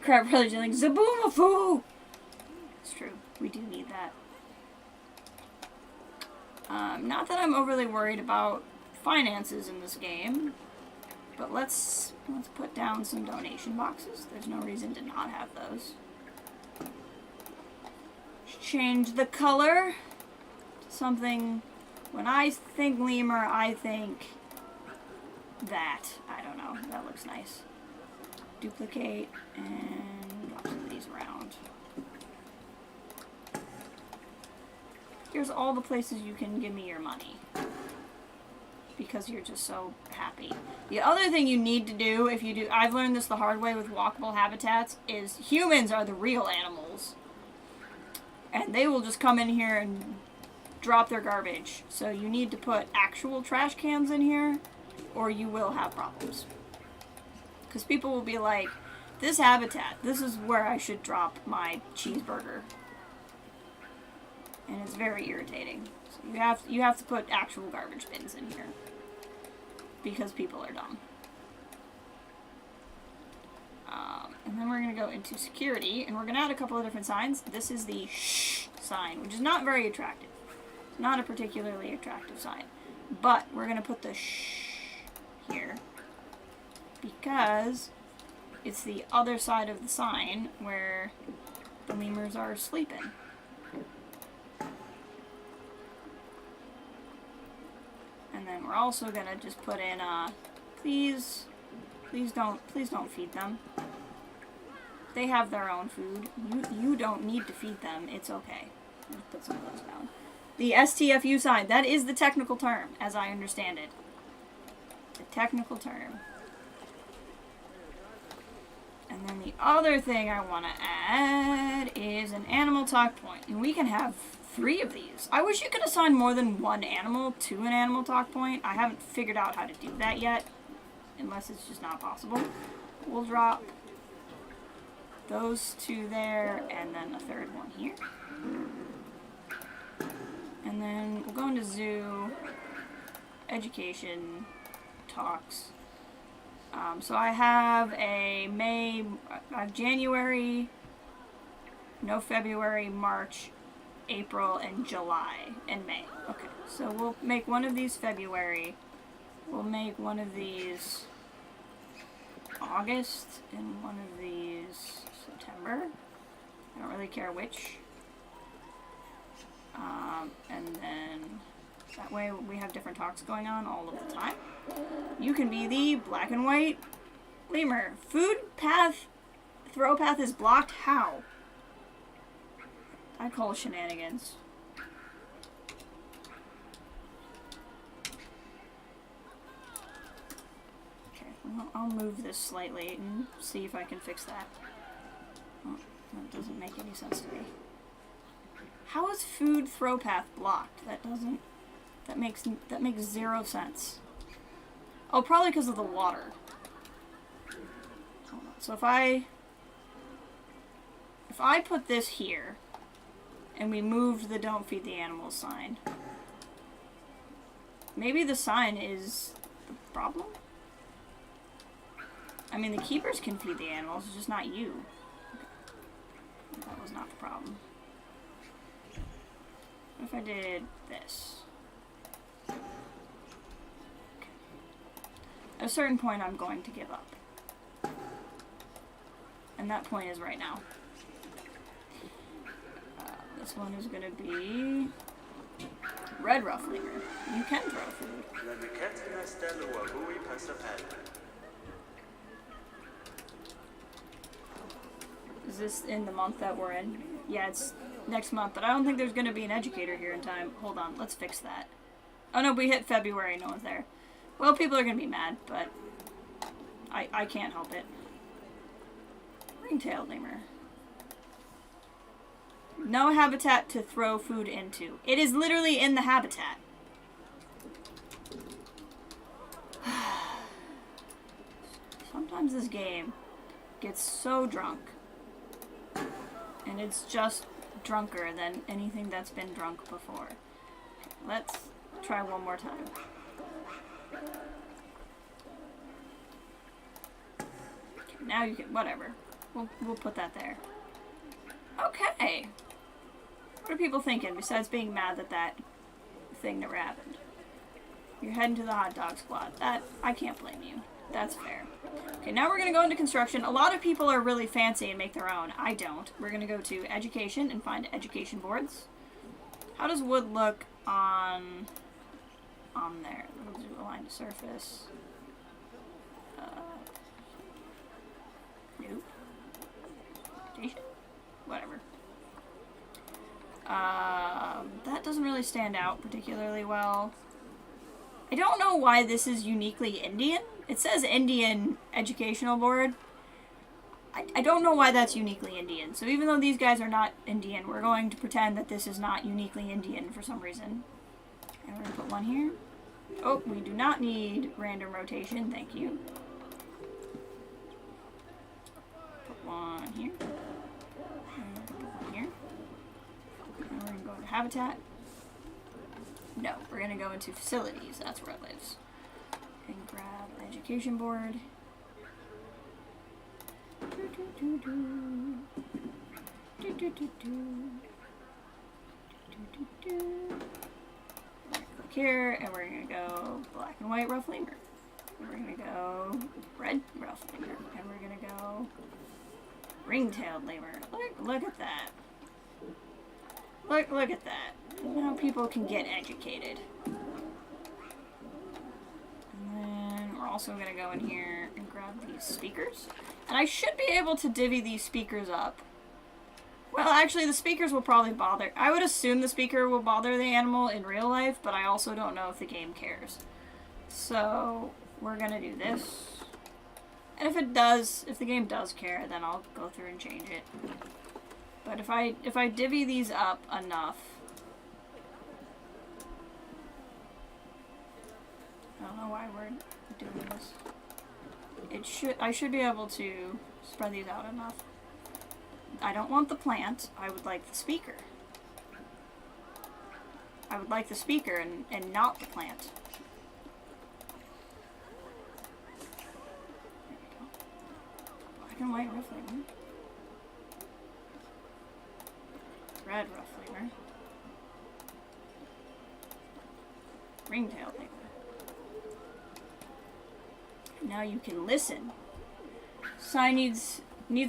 Crap, really like Zaboomafoo! It's true. We do need that. Not that I'm overly worried about finances in this game, but let's put down some donation boxes. There's no reason to not have those. Change the color to something. When I think lemur, I think that. I don't know. That looks nice. Duplicate and drop some of these around. Here's all the places you can give me your money. Because you're just so happy. The other thing you need to do, if you do, I've learned this the hard way with walkable habitats, is humans are the real animals. and they will just come in here and drop their garbage. So you need to put actual trash cans in here, or you will have problems. Because people will be like, this habitat, this is where I should drop my cheeseburger. And it's very irritating. So you have to put actual garbage bins in here. Because people are dumb. And then we're going to go into security, and we're going to add a couple of different signs. This is the shh sign, which is not very attractive. It's not a particularly attractive sign. But we're going to put the shh here. Because it's the other side of the sign where the lemurs are sleeping. And then we're also going to just put in, please don't feed them. They have their own food. You don't need to feed them. It's okay. Let's put some of those down. The STFU sign, that is the technical term, as I understand it. The technical term. And then the other thing I want to add is an animal talk point. And we can have 3 of these. I wish you could assign more than one animal to an animal talk point. I haven't figured out how to do that yet. Unless it's just not possible. We'll drop those 2 there, and then a 3rd one here. And then we'll go into zoo, education, talks. So I have I have January, no February, March, April, and July, and May. Okay, so we'll make one of these February. We'll make one of these August, and one of these September. I don't really care which. And then that way we have different talks going on all of the time. You can be the black and white lemur. Food path, throw path is blocked. How? I call shenanigans. Okay, well, I'll move this slightly and see if I can fix that. Oh, that doesn't make any sense to me. How is food throw path blocked? That makes 0 sense. Oh, probably because of the water. Hold on. So if I put this here and we moved the don't feed the animals sign, maybe the sign is the problem? I mean, the keepers can feed the animals, it's just not you. Okay. That was not the problem. What if I did this? Okay. At a certain point, I'm going to give up. And that point is right now. This one is going to be red ruff lemur. You can throw food. Is this in the month that we're in? Yeah, it's next month, but I don't think there's going to be an educator here in time. Hold on, let's fix that. Oh no, we hit February, no one's there. Well, people are going to be mad, but I can't help it. Ring-tailed lemur. No habitat to throw food into. It is literally in the habitat. Sometimes this game gets so drunk. And it's just drunker than anything that's been drunk before. Okay, let's try one more time. Okay, now you can, whatever. We'll put that there. Okay. What are people thinking besides being mad that that thing never happened? You're heading to the hot dog squad. That, I can't blame you. That's fair. Okay, now we're going to go into construction. A lot of people are really fancy and make their own. I don't. We're going to go to education and find education boards. How does wood look on there? We'll do align to surface. Nope. Education? Whatever. That doesn't really stand out particularly well. I don't know why this is uniquely Indian. It says Indian Educational Board. I don't know why that's uniquely Indian. So even though these guys are not Indian, we're going to pretend that this is not uniquely Indian for some reason. And we're going to put one here. Oh, we do not need random rotation. Thank you. Put one here. And put one here. And we're going to go to habitat. No, we're going to go into facilities. That's where it lives. And grab the education board. Click here, and we're going to go black and white rough lemur. And we're going to go red rough lemur. And we're going to go ring-tailed lemur. Look at that. Look at that. Now people can get educated. And then we're also going to go in here and grab these speakers. And I should be able to divvy these speakers up. Well, actually, the speakers will probably bother. I would assume the speaker will bother the animal in real life, but I also don't know if the game cares. So, we're going to do this. And if it does, if the game does care, then I'll go through and change it. But if I divvy these up enough, I don't know why we're doing this. I should be able to spread these out enough. I don't want the plant. I would like the speaker. I would like the speaker and not the plant. There we go. Black and white rough lemur. Red rough lemur. Ring-tailed lemur. Now you can listen. Sign needs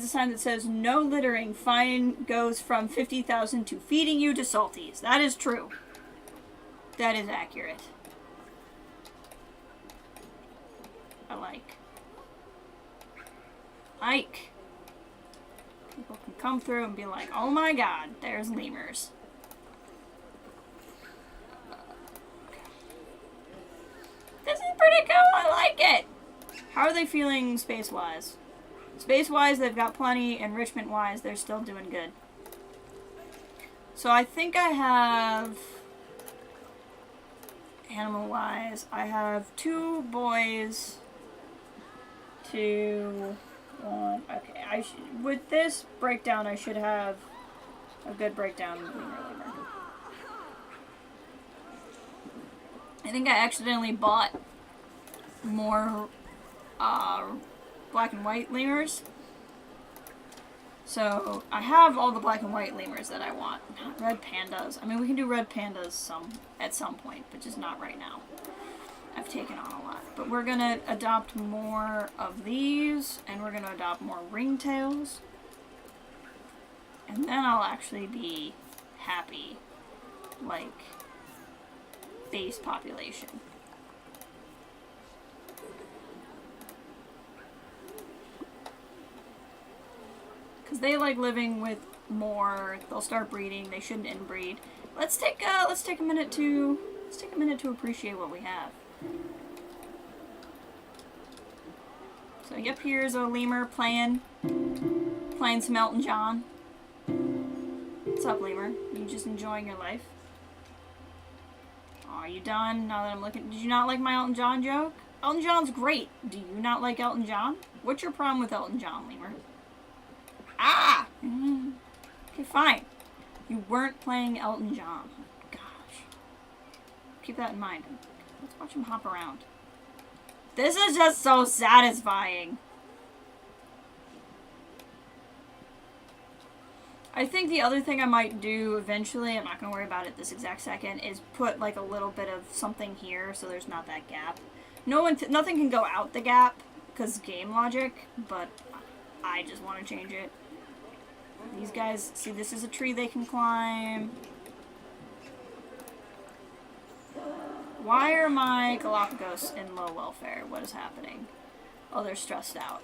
a sign that says no littering. Fine goes from 50,000 to feeding you to salties. That is true. That is accurate. I like. People can come through and be like, oh my god, there's lemurs. This is pretty cool. I like it. How are they feeling space-wise? Space-wise, they've got plenty. Enrichment-wise, they're still doing good. So I think I have... Animal-wise, I have 2 boys. 2... 1... Okay, with this breakdown, I should have a good breakdown. I think I accidentally bought more... black and white lemurs. So I have all the black and white lemurs that I want. Not red pandas. I mean, we can do red pandas at some point, but just not right now. I've taken on a lot. But we're gonna adopt more of these, and we're gonna adopt more ringtails. And then I'll actually be happy, like, base population. Because they like living with more. They'll start breeding. They shouldn't inbreed. Let's take a minute to appreciate what we have. So yep, here's a lemur playing some Elton John. What's up, lemur? You just enjoying your life? Are you done? Now that I'm looking, did you not like my Elton John joke? Elton John's great. Do you not like Elton John? What's your problem with Elton John, lemur? Ah! Okay, fine. You weren't playing Elton John. Gosh. Keep that in mind. Let's watch him hop around. This is just so satisfying. I think the other thing I might do eventually, I'm not going to worry about it this exact second, is put like a little bit of something here so there's not that gap. Nothing can go out the gap because game logic, but I just want to change it. These guys, see, this is a tree they can climb. Why are my Galapagos in low welfare? What is happening? Oh, they're stressed out.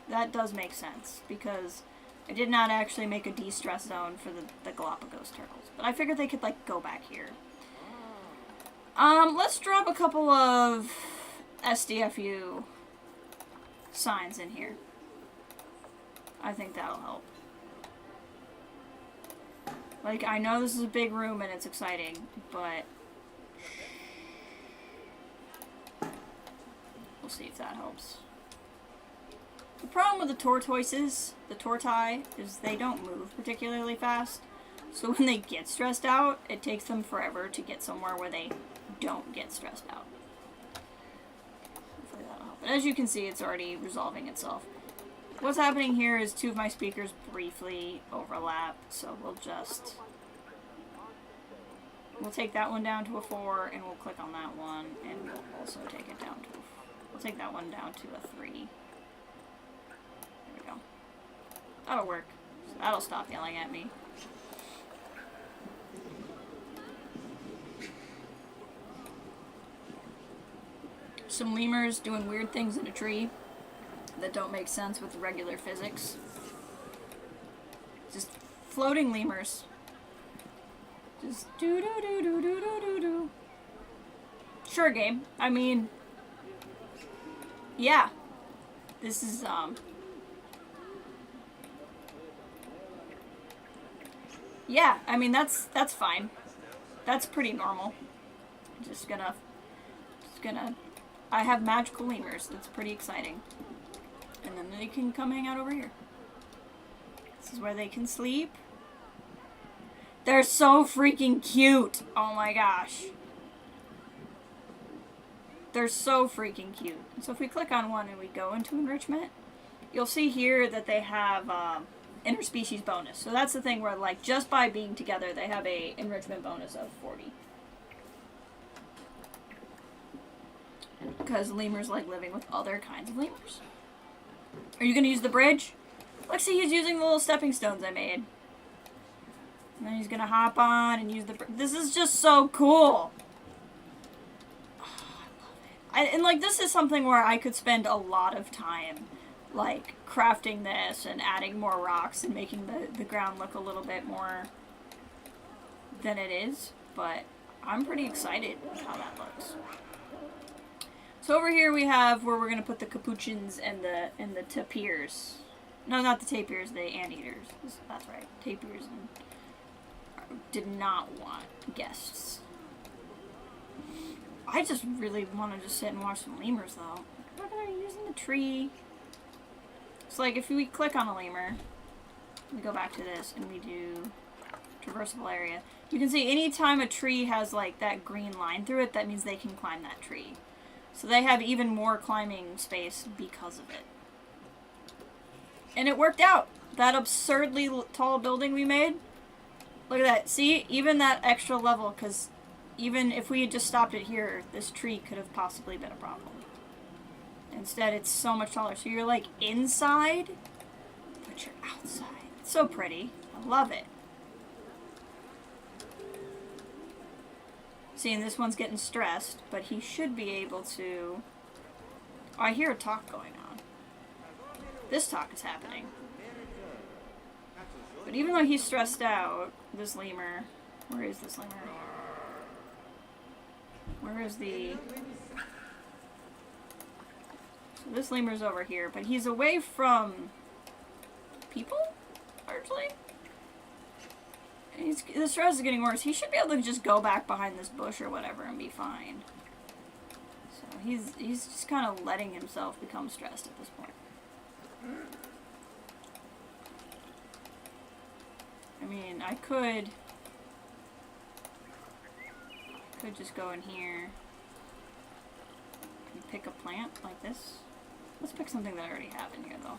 That does make sense, because I did not actually make a de-stress zone for the Galapagos turtles. But I figured they could, like, go back here. Let's drop a couple of SDFU signs in here. I think that'll help. Like, I know this is a big room and it's exciting, but we'll see if that helps. The problem with the tortoises, the tortai, is they don't move particularly fast. So when they get stressed out, it takes them forever to get somewhere where they don't get stressed out. Hopefully that'll help. But as you can see, it's already resolving itself. What's happening here is two of my speakers briefly overlap, so we'll take that one down to a 4, and we'll click on that one, and we'll also take it down to we'll take that one down to a 3. There we go. That'll work. So that'll stop yelling at me. Some lemurs doing weird things in a tree that don't make sense with regular physics. Just floating lemurs. Just do do do do do do do do. Sure, game. I mean, yeah. This is yeah. I mean, that's fine. That's pretty normal. Just gonna. I have magical lemurs. That's pretty exciting. And then they can come hang out over here. This is where they can sleep. They're so freaking cute. Oh my gosh. They're so freaking cute. So if we click on one and we go into enrichment, you'll see here that they have interspecies bonus. So that's the thing where, like, just by being together, they have a enrichment bonus of 40. Because lemurs like living with other kinds of lemurs. Are you going to use the bridge? Let's see, he's using the little stepping stones I made. And then he's going to hop on and use the bridge. This is just so cool. Oh, I love it. And, like, this is something where I could spend a lot of time, like, crafting this and adding more rocks and making the ground look a little bit more than it is. But I'm pretty excited with how that looks. So over here we have where we're going to put the capuchins and the tapirs. No, not the tapirs, the anteaters. That's right. Tapirs did not want guests. I just really want to just sit and watch some lemurs, though. Look at her using the tree. It's like if we click on a lemur, we go back to this and we do traversable area. You can see anytime a tree has like that green line through it, that means they can climb that tree. So they have even more climbing space because of it. And it worked out. That absurdly tall building we made. Look at that. See? Even that extra level, because even if we had just stopped it here, this tree could have possibly been a problem. Instead, it's so much taller. So you're like inside, but you're outside. It's so pretty. I love it. See, and this one's getting stressed, but he should be able to... Oh, I hear a talk going on. This talk is happening. But even though he's stressed out, this lemur... Where is this lemur? Where is the... So this lemur's over here, but he's away from people, largely. The stress is getting worse. He should be able to just go back behind this bush or whatever and be fine. So he's just kind of letting himself become stressed at this point. I mean, I could just go in here and pick a plant like this. Let's pick something that I already have in here, though.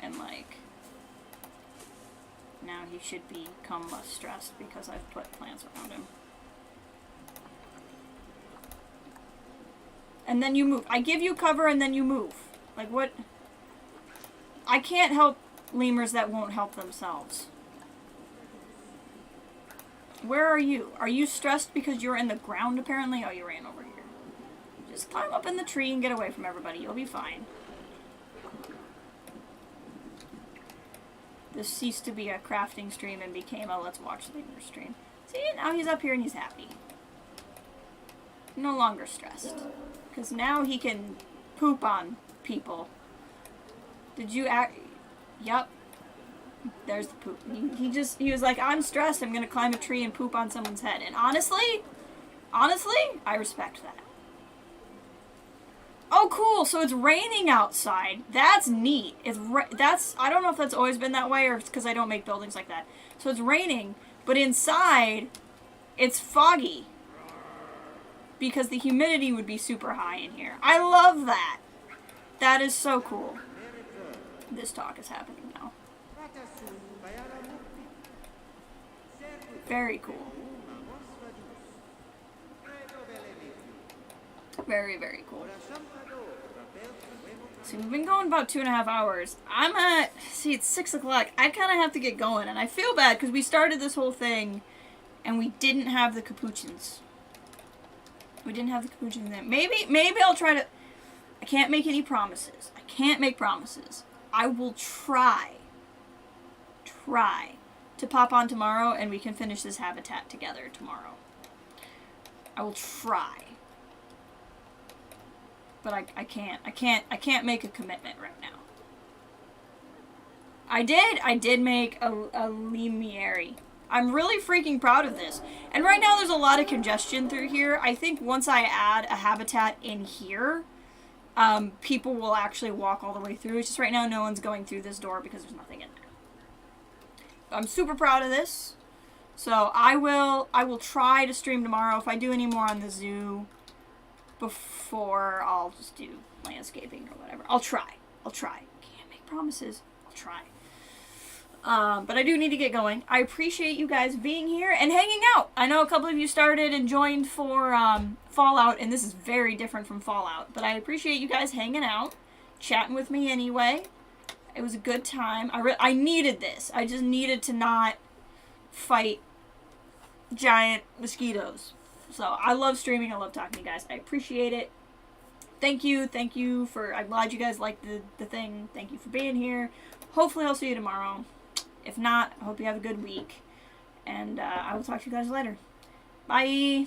And, like... Now he should become less stressed because I've put plants around him. And then you move. I give you cover and then you move. Like what? I can't help lemurs that won't help themselves. Where are you? Are you stressed because you're in the ground apparently? Oh, you ran over here. Just climb up in the tree and get away from everybody. You'll be fine. This ceased to be a crafting stream and became a let's watch lemur stream. See, now he's up here and he's happy. No longer stressed. Because now he can poop on people. Did you act? Yup. There's the poop. He was like, I'm stressed, I'm gonna climb a tree and poop on someone's head. And honestly, I respect that. Oh, cool, so it's raining outside. That's neat. I don't know if that's always been that way or if it's because I don't make buildings like that. So it's raining, but inside, it's foggy. Because the humidity would be super high in here. I love that. That is so cool. This talk is happening now. Very cool. Very, very cool. So we've been going about 2.5 hours. It's 6 o'clock. I kind of have to get going, and I feel bad because we started this whole thing, and we didn't have the capuchins. We didn't have the capuchins in. Maybe I'll try to... I can't make any promises. I can't make promises. I will try to pop on tomorrow, and we can finish this habitat together tomorrow. I will try. But I can't make a commitment right now. I did make a limiere. I'm really freaking proud of this. And right now there's a lot of congestion through here. I think once I add a habitat in here, people will actually walk all the way through. It's just right now no one's going through this door because there's nothing in there. I'm super proud of this. So I will try to stream tomorrow. If I do any more on the zoo before, I'll just do landscaping or whatever. I'll try. Can't make promises. I'll try. But I do need to get going. I appreciate you guys being here and hanging out. I know a couple of you started and joined for Fallout, and this is very different from Fallout. But I appreciate you guys hanging out, chatting with me anyway. It was a good time. I needed this. I just needed to not fight giant mosquitoes. So I love streaming. I love talking to you guys. I appreciate it. Thank you for... I'm glad you guys liked the thing. Thank you for being here. Hopefully I'll see you tomorrow. If not, I hope you have a good week. And I will talk to you guys later. Bye!